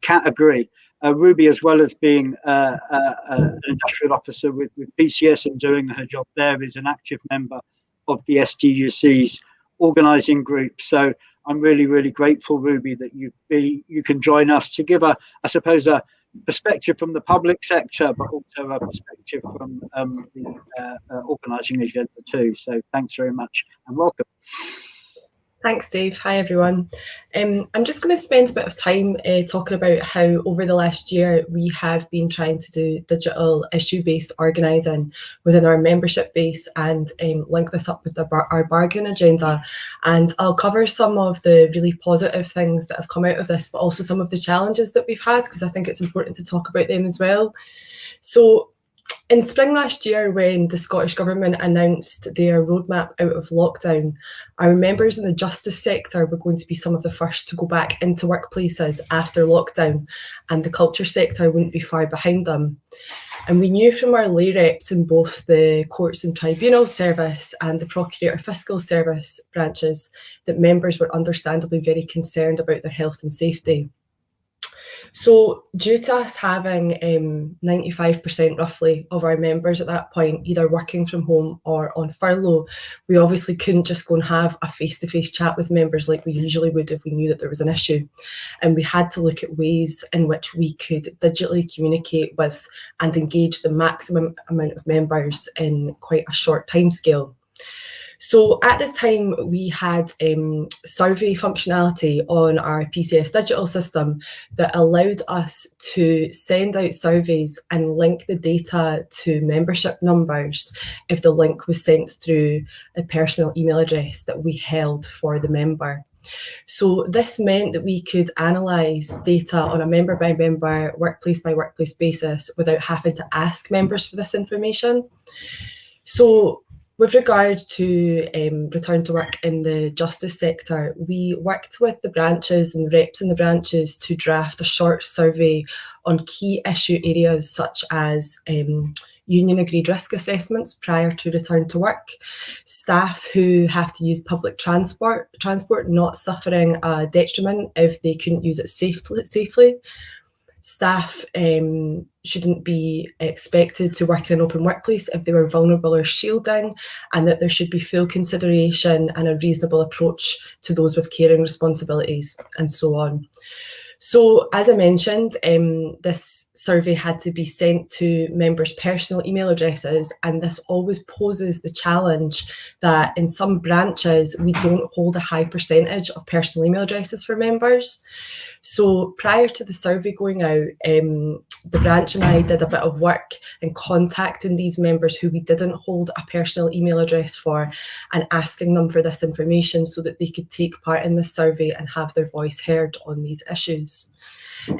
category. Ruby, as well as being an industrial officer with PCS and doing her job there, is an active member of the STUC's organising group. So I'm really grateful, Ruby, that you can join us to give a perspective from the public sector, but also a perspective from the organising agenda too. So thanks very much and welcome. Thanks, Dave. Hi, everyone. I'm just going to spend a bit of time talking about how over the last year we have been trying to do digital issue-based organising within our membership base and link this up with our bargain agenda. And I'll cover some of the really positive things that have come out of this, but also some of the challenges that we've had, because I think it's important to talk about them as well. So in spring last year, when the Scottish Government announced their roadmap out of lockdown, our members in the justice sector were going to be some of the first to go back into workplaces after lockdown, and the culture sector wouldn't be far behind them. And we knew from our lay reps in both the Courts and Tribunals Service and the Procurator Fiscal Service branches that members were understandably very concerned about their health and safety. So due to us having 95% roughly of our members at that point either working from home or on furlough, we obviously couldn't just go and have a face-to-face chat with members like we usually would if we knew that there was an issue. And we had to look at ways in which we could digitally communicate with and engage the maximum amount of members in quite a short timescale. So at the time, we had survey functionality on our PCS digital system that allowed us to send out surveys and link the data to membership numbers if the link was sent through a personal email address that we held for the member. So this meant that we could analyse data on a member-by-member, workplace-by-workplace basis without having to ask members for this information. So with regard to return to work in the justice sector, we worked with the branches and the reps in the branches to draft a short survey on key issue areas such as union agreed risk assessments prior to return to work, staff who have to use public transport not suffering a detriment if they couldn't use it safely. Staff shouldn't be expected to work in an open workplace if they were vulnerable or shielding, and that there should be full consideration and a reasonable approach to those with caring responsibilities, and so on. So, as I mentioned, this survey had to be sent to members' personal email addresses, and this always poses the challenge that in some branches we don't hold a high percentage of personal email addresses for members. So prior to the survey going out, the branch and I did a bit of work in contacting these members who we didn't hold a personal email address for, and asking them for this information so that they could take part in this survey and have their voice heard on these issues.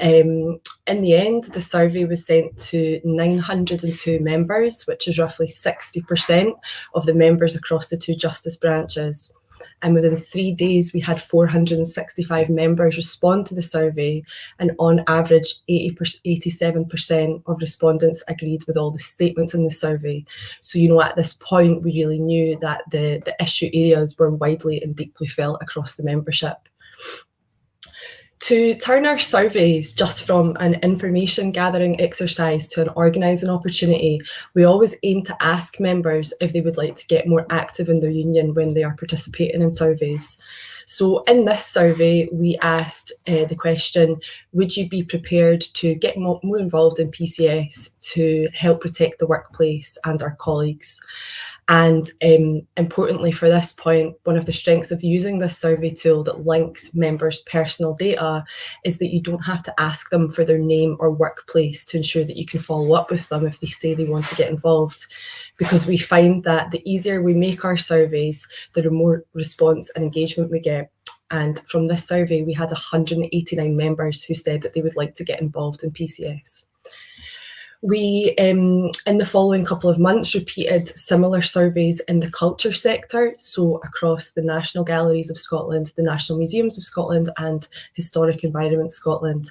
In the end, the survey was sent to 902 members, which is roughly 60% of the members across the 2 justice branches. And within 3 days, we had 465 members respond to the survey, and on average, 87% of respondents agreed with all the statements in the survey. So, you know, at this point, we really knew that the issue areas were widely and deeply felt across the membership. To turn our surveys just from an information gathering exercise to an organising opportunity, we always aim to ask members if they would like to get more active in their union when they are participating in surveys. So in this survey, we asked the question, would you be prepared to get more involved in PCS to help protect the workplace and our colleagues? And importantly for this point, one of the strengths of using this survey tool that links members' personal data is that you don't have to ask them for their name or workplace to ensure that you can follow up with them if they say they want to get involved. Because we find that the easier we make our surveys, the more response and engagement we get. And from this survey, we had 189 members who said that they would like to get involved in PCS. We, in the following couple of months, repeated similar surveys in the culture sector, so across the National Galleries of Scotland, the National Museums of Scotland and Historic Environment Scotland.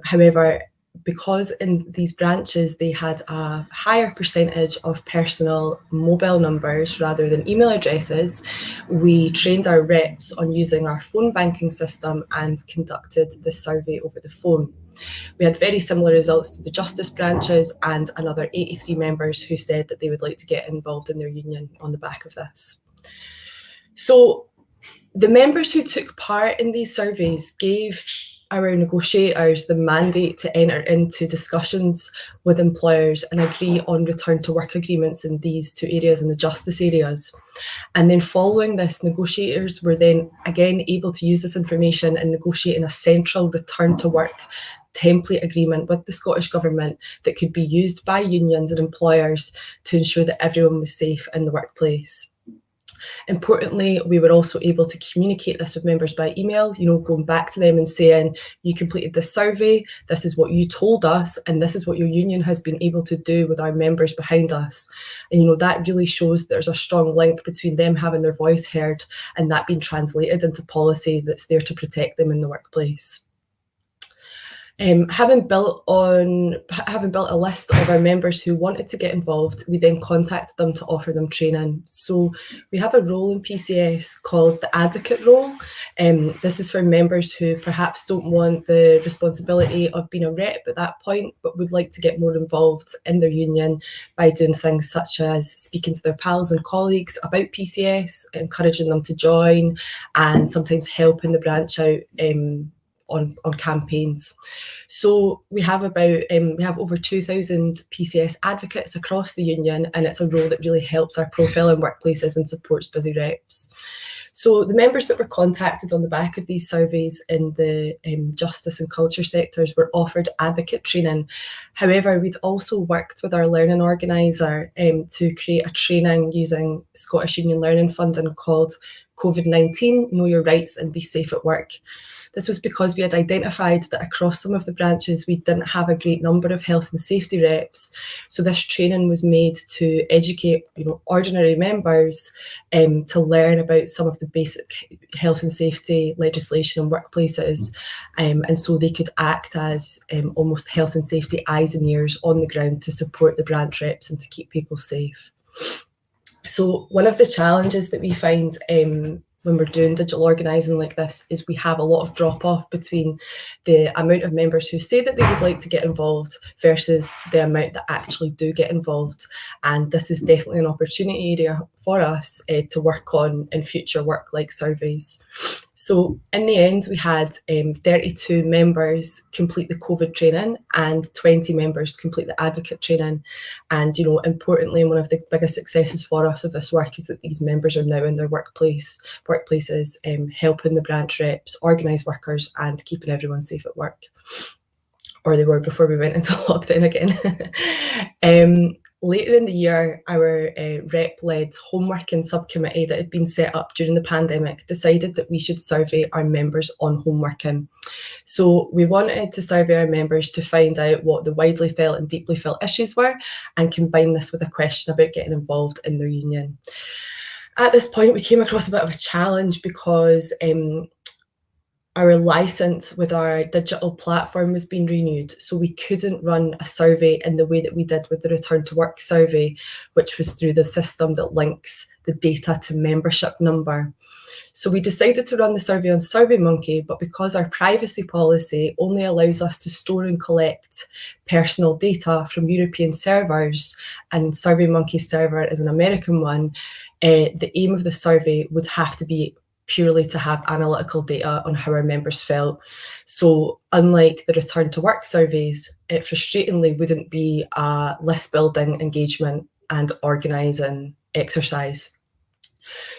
However, because in these branches they had a higher percentage of personal mobile numbers rather than email addresses, we trained our reps on using our phone banking system and conducted the survey over the phone. We had very similar results to the justice branches, and another 83 members who said that they would like to get involved in their union on the back of this. So the members who took part in these surveys gave our negotiators the mandate to enter into discussions with employers and agree on return to work agreements in these 2 areas, in the justice areas. And then following this, negotiators were then again able to use this information and negotiate in a central return to work template agreement with the Scottish Government that could be used by unions and employers to ensure that everyone was safe in the workplace. Importantly, we were also able to communicate this with members by email, you know, going back to them and saying, you completed this survey, this is what you told us, and this is what your union has been able to do with our members behind us. And, you know, that really shows there's a strong link between them having their voice heard and that being translated into policy that's there to protect them in the workplace. Having built a list of our members who wanted to get involved, we then contacted them to offer them training. So we have a role in PCS called the advocate role. This is for members who perhaps don't want the responsibility of being a rep at that point, but would like to get more involved in their union by doing things such as speaking to their pals and colleagues about PCS, encouraging them to join, and sometimes helping the branch out on campaigns. So we have over 2,000 PCS advocates across the union, and it's a role that really helps our profile in workplaces and supports busy reps. So the members that were contacted on the back of these surveys in the justice and culture sectors were offered advocate training. However, we'd also worked with our learning organiser to create a training using Scottish Union Learning Funding called COVID-19, Know Your Rights and Be Safe at Work. This was because we had identified that across some of the branches we didn't have a great number of health and safety reps. So this training was made to educate, you know, ordinary members to learn about some of the basic health and safety legislation in workplaces, and so they could act as almost health and safety eyes and ears on the ground to support the branch reps and to keep people safe. So one of the challenges that we find when we're doing digital organising like this is we have a lot of drop off between the amount of members who say that they would like to get involved versus the amount that actually do get involved. And this is definitely an opportunity area for us to work on in future work-like surveys. So in the end, we had 32 members complete the COVID training and 20 members complete the advocate training. And, you know, importantly, one of the biggest successes for us of this work is that these members are now in their workplaces, helping the branch reps, organised workers, and keeping everyone safe at work. Or they were before we went into lockdown again. Later in the year, our rep-led homeworking subcommittee that had been set up during the pandemic decided that we should survey our members on homeworking. So we wanted to survey our members to find out what the widely felt and deeply felt issues were, and combine this with a question about getting involved in their union. At this point, we came across a bit of a challenge because our license with our digital platform was being renewed, so we couldn't run a survey in the way that we did with the Return to Work survey, which was through the system that links the data to membership number. So we decided to run the survey on SurveyMonkey, but because our privacy policy only allows us to store and collect personal data from European servers, and SurveyMonkey's server is an American one, the aim of the survey would have to be purely to have analytical data on how our members felt. So unlike the Return to Work surveys, it frustratingly wouldn't be a list building, engagement and organising exercise.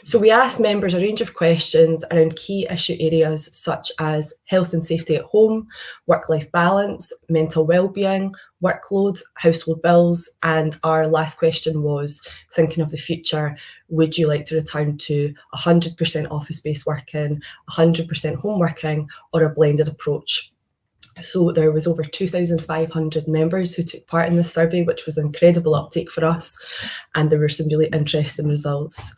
So we asked members a range of questions around key issue areas such as health and safety at home, work-life balance, mental well-being, workload, household bills, and our last question was, thinking of the future, would you like to return to 100% office-based working, 100% home working, or a blended approach? So there was over 2,500 members who took part in this survey, which was incredible uptake for us. And there were some really interesting results.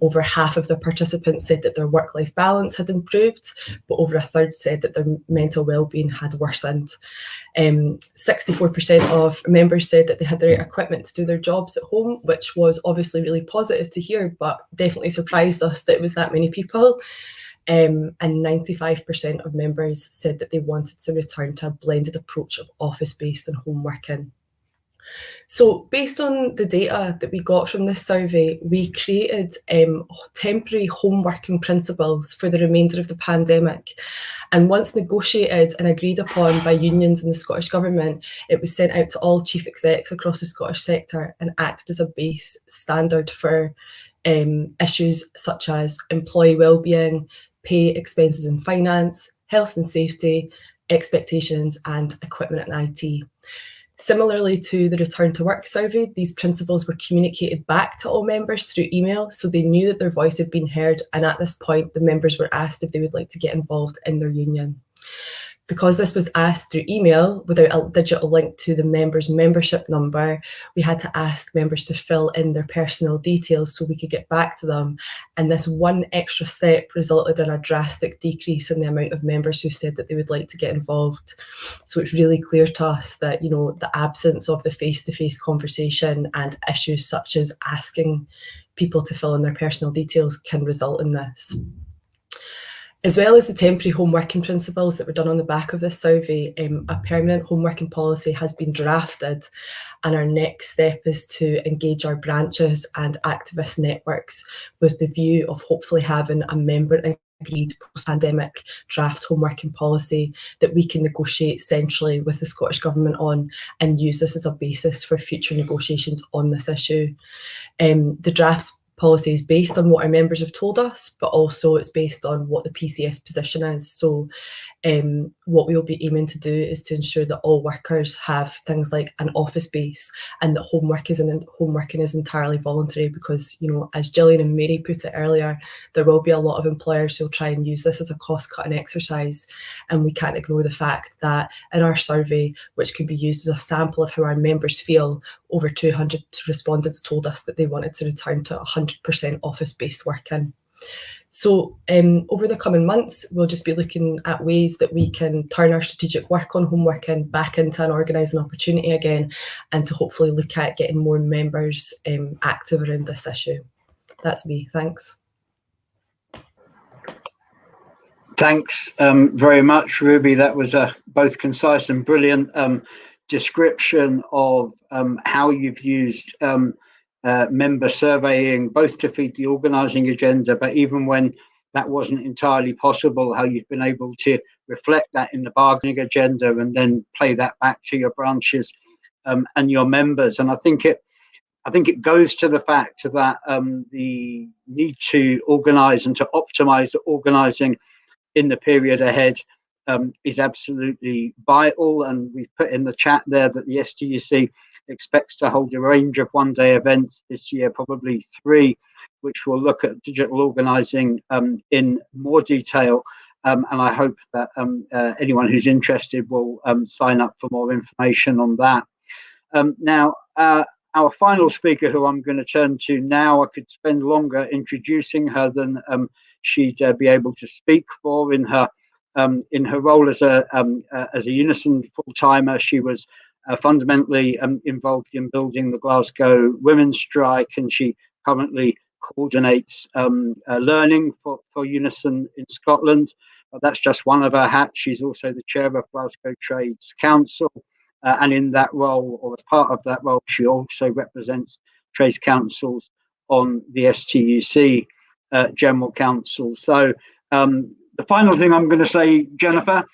Over half of the participants said that their work-life balance had improved, but over a third said that their mental well-being had worsened. 64% of members said that they had the right equipment to do their jobs at home, which was obviously really positive to hear, but definitely surprised us that it was that many people. And 95% of members said that they wanted to return to a blended approach of office-based and home working. So based on the data that we got from this survey, we created temporary home working principles for the remainder of the pandemic. And once negotiated and agreed upon by unions and the Scottish Government, it was sent out to all chief execs across the Scottish sector and acted as a base standard for issues such as employee wellbeing, pay, expenses and finance, health and safety, expectations and equipment and IT. Similarly to the Return to Work survey, these principles were communicated back to all members through email, so they knew that their voice had been heard, and at this point the members were asked if they would like to get involved in their union. Because this was asked through email without a digital link to the members' membership number, we had to ask members to fill in their personal details so we could get back to them. And this one extra step resulted in a drastic decrease in the amount of members who said that they would like to get involved. So it's really clear to us that, you know, the absence of the face-to-face conversation and issues such as asking people to fill in their personal details can result in this. As well as the temporary home working principles that were done on the back of this survey, a permanent home working policy has been drafted, and our next step is to engage our branches and activist networks with the view of hopefully having a member-agreed post-pandemic draft home working policy that we can negotiate centrally with the Scottish Government on and use this as a basis for future negotiations on this issue. The draft policy is based on what our members have told us, but also it's based on what the PCS position is. So what we will be aiming to do is to ensure that all workers have things like an office space, and that home working is entirely voluntary, because, you know, as Gillian and Mary put it earlier, there will be a lot of employers who'll try and use this as a cost-cutting exercise, and we can't ignore the fact that in our survey, which can be used as a sample of how our members feel, over 200 respondents told us that they wanted to return to 100% office-based working. So over the coming months, we'll just be looking at ways that we can turn our strategic work on home working back into an organising opportunity again, and to hopefully look at getting more members active around this issue. That's me, thanks. Thanks very much, Ruby. That was a both concise and brilliant description of how you've used member surveying, both to feed the organising agenda, but even when that wasn't entirely possible, how you've been able to reflect that in the bargaining agenda and then play that back to your branches and your members. And I think it goes to the fact that the need to organise and to optimise the organising in the period ahead is absolutely vital. And we've put in the chat there that the STUC expects to hold a range of one-day events this year, probably 3, which will look at digital organising in more detail. And I hope that anyone who's interested will sign up for more information on that. Now, our final speaker, who I'm going to turn to now, I could spend longer introducing her than she'd be able to speak for. In her role as a Unison full-timer, she was fundamentally involved in building the Glasgow women's strike, and she currently coordinates learning for Unison in Scotland. But that's just one of her hats. She's also the chair of Glasgow Trades Council. And in that role, or as part of that role, she also represents trades councils on the STUC General Council. So the final thing I'm going to say, Jennifer,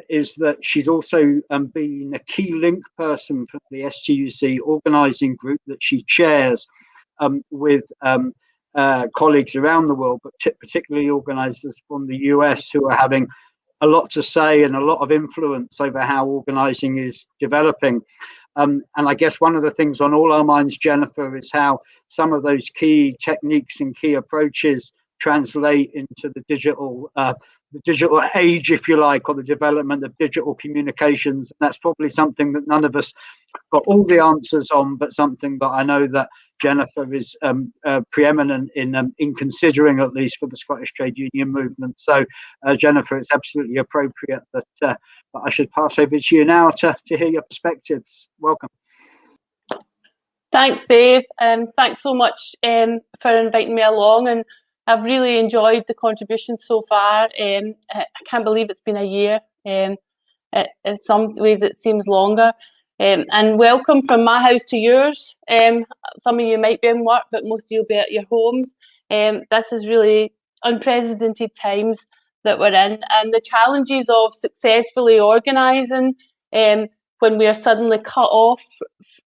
is that she's also been a key link person for the STUC organising group that she chairs with colleagues around the world, but particularly organisers from the US who are having a lot to say and a lot of influence over how organising is developing. And I guess one of the things on all our minds, Jennifer, is how some of those key techniques and key approaches translate into the digital age, if you like, or the development of digital communications. And that's probably something that none of us got all the answers on, but something that I know that Jennifer is preeminent in considering, at least for the Scottish Trade Union movement. So, Jennifer, it's absolutely appropriate that I should pass over to you now to hear your perspectives. Welcome. Thanks, Dave. Thanks so much for inviting me along, and I've really enjoyed the contributions so far. I can't believe it's been a year. In some ways, it seems longer. And welcome from my house to yours. Some of you might be in work, but most of you will be at your homes. This is really unprecedented times that we're in, and the challenges of successfully organising when we are suddenly cut off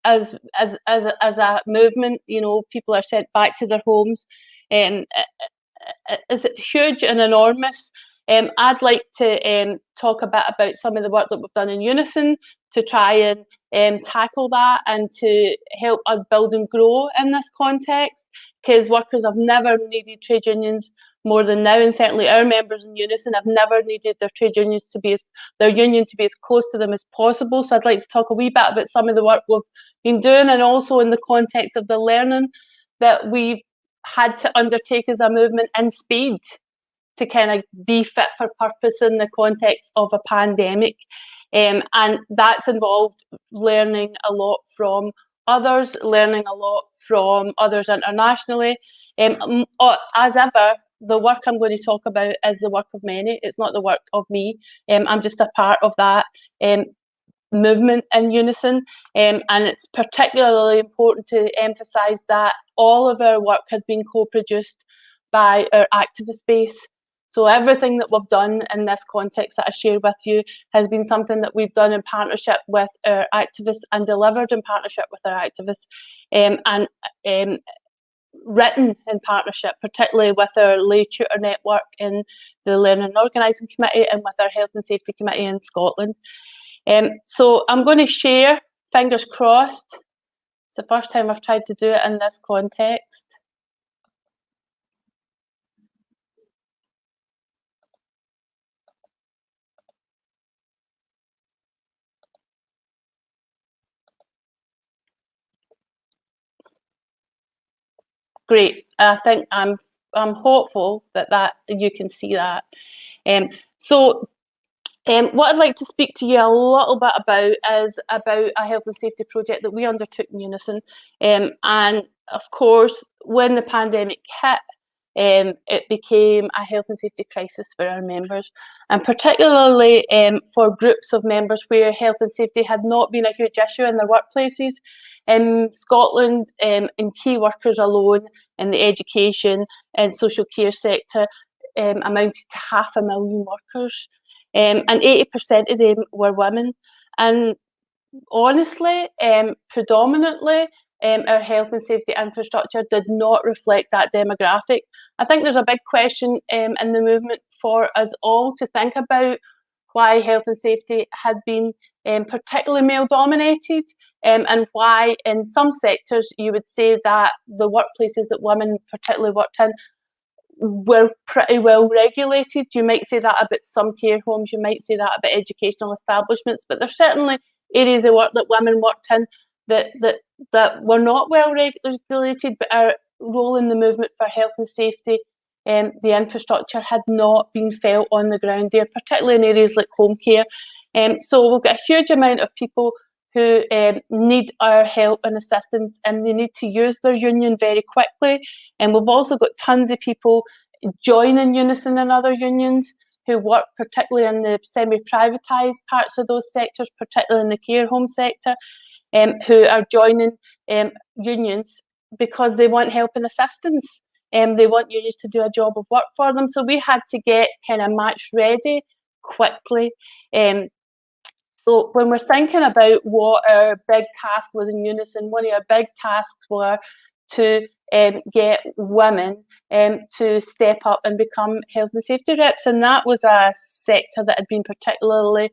as a movement. You know, people are sent back to their homes. Is huge and enormous. I'd like to talk a bit about some of the work that we've done in Unison to try and tackle that and to help us build and grow in this context, because workers have never needed trade unions more than now, and certainly our members in Unison have never needed their trade unions to be their union to be as close to them as possible. So I'd like to talk a wee bit about some of the work we've been doing, and also in the context of the learning that we've had to undertake as a movement and speed to kind of be fit for purpose in the context of a pandemic. And that's involved learning a lot from others, learning a lot from others internationally. As ever, the work I'm going to talk about is the work of many. It's not the work of me. I'm just a part of that movement in Unison. And it's particularly important to emphasise that all of our work has been co-produced by our activist base. So everything that we've done in this context that I shared with you has been something that we've done in partnership with our activists and delivered in partnership with our activists, and written in partnership, particularly with our lay tutor network in the Learning and Organising Committee and with our Health and Safety Committee in Scotland. So I'm going to share, fingers crossed, it's the first time I've tried to do it in this context. Great. I think I'm hopeful that you can see that. So what I'd like to speak to you a little bit about is about a health and safety project that we undertook in Unison. And of course, when the pandemic hit, it became a health and safety crisis for our members, and particularly for groups of members where health and safety had not been a huge issue in their workplaces. In Scotland, in key workers alone, in the education and social care sector, amounted to 500,000 workers, and 80% of them were women. And honestly, predominantly, our health and safety infrastructure did not reflect that demographic. I think there's a big question in the movement for us all to think about why health and safety had been particularly male dominated, and why in some sectors you would say that the workplaces that women particularly worked in were pretty well regulated. You might say that about some care homes, you might say that about educational establishments, but there's certainly areas of work that women worked in that were not well regulated, but our role in the movement for health and safety, the infrastructure had not been felt on the ground there, particularly in areas like home care. So we've got a huge amount of people who need our help and assistance, and they need to use their union very quickly. And we've also got tons of people joining Unison and other unions who work particularly in the semi-privatised parts of those sectors, particularly in the care home sector, who are joining unions because they want help and assistance. They want unions to do a job of work for them. So we had to get kind of match ready quickly. So when we're thinking about what our big task was in Unison, one of our big tasks were to get women to step up and become health and safety reps, and that was a sector that had been particularly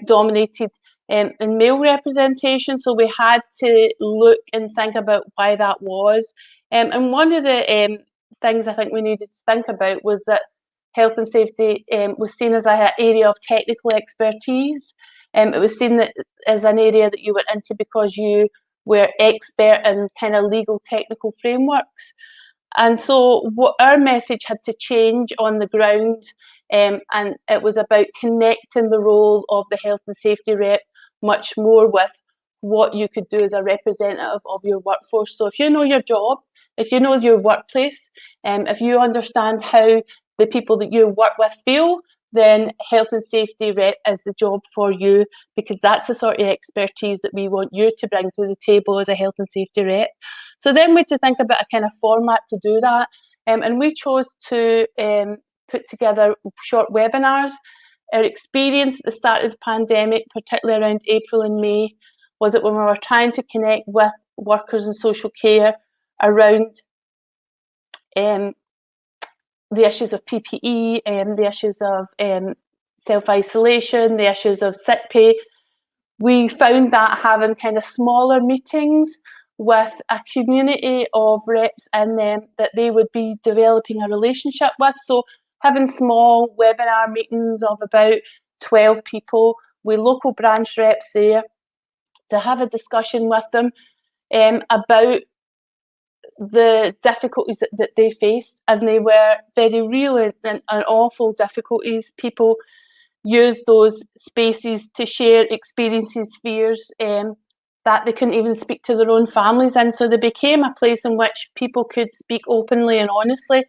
dominated in male representation. So we had to look and think about why that was. And one of the things I think we needed to think about was that health and safety was seen as an area of technical expertise. It was seen that as an area that you went into because you were expert in kind of legal technical frameworks. And so what our message had to change on the ground, and it was about connecting the role of the health and safety rep much more with what you could do as a representative of your workforce. So if you know your job, if you know your workplace, if you understand how the people that you work with feel, then health and safety rep is the job for you, because that's the sort of expertise that we want you to bring to the table as a health and safety rep. So then we had to think about a kind of format to do that, and we chose to put together short webinars. Our experience at the start of the pandemic, particularly around April and May, was that when we were trying to connect with workers in social care around the issues of PPE, the issues of self-isolation, the issues of sick pay, we found that having kind of smaller meetings with a community of reps in them that they would be developing a relationship with. So having small webinar meetings of about 12 people with local branch reps there to have a discussion with them about the difficulties that they faced, and they were very real and awful difficulties. People use those spaces to share experiences, fears that they couldn't even speak to their own families in. So they became a place in which people could speak openly and honestly.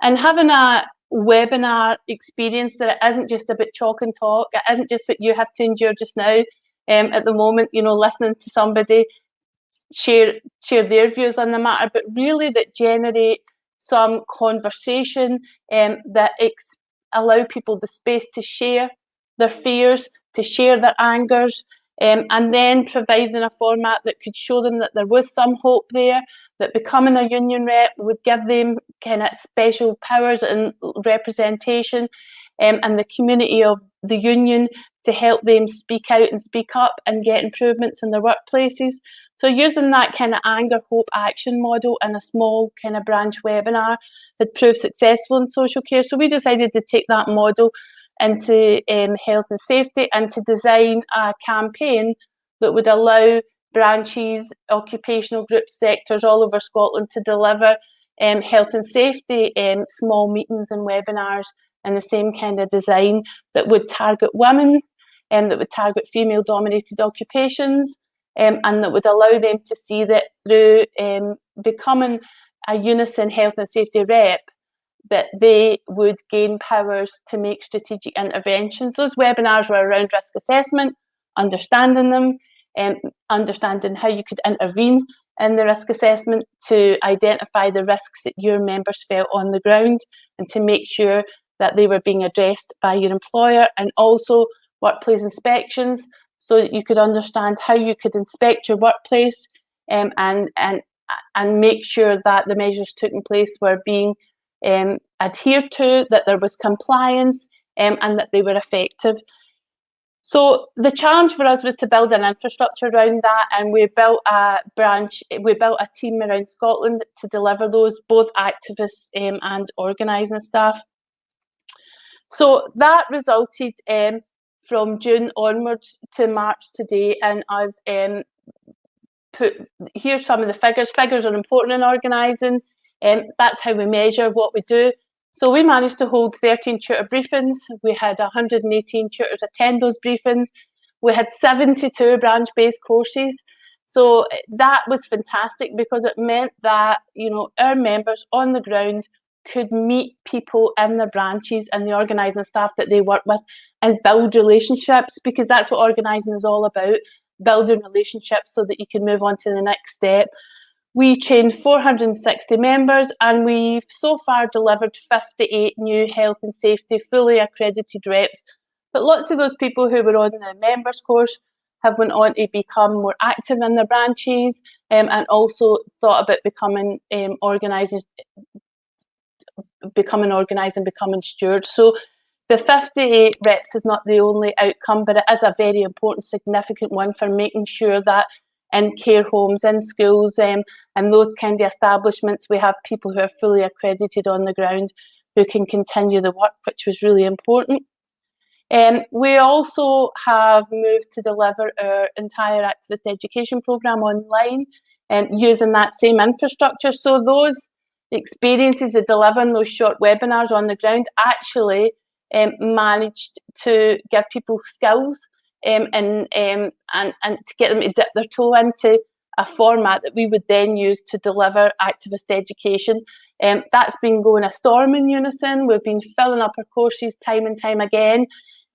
And having a webinar experience that it isn't just about chalk and talk, it isn't just what you have to endure just now at the moment, you know, listening to somebody share their views on the matter, but really that generate some conversation that allow people the space to share their fears, to share their angers, and then providing a format that could show them that there was some hope there, that becoming a union rep would give them kind of special powers and representation, and the community of the union to help them speak out and speak up and get improvements in their workplaces. So using that kind of anger, hope, action model in a small kind of branch webinar had proved successful in social care. So we decided to take that model into health and safety and to design a campaign that would allow branches, occupational groups, sectors all over Scotland to deliver health and safety small meetings and webinars in the same kind of design that would target women, that would target female dominated occupations, and that would allow them to see that through becoming a Unison health and safety rep, that they would gain powers to make strategic interventions. Those webinars were around risk assessment, understanding them, understanding how you could intervene in the risk assessment to identify the risks that your members felt on the ground and to make sure that they were being addressed by your employer, and also workplace inspections, so that you could understand how you could inspect your workplace and make sure that the measures taking place were being adhered to, that there was compliance, and that they were effective. So the challenge for us was to build an infrastructure around that, and we built a team around Scotland to deliver those, both activists and organising staff. So that resulted from June onwards to March today, and us here's some of the figures. Figures are important in organising. That's how we measure what we do. So we managed to hold 13 tutor briefings. We had 118 tutors attend those briefings. We had 72 branch-based courses. So that was fantastic, because it meant that, you know, our members on the ground could meet people in the branches and the organising staff that they work with and build relationships, because that's what organising is all about, building relationships so that you can move on to the next step. We trained 460 members, and we've so far delivered 58 new health and safety fully accredited reps. But lots of those people who were on the members course have went on to become more active in their branches, and also thought about becoming organising, becoming stewards. So the 58 reps is not the only outcome, but it is a very important, significant one for making sure that in care homes, in schools, and those kind of establishments, we have people who are fully accredited on the ground who can continue the work, which was really important. We also have moved to deliver our entire activist education programme online, using that same infrastructure. So those experiences of delivering those short webinars on the ground actually managed to give people skills and to get them to dip their toe into a format that we would then use to deliver activist education. That's been going a storm in Unison. We've been filling up our courses time and time again,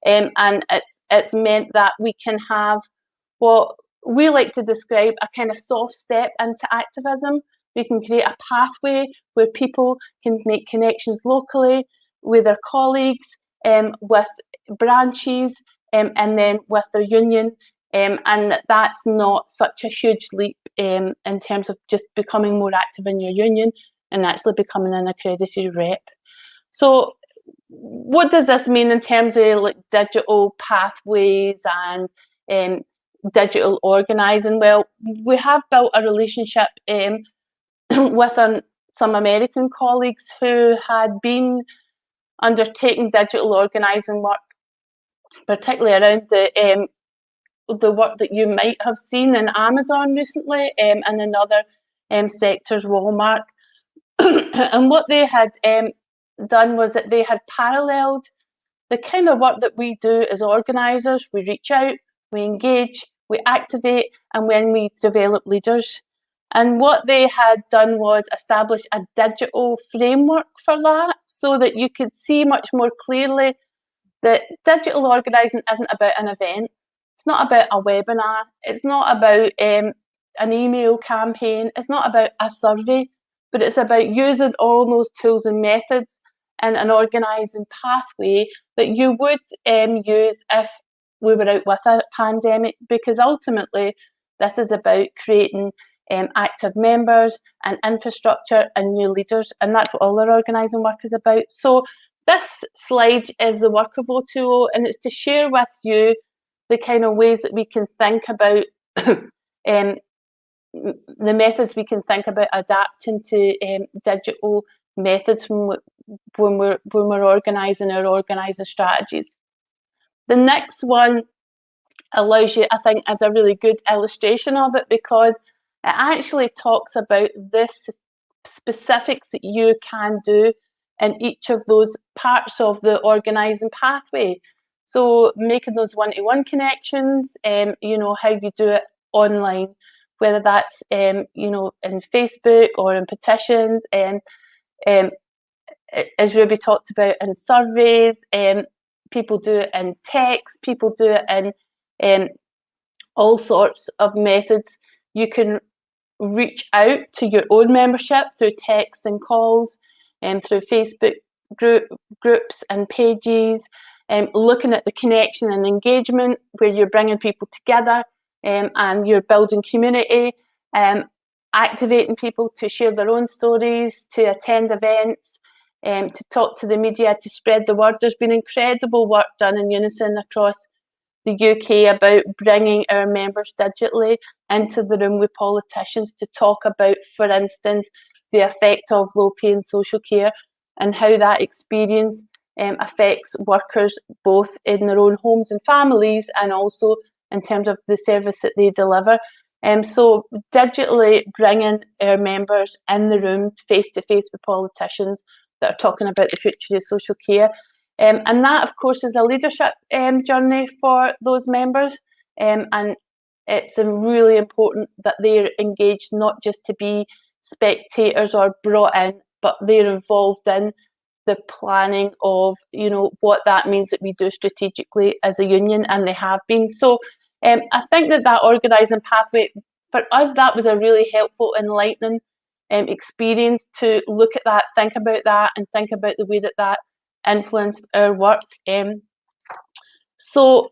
and it's meant that we can have what we like to describe a kind of soft step into activism. We can create a pathway where people can make connections locally with their colleagues, with branches, and then with their union, and that's not such a huge leap in terms of just becoming more active in your union and actually becoming an accredited rep. So what does this mean in terms of like digital pathways and digital organising? Well, we have built a relationship with some American colleagues who had been undertaking digital organising work, particularly around the work that you might have seen in Amazon recently, and in other sectors, Walmart. And what they had done was that they had paralleled the kind of work that we do as organisers. We reach out, we engage, we activate, and when we develop leaders. And what they had done was establish a digital framework for that, so that you could see much more clearly that digital organising isn't about an event. It's not about a webinar. It's not about an email campaign. It's not about a survey, but it's about using all those tools and methods in an organising pathway that you would use if we were out with a pandemic, because ultimately this is about creating active members and infrastructure and new leaders, and that's what all our organising work is about. So this slide is the work of O2O, and it's to share with you the kind of ways that we can think about the methods we can think about adapting to digital methods when we're organising our organising strategies. The next one allows you, I think, as a really good illustration of it, because it actually talks about the specifics that you can do in each of those parts of the organising pathway. So making those one-to-one connections, you know, how you do it online, whether that's you know, in Facebook or in petitions, as Ruby talked about, in surveys, people do it in text, people do it in all sorts of methods. You can reach out to your own membership through text and calls, and through Facebook groups and pages, looking at the connection and engagement where you're bringing people together, and you're building community, activating people to share their own stories, to attend events, to talk to the media, to spread the word. There's been incredible work done in Unison across the UK about bringing our members digitally into the room with politicians to talk about, for instance, the effect of low pay in social care and how that experience affects workers both in their own homes and families, and also in terms of the service that they deliver. So digitally bringing our members in the room face to face with politicians that are talking about the future of social care. And that, of course, is a leadership journey for those members. And it's really important that they're engaged, not just to be spectators or brought in, but they're involved in the planning of, you know, what that means that we do strategically as a union, and they have been. So I think that organising pathway, for us, that was a really helpful, enlightening experience to look at that, think about that, and think about the way that that influenced our work. So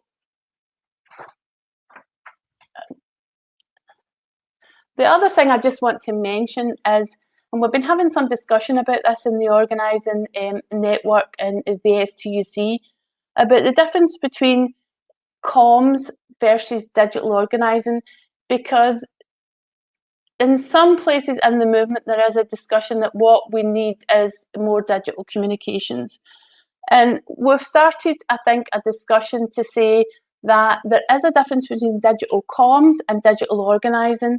the other thing I just want to mention is, and we've been having some discussion about this in the organising network and the STUC, about the difference between comms versus digital organising, because in some places in the movement there is a discussion that what we need is more digital communications. And we've started, I think, a discussion to say that there is a difference between digital comms and digital organising,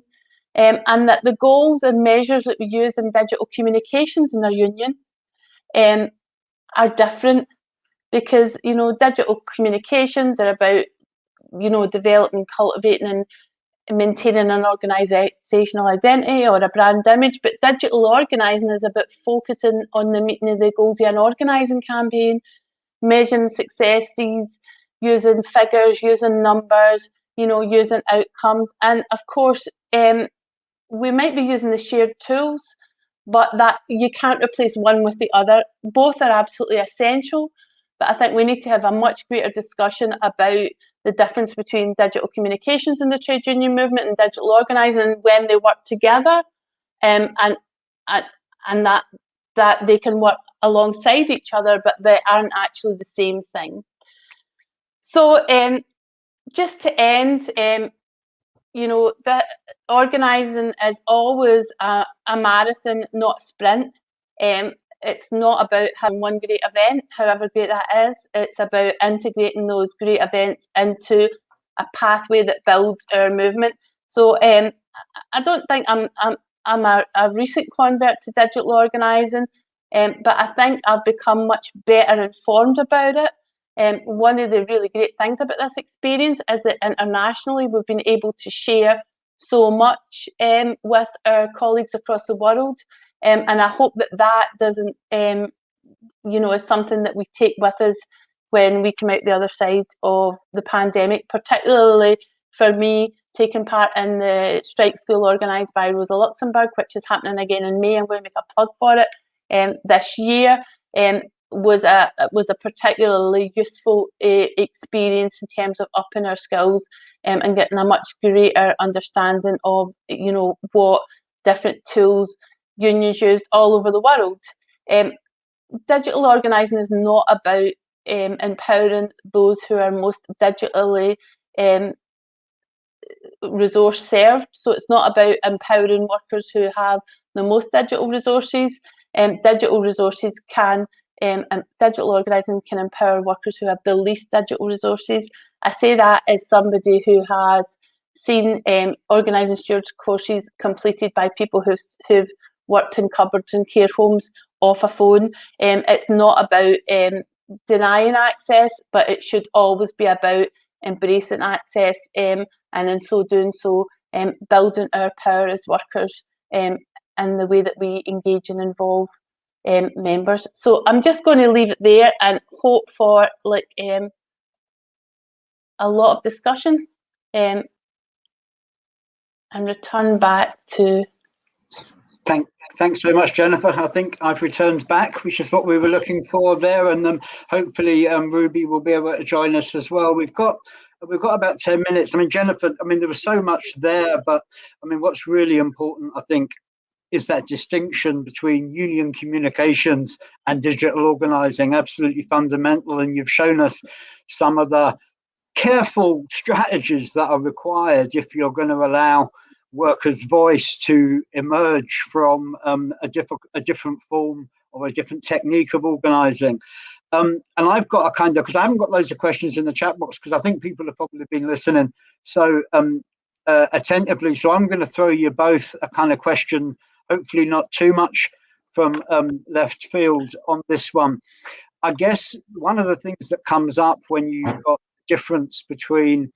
and that the goals and measures that we use in digital communications in our union are different, because, you know, digital communications are about, you know, developing, cultivating and maintaining an organisational identity or a brand image, but digital organising is about focusing on the meeting of the goals of an organising campaign, measuring successes, using figures, using numbers, you know, using outcomes. And of course, we might be using the shared tools, but that you can't replace one with the other. Both are absolutely essential, but I think we need to have a much greater discussion about the difference between digital communications in the trade union movement and digital organising, when they work together, and that they can work alongside each other, but they aren't actually the same thing. So just to end, you know, that organising is always a marathon, not a sprint. It's not about having one great event, however great that is. It's about integrating those great events into a pathway that builds our movement. So I don't think I'm a recent convert to digital organising, but I think I've become much better informed about it. One of the really great things about this experience is that internationally we've been able to share so much with our colleagues across the world. And I hope that that doesn't, you know, is something that we take with us when we come out the other side of the pandemic, particularly for me, taking part in the strike school organised by Rosa Luxemburg, which is happening again in May. I'm going to make a plug for it this year. Was a particularly useful experience in terms of upping our skills and getting a much greater understanding of, you know, what different tools unions used all over the world. Digital organising is not about empowering those who are most digitally resource served. So it's not about empowering workers who have the most digital resources. Digital resources can, and digital organising can empower workers who have the least digital resources. I say that as somebody who has seen organising stewards courses completed by people who've worked in cupboards and care homes off a phone. It's not about denying access, but it should always be about embracing access, and in so doing so, building our power as workers in the way that we engage and involve members. So I'm just going to leave it there and hope for like a lot of discussion and return back to. Thanks so much, Jennifer. I think I've returned back, which is what we were looking for there, and hopefully Ruby will be able to join us as well. We've got about 10 minutes. I mean, Jennifer, I mean, there was so much there, but I mean, what's really important, I think, is that distinction between union communications and digital organising, absolutely fundamental. And you've shown us some of the careful strategies that are required if you're going to allow workers' voice to emerge from a different form or a different technique of organising. And I've got a kind of, because I haven't got loads of questions in the chat box, because I think people have probably been listening so attentively. So I'm going to throw you both a kind of question, hopefully not too much from left field on this one. I guess one of the things that comes up when you've got difference between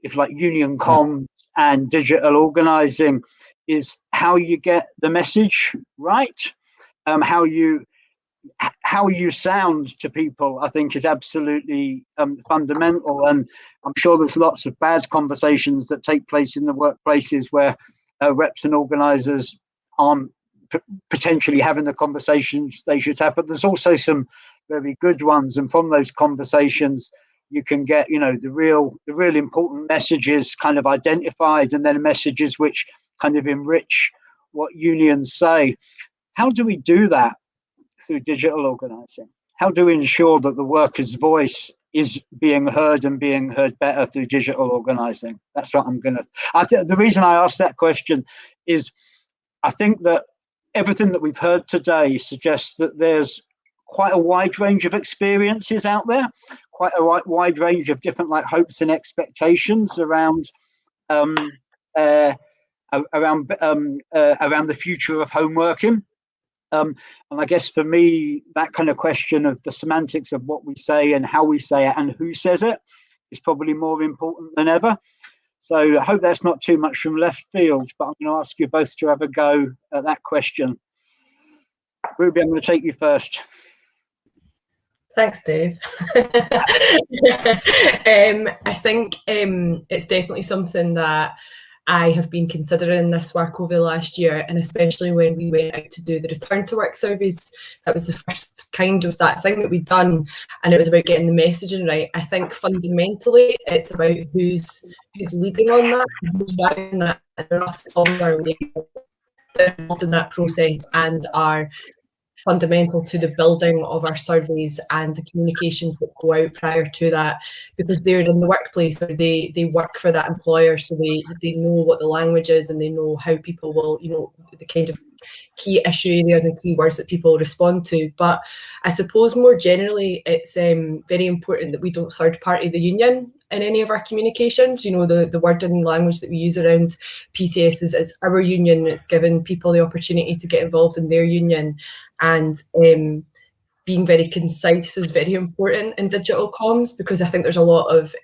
if like union comms and digital organising is how you get the message right, how you sound to people, I think is absolutely fundamental. And I'm sure there's lots of bad conversations that take place in the workplaces where reps and organisers aren't potentially having the conversations they should have, but there's also some very good ones, and from those conversations you can get, you know, the real important messages kind of identified, and then messages which kind of enrich what unions say. How do we do that through digital organising? How do we ensure that the workers' voice is being heard and being heard better through digital organising? That's what I'm going to. The reason I asked that question is I think that everything that we've heard today suggests that there's quite a wide range of experiences out there, quite a wide range of different like hopes and expectations around the future of home working. And I guess for me, that kind of question of the semantics of what we say and how we say it and who says it is probably more important than ever. So I hope that's not too much from left field, but I'm going to ask you both to have a go at that question. Ruby, I'm going to take you first. Thanks, Dave. I think it's definitely something that I have been considering this work over the last year, and especially when we went out to do the return to work surveys. That was the first kind of that thing that we'd done, and it was about getting the messaging right. I think fundamentally it's about who's leading on that, who's driving that, and us all are involved in that process and are fundamental to the building of our surveys and the communications that go out prior to that, because they're in the workplace, or they work for that employer, so they know what the language is and they know how people will, you know, the kind of key issue areas and key words that people respond to. But I suppose more generally, it's very important that we don't third party the union in any of our communications. You know, the word and language that we use around PCS is our union. It's given people the opportunity to get involved in their union, and being very concise is very important in digital comms, because I think there's a lot of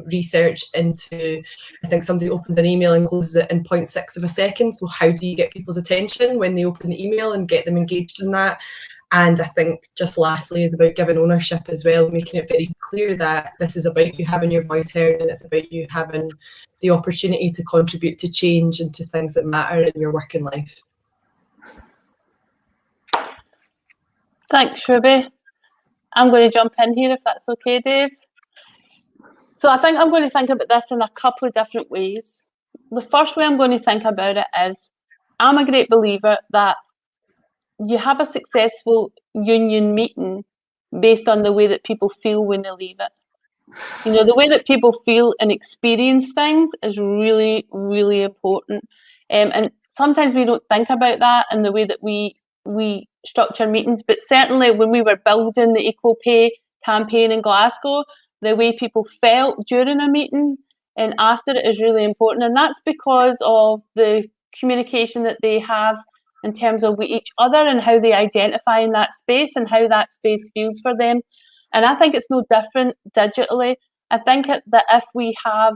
research into, I think somebody opens an email and closes it in 0.6 of a second. So how do you get people's attention when they open the email and get them engaged in that? And I think just lastly is about giving ownership as well, making it very clear that this is about you having your voice heard, and it's about you having the opportunity to contribute to change and to things that matter in your working life. Thanks, Ruby. I'm going to jump in here if that's okay, Dave. So I think I'm going to think about this in a couple of different ways. The first way I'm going to think about it is, I'm a great believer that you have a successful union meeting based on the way that people feel when they leave it. You know, the way that people feel and experience things is really, really important. And sometimes we don't think about that in the way that we structure meetings, but certainly when we were building the equal pay campaign in Glasgow, the way people felt during a meeting and after it is really important. And that's because of the communication that they have in terms of with each other and how they identify in that space and how that space feels for them. And I think it's no different digitally. I think that if we have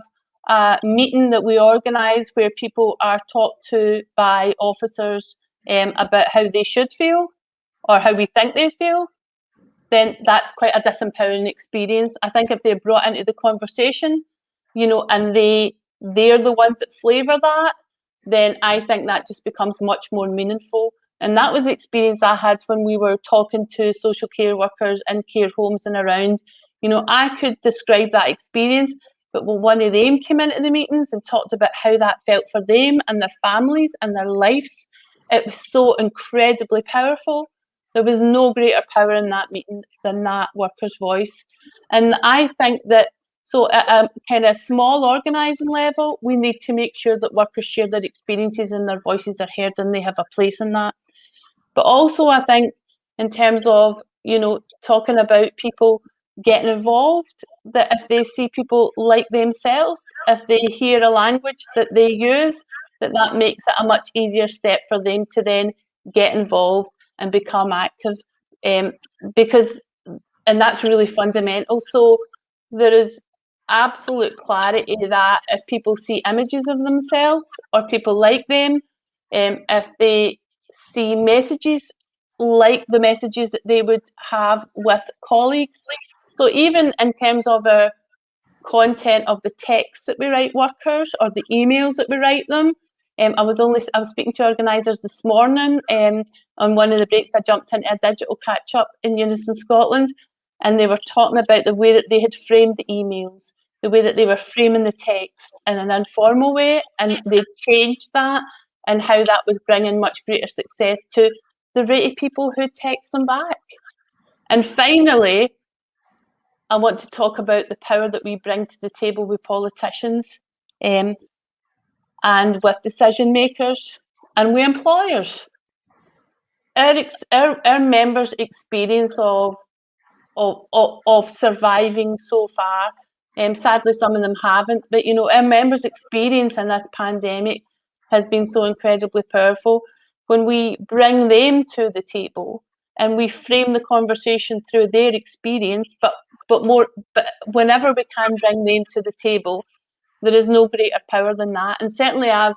a meeting that we organise where people are talked to by officers about how they should feel, or how we think they feel, then that's quite a disempowering experience. I think if they're brought into the conversation, you know, and they're the ones that flavour that, then I think that just becomes much more meaningful. And that was the experience I had when we were talking to social care workers in care homes and around. You know, I could describe that experience, but when one of them came into the meetings and talked about how that felt for them and their families and their lives, it was so incredibly powerful. There was no greater power in that meeting than that worker's voice. And I think that, so at a kind of small organising level, we need to make sure that workers share their experiences and their voices are heard and they have a place in that. But also I think in terms of, you know, talking about people getting involved, that if they see people like themselves, if they hear a language that they use, that makes it a much easier step for them to then get involved and become active, because, and that's really fundamental. So there is absolute clarity that if people see images of themselves or people like them, if they see messages like the messages that they would have with colleagues. So even in terms of our content of the texts that we write workers or the emails that we write them, I was speaking to organisers this morning. On one of the breaks, I jumped into a digital catch-up in Unison Scotland, and they were talking about the way that they had framed the emails, the way that they were framing the text in an informal way, and they changed that, and how that was bringing much greater success to the rate of people who text them back. And finally, I want to talk about the power that we bring to the table with politicians, and with decision makers and with employers. Our members' experience of surviving so far, sadly some of them haven't, but you know, our members' experience in this pandemic has been so incredibly powerful. When we bring them to the table and we frame the conversation through their experience, but whenever we can bring them to the table, there is no greater power than that. And certainly I've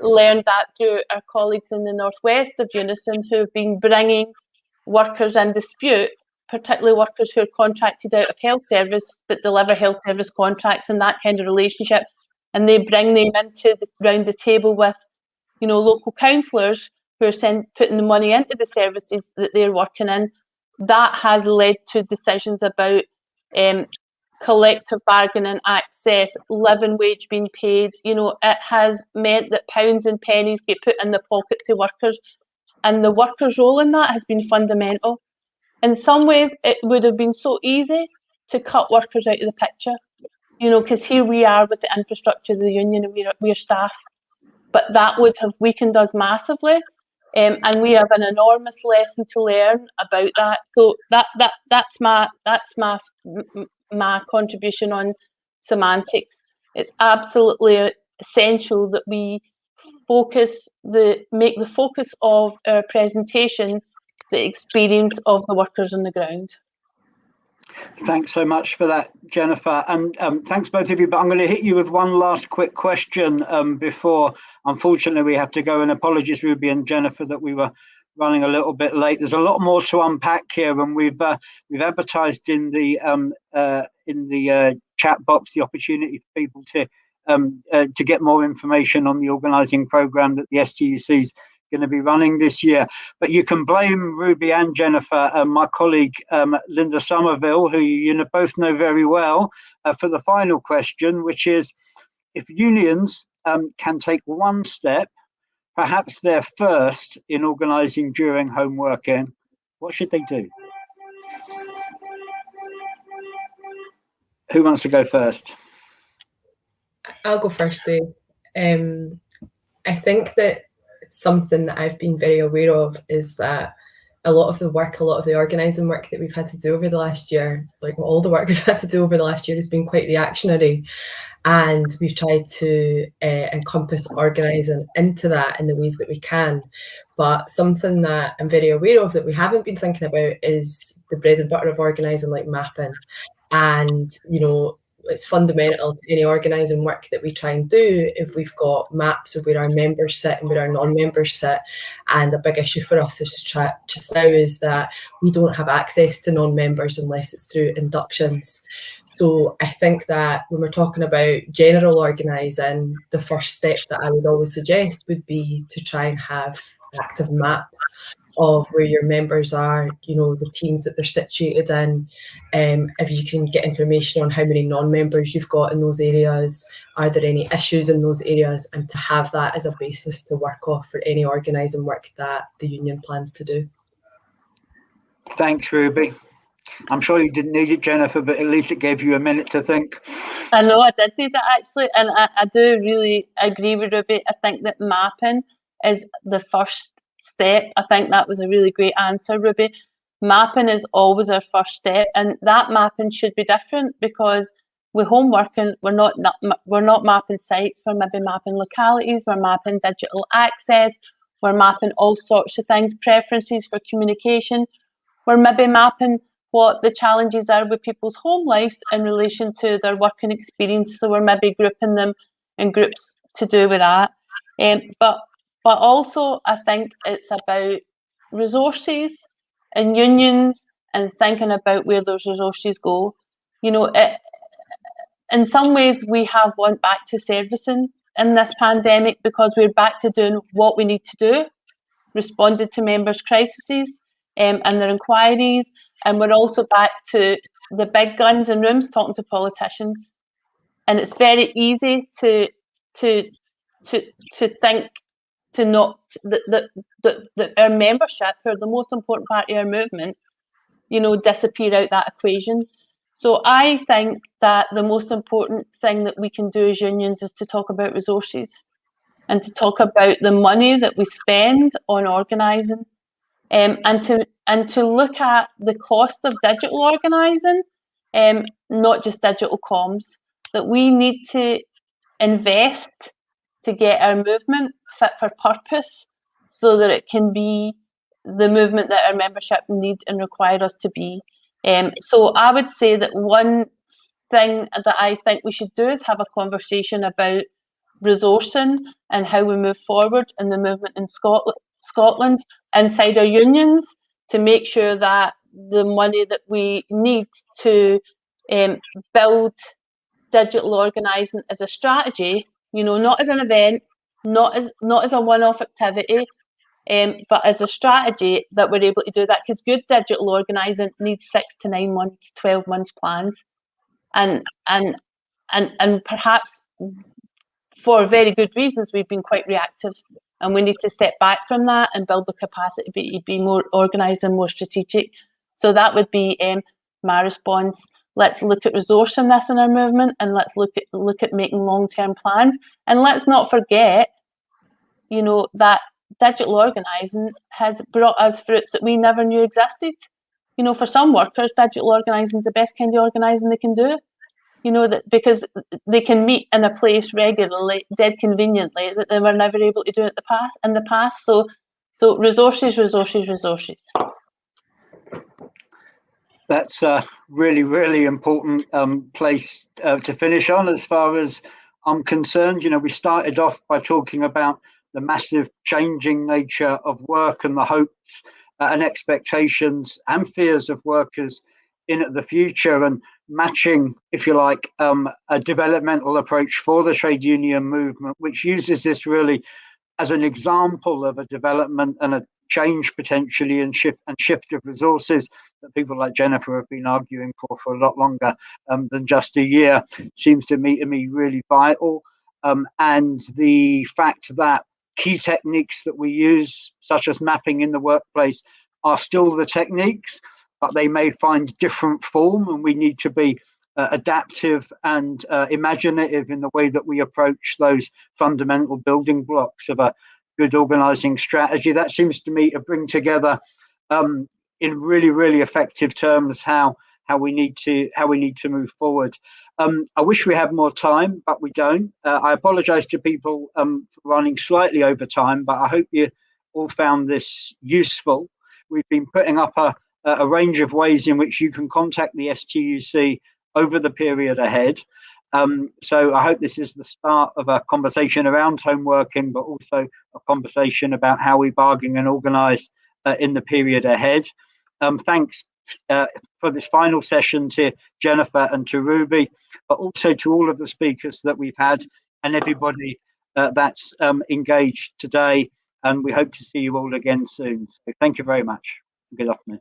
learned that through our colleagues in the northwest of Unison, who have been bringing workers in dispute, particularly workers who are contracted out of health service but deliver health service contracts and that kind of relationship, and they bring them round the table with, you know, local councillors who are putting the money into the services that they're working in. That has led to decisions about collective bargaining, access, living wage being paid. You know, it has meant that pounds and pennies get put in the pockets of workers, and the workers' role in that has been fundamental. In some ways, it would have been so easy to cut workers out of the picture, you know, because here we are with the infrastructure of the union and we're staff, but that would have weakened us massively. And we have an enormous lesson to learn about that. So that's my contribution on semantics. It's absolutely essential that we make the focus of our presentation the experience of the workers on the ground. Thanks so much for that, Jennifer, and thanks both of you. But I'm going to hit you with one last quick question before, unfortunately, we have to go. And apologies, Ruby and Jennifer, that we were running a little bit late. There's a lot more to unpack here, and we've advertised in the chat box the opportunity for people to get more information on the organising programme that the STUC is going to be running this year. But you can blame Ruby and Jennifer and my colleague Linda Somerville, who you both know very well, for the final question, which is, if unions can take one step, perhaps their first, in organising during home working, what should they do? Who wants to go first? I'll go first, Dave. I think that something that I've been very aware of is that a lot of the organising work that we've had to do over the last year, like all the work we've had to do over the last year, has been quite reactionary. And we've tried to encompass organising into that in the ways that we can. But something that I'm very aware of that we haven't been thinking about is the bread and butter of organising, like mapping. And, you know, it's fundamental to any organising work that we try and do if we've got maps of where our members sit and where our non-members sit. And a big issue for us is just now is that we don't have access to non-members unless it's through inductions. So I think that when we're talking about general organising, the first step that I would always suggest would be to try and have active maps of where your members are, you know, the teams that they're situated in. If you can get information on how many non-members you've got in those areas, are there any issues in those areas, and to have that as a basis to work off for any organising work that the union plans to do. Thanks, Ruby. I'm sure you didn't need it, Jennifer, but at least it gave you a minute to think. I know I did need it actually, and I do really agree with Ruby. I think that mapping is the first step. I think that was a really great answer, Ruby. Mapping is always our first step, and that mapping should be different because with home working, we're not mapping sites. We're maybe mapping localities. We're mapping digital access. We're mapping all sorts of things, preferences for communication. We're maybe mapping what the challenges are with people's home lives in relation to their working experience. So we're maybe grouping them in groups to do with that. But also I think it's about resources and unions and thinking about where those resources go. You know, in some ways we have went back to servicing in this pandemic because we're back to doing what we need to do, responded to members' crises and their inquiries, and we're also back to the big guns in rooms talking to politicians. And it's very easy to think to not that our membership, who are the most important part of our movement, you know, disappear out that equation. So I think that the most important thing that we can do as unions is to talk about resources and to talk about the money that we spend on organising, and to look at the cost of digital organising, not just digital comms, that we need to invest to get our movement fit for purpose so that it can be the movement that our membership need and require us to be. So I would say that one thing that I think we should do is have a conversation about resourcing and how we move forward in the movement in Scotland inside our unions to make sure that the money that we need to build digital organising as a strategy, you know, not as an event, not as a one-off activity, but as a strategy that we're able to do that, because good digital organising needs 6 to 9 months, 12 months plans, and perhaps for very good reasons we've been quite reactive, and we need to step back from that and build the capacity to be more organised and more strategic. So that would be my response. Let's look at resourcing this in our movement, and let's look at making long-term plans, and let's not forget, you know, that digital organising has brought us fruits that we never knew existed. You know, for some workers, digital organising is the best kind of organising they can do. You know, that because they can meet in a place regularly, dead conveniently, that they were never able to do in the past. So resources. That's a really, really important place to finish on as far as I'm concerned. You know, we started off by talking about the massive changing nature of work and the hopes and expectations and fears of workers in the future, and matching, if you like, a developmental approach for the trade union movement, which uses this really as an example of a development and a change potentially and shift of resources that people like Jennifer have been arguing for a lot longer than just a year, seems to me really vital. And the fact that key techniques that we use, such as mapping in the workplace, are still the techniques, but they may find different form, and we need to be adaptive and imaginative in the way that we approach those fundamental building blocks of a good organising strategy. That seems to me to bring together in really, really effective terms how we need to move forward. I wish we had more time, but we don't. I apologise to people for running slightly over time, but I hope you all found this useful. We've been putting up a range of ways in which you can contact the STUC over the period ahead. So I hope this is the start of a conversation around home working, but also a conversation about how we bargain and organise in the period ahead. Thanks for this final session to Jennifer and to Ruby, but also to all of the speakers that we've had and everybody that's engaged today. And we hope to see you all again soon. So thank you very much. Good afternoon.